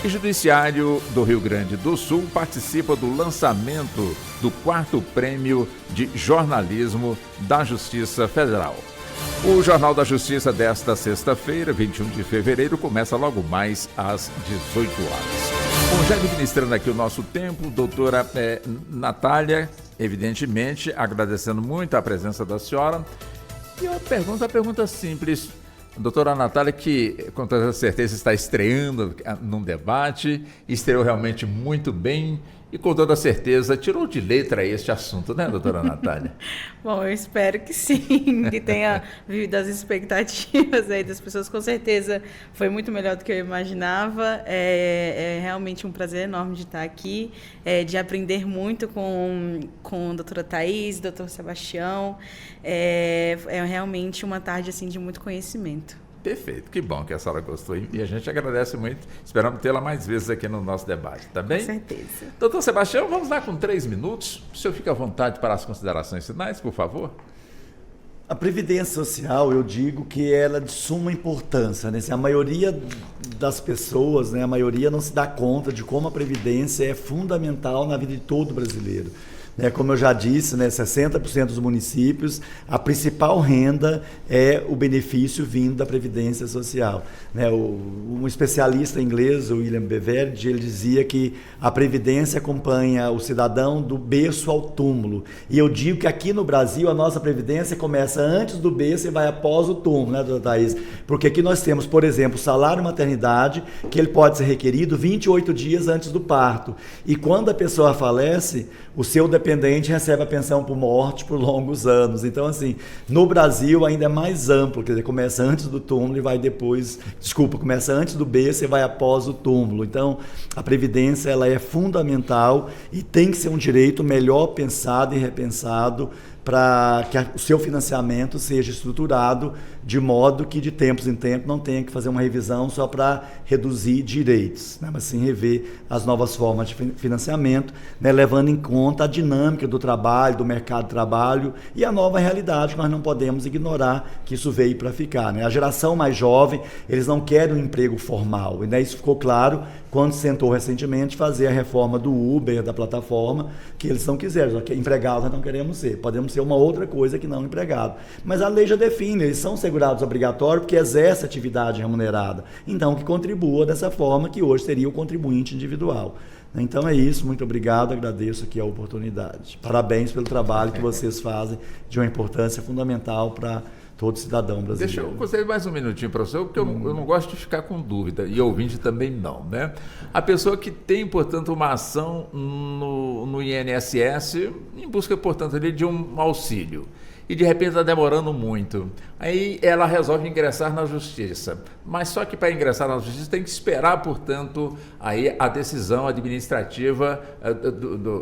E Judiciário do Rio Grande do Sul participa do lançamento do 4º Prêmio de Jornalismo da Justiça Federal. O Jornal da Justiça desta sexta-feira, 21 de fevereiro, começa logo mais às 18 horas. Bom, já administrando aqui o nosso tempo, doutora Natália, evidentemente, agradecendo muito a presença da senhora. E uma pergunta simples. Doutora Natália, que com toda certeza está estreando num debate, estreou realmente muito bem e com toda certeza tirou de letra este assunto, né, doutora Natália? Bom, eu espero que sim, que tenha vivido as expectativas aí das pessoas. Com certeza foi muito melhor do que eu imaginava. É realmente um prazer enorme de estar aqui, de aprender muito com a doutora Thaís, doutor Sebastião. É realmente uma tarde assim, de muito conhecimento. Perfeito, que bom que a senhora gostou e a gente agradece muito, esperamos tê-la mais vezes aqui no nosso debate, tá bem? Com certeza. Doutor Sebastião, vamos lá com 3 minutos, o senhor fica à vontade para as considerações finais, por favor. A Previdência Social, eu digo que ela é de suma importância, né? A maioria das pessoas, né, a maioria não se dá conta de como a Previdência é fundamental na vida de todo brasileiro. Como eu já disse, 60% dos municípios, a principal renda é o benefício vindo da Previdência Social. Um especialista inglês, o William Beveridge, ele dizia que a Previdência acompanha o cidadão do berço ao túmulo. E eu digo que aqui no Brasil a nossa Previdência começa antes do berço e vai após o túmulo, né, doutora Thaís? Porque aqui nós temos, por exemplo, o salário maternidade, que ele pode ser requerido 28 dias antes do parto. E quando a pessoa falece, o seu dependente recebe a pensão por morte por longos anos. Então, assim, no Brasil ainda é mais amplo, quer dizer, começa antes do túmulo e vai depois, começa antes do berço e vai após o túmulo. Então, a Previdência, ela é fundamental e tem que ser um direito melhor pensado e repensado para que o seu financiamento seja estruturado de modo que de tempos em tempos não tenha que fazer uma revisão só para reduzir direitos, mas sim rever as novas formas de financiamento, levando em conta a dinâmica do trabalho, do mercado de trabalho e a nova realidade que nós não podemos ignorar, que isso veio para ficar. A geração mais jovem, eles não querem um emprego formal, e isso ficou claro quando se tentou recentemente fazer a reforma do Uber, da plataforma, que eles não quiseram, que empregados nós não queremos ser, podemos ser uma outra coisa que não empregado. Mas a lei já define, eles são segurados obrigatórios porque exercem atividade remunerada, então que contribua dessa forma que hoje seria o contribuinte individual. Então é isso, muito obrigado, agradeço aqui a oportunidade. Parabéns pelo trabalho que vocês fazem, de uma importância fundamental para todo cidadão brasileiro. Deixa eu conceder mais um minutinho para o senhor, porque eu não gosto de ficar com dúvida, e ouvinte também não, né? A pessoa que tem, portanto, uma ação no INSS, em busca, portanto, ali de um auxílio, e de repente está demorando muito. Aí ela resolve ingressar na justiça. Mas só que para ingressar na justiça tem que esperar, portanto, aí a decisão administrativa,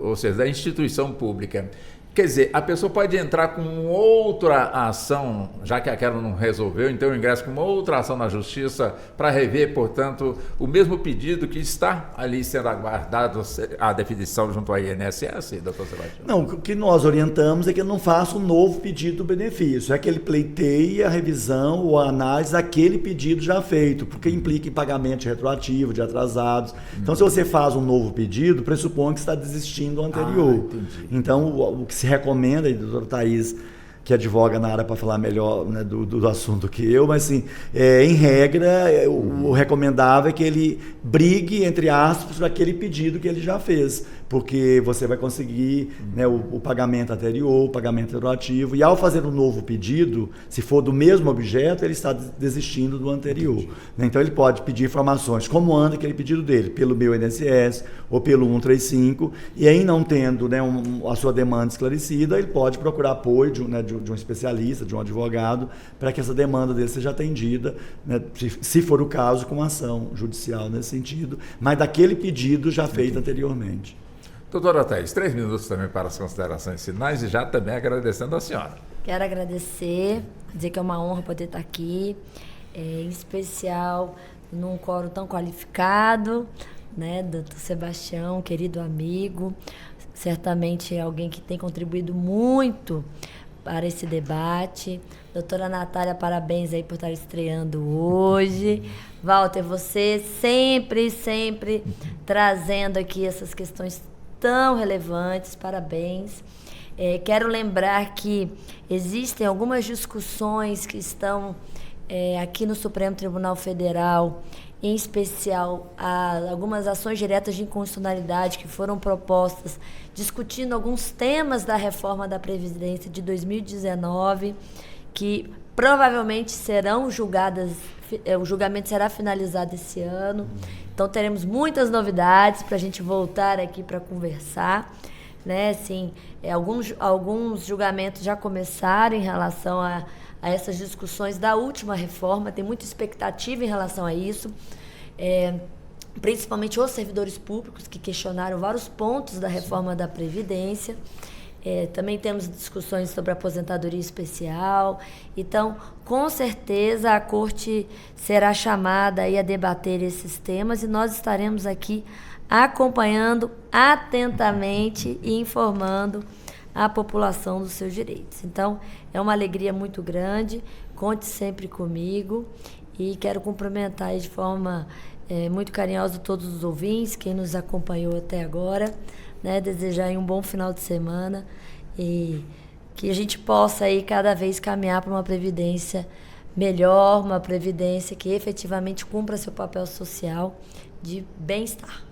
ou seja, da instituição pública. Quer dizer, a pessoa pode entrar com outra ação, já que aquela não resolveu, então eu ingresso com uma outra ação na justiça para rever, portanto, o mesmo pedido que está ali sendo aguardado a definição junto à INSS, doutor Sebastião? Não, o que nós orientamos é que ele não faça um novo pedido do benefício, é que ele pleiteie a revisão ou a análise daquele pedido já feito, porque implica em pagamento retroativo, de atrasados. Então, se você faz um novo pedido, pressupõe que você está desistindo do anterior. Então, o que se recomenda, e a doutora Thaís, que advoga na área para falar melhor, né, do assunto que eu, mas assim, em regra, o recomendável é que ele brigue, entre aspas, por aquele pedido que ele já fez, porque você vai conseguir, né, o pagamento anterior, o pagamento retroativo, e ao fazer um novo pedido, se for do mesmo objeto, ele está desistindo do anterior. Então ele pode pedir informações, como anda aquele pedido dele, pelo meu INSS ou pelo 135, e aí não tendo, né, a sua demanda esclarecida, ele pode procurar apoio de um especialista, de um advogado, para que essa demanda dele seja atendida, né, se for o caso, com ação judicial nesse sentido, mas daquele pedido já feito anteriormente. Doutora Thaís, 3 minutos também para as considerações finais e já também agradecendo a senhora. Quero agradecer, dizer que é uma honra poder estar aqui, em especial num quórum tão qualificado, né, doutor Sebastião, querido amigo, certamente alguém que tem contribuído muito para esse debate. Doutora Natália, parabéns aí por estar estreando hoje. Walter, você sempre trazendo aqui essas questões tão relevantes, parabéns. Quero lembrar que existem algumas discussões que estão aqui no Supremo Tribunal Federal, em especial algumas ações diretas de inconstitucionalidade que foram propostas, discutindo alguns temas da reforma da Previdência de 2019, que provavelmente serão julgadas, o julgamento será finalizado esse ano. Então teremos muitas novidades para a gente voltar aqui para conversar, né? Assim, alguns julgamentos já começaram em relação a essas discussões da última reforma, tem muita expectativa em relação a isso, principalmente os servidores públicos que questionaram vários pontos da reforma da Previdência. Também temos discussões sobre aposentadoria especial. Então, com certeza, a Corte será chamada aí a debater esses temas e nós estaremos aqui acompanhando atentamente e informando a população dos seus direitos. Então, é uma alegria muito grande, conte sempre comigo e quero cumprimentar aí de forma muito carinhosa todos os ouvintes, quem nos acompanhou até agora, né, desejar aí um bom final de semana e que a gente possa aí cada vez caminhar para uma previdência melhor, uma previdência que efetivamente cumpra seu papel social de bem-estar.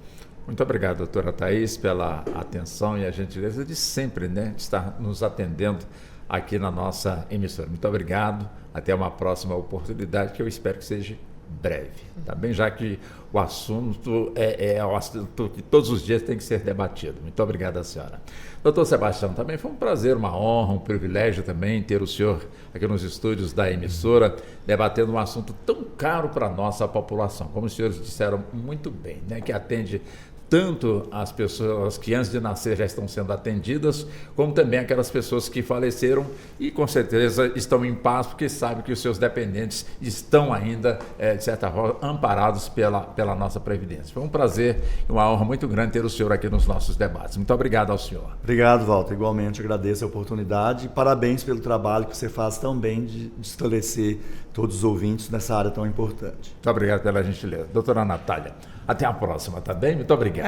Muito obrigado, doutora Thaís, pela atenção e a gentileza de sempre, né, de estar nos atendendo aqui na nossa emissora. Muito obrigado, até uma próxima oportunidade que eu espero que seja breve, tá bem? Já que o assunto é o assunto que todos os dias tem que ser debatido. Muito obrigado à senhora. Doutor Sebastião, também foi um prazer, uma honra, um privilégio também ter o senhor aqui nos estúdios da emissora, debatendo um assunto tão caro para a nossa população, como os senhores disseram muito bem, né, que atende tanto as pessoas que antes de nascer já estão sendo atendidas, como também aquelas pessoas que faleceram e com certeza estão em paz porque sabem que os seus dependentes estão ainda, de certa forma, amparados pela nossa Previdência. Foi um prazer e uma honra muito grande ter o senhor aqui nos nossos debates. Muito obrigado ao senhor. Obrigado, Walter. Igualmente agradeço a oportunidade e parabéns pelo trabalho que você faz tão bem de esclarecer todos os ouvintes nessa área tão importante. Muito obrigado pela gentileza. Doutora Natália, até a próxima, tá bem? Muito obrigado.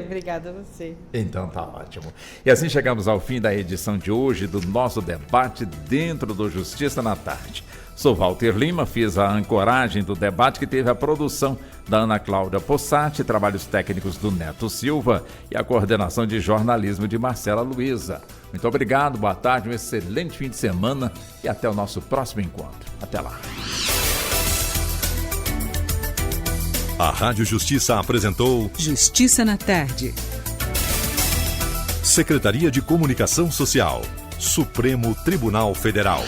Obrigada a você. Então tá ótimo. E assim chegamos ao fim da edição de hoje do nosso debate dentro do Justiça na Tarde. Sou Walter Lima, fiz a ancoragem do debate que teve a produção da Ana Cláudia Possati, trabalhos técnicos do Neto Silva e a coordenação de jornalismo de Marcela Luiza. Muito obrigado, boa tarde, um excelente fim de semana e até o nosso próximo encontro. Até lá. A Rádio Justiça apresentou Justiça na Tarde. Secretaria de Comunicação Social, Supremo Tribunal Federal.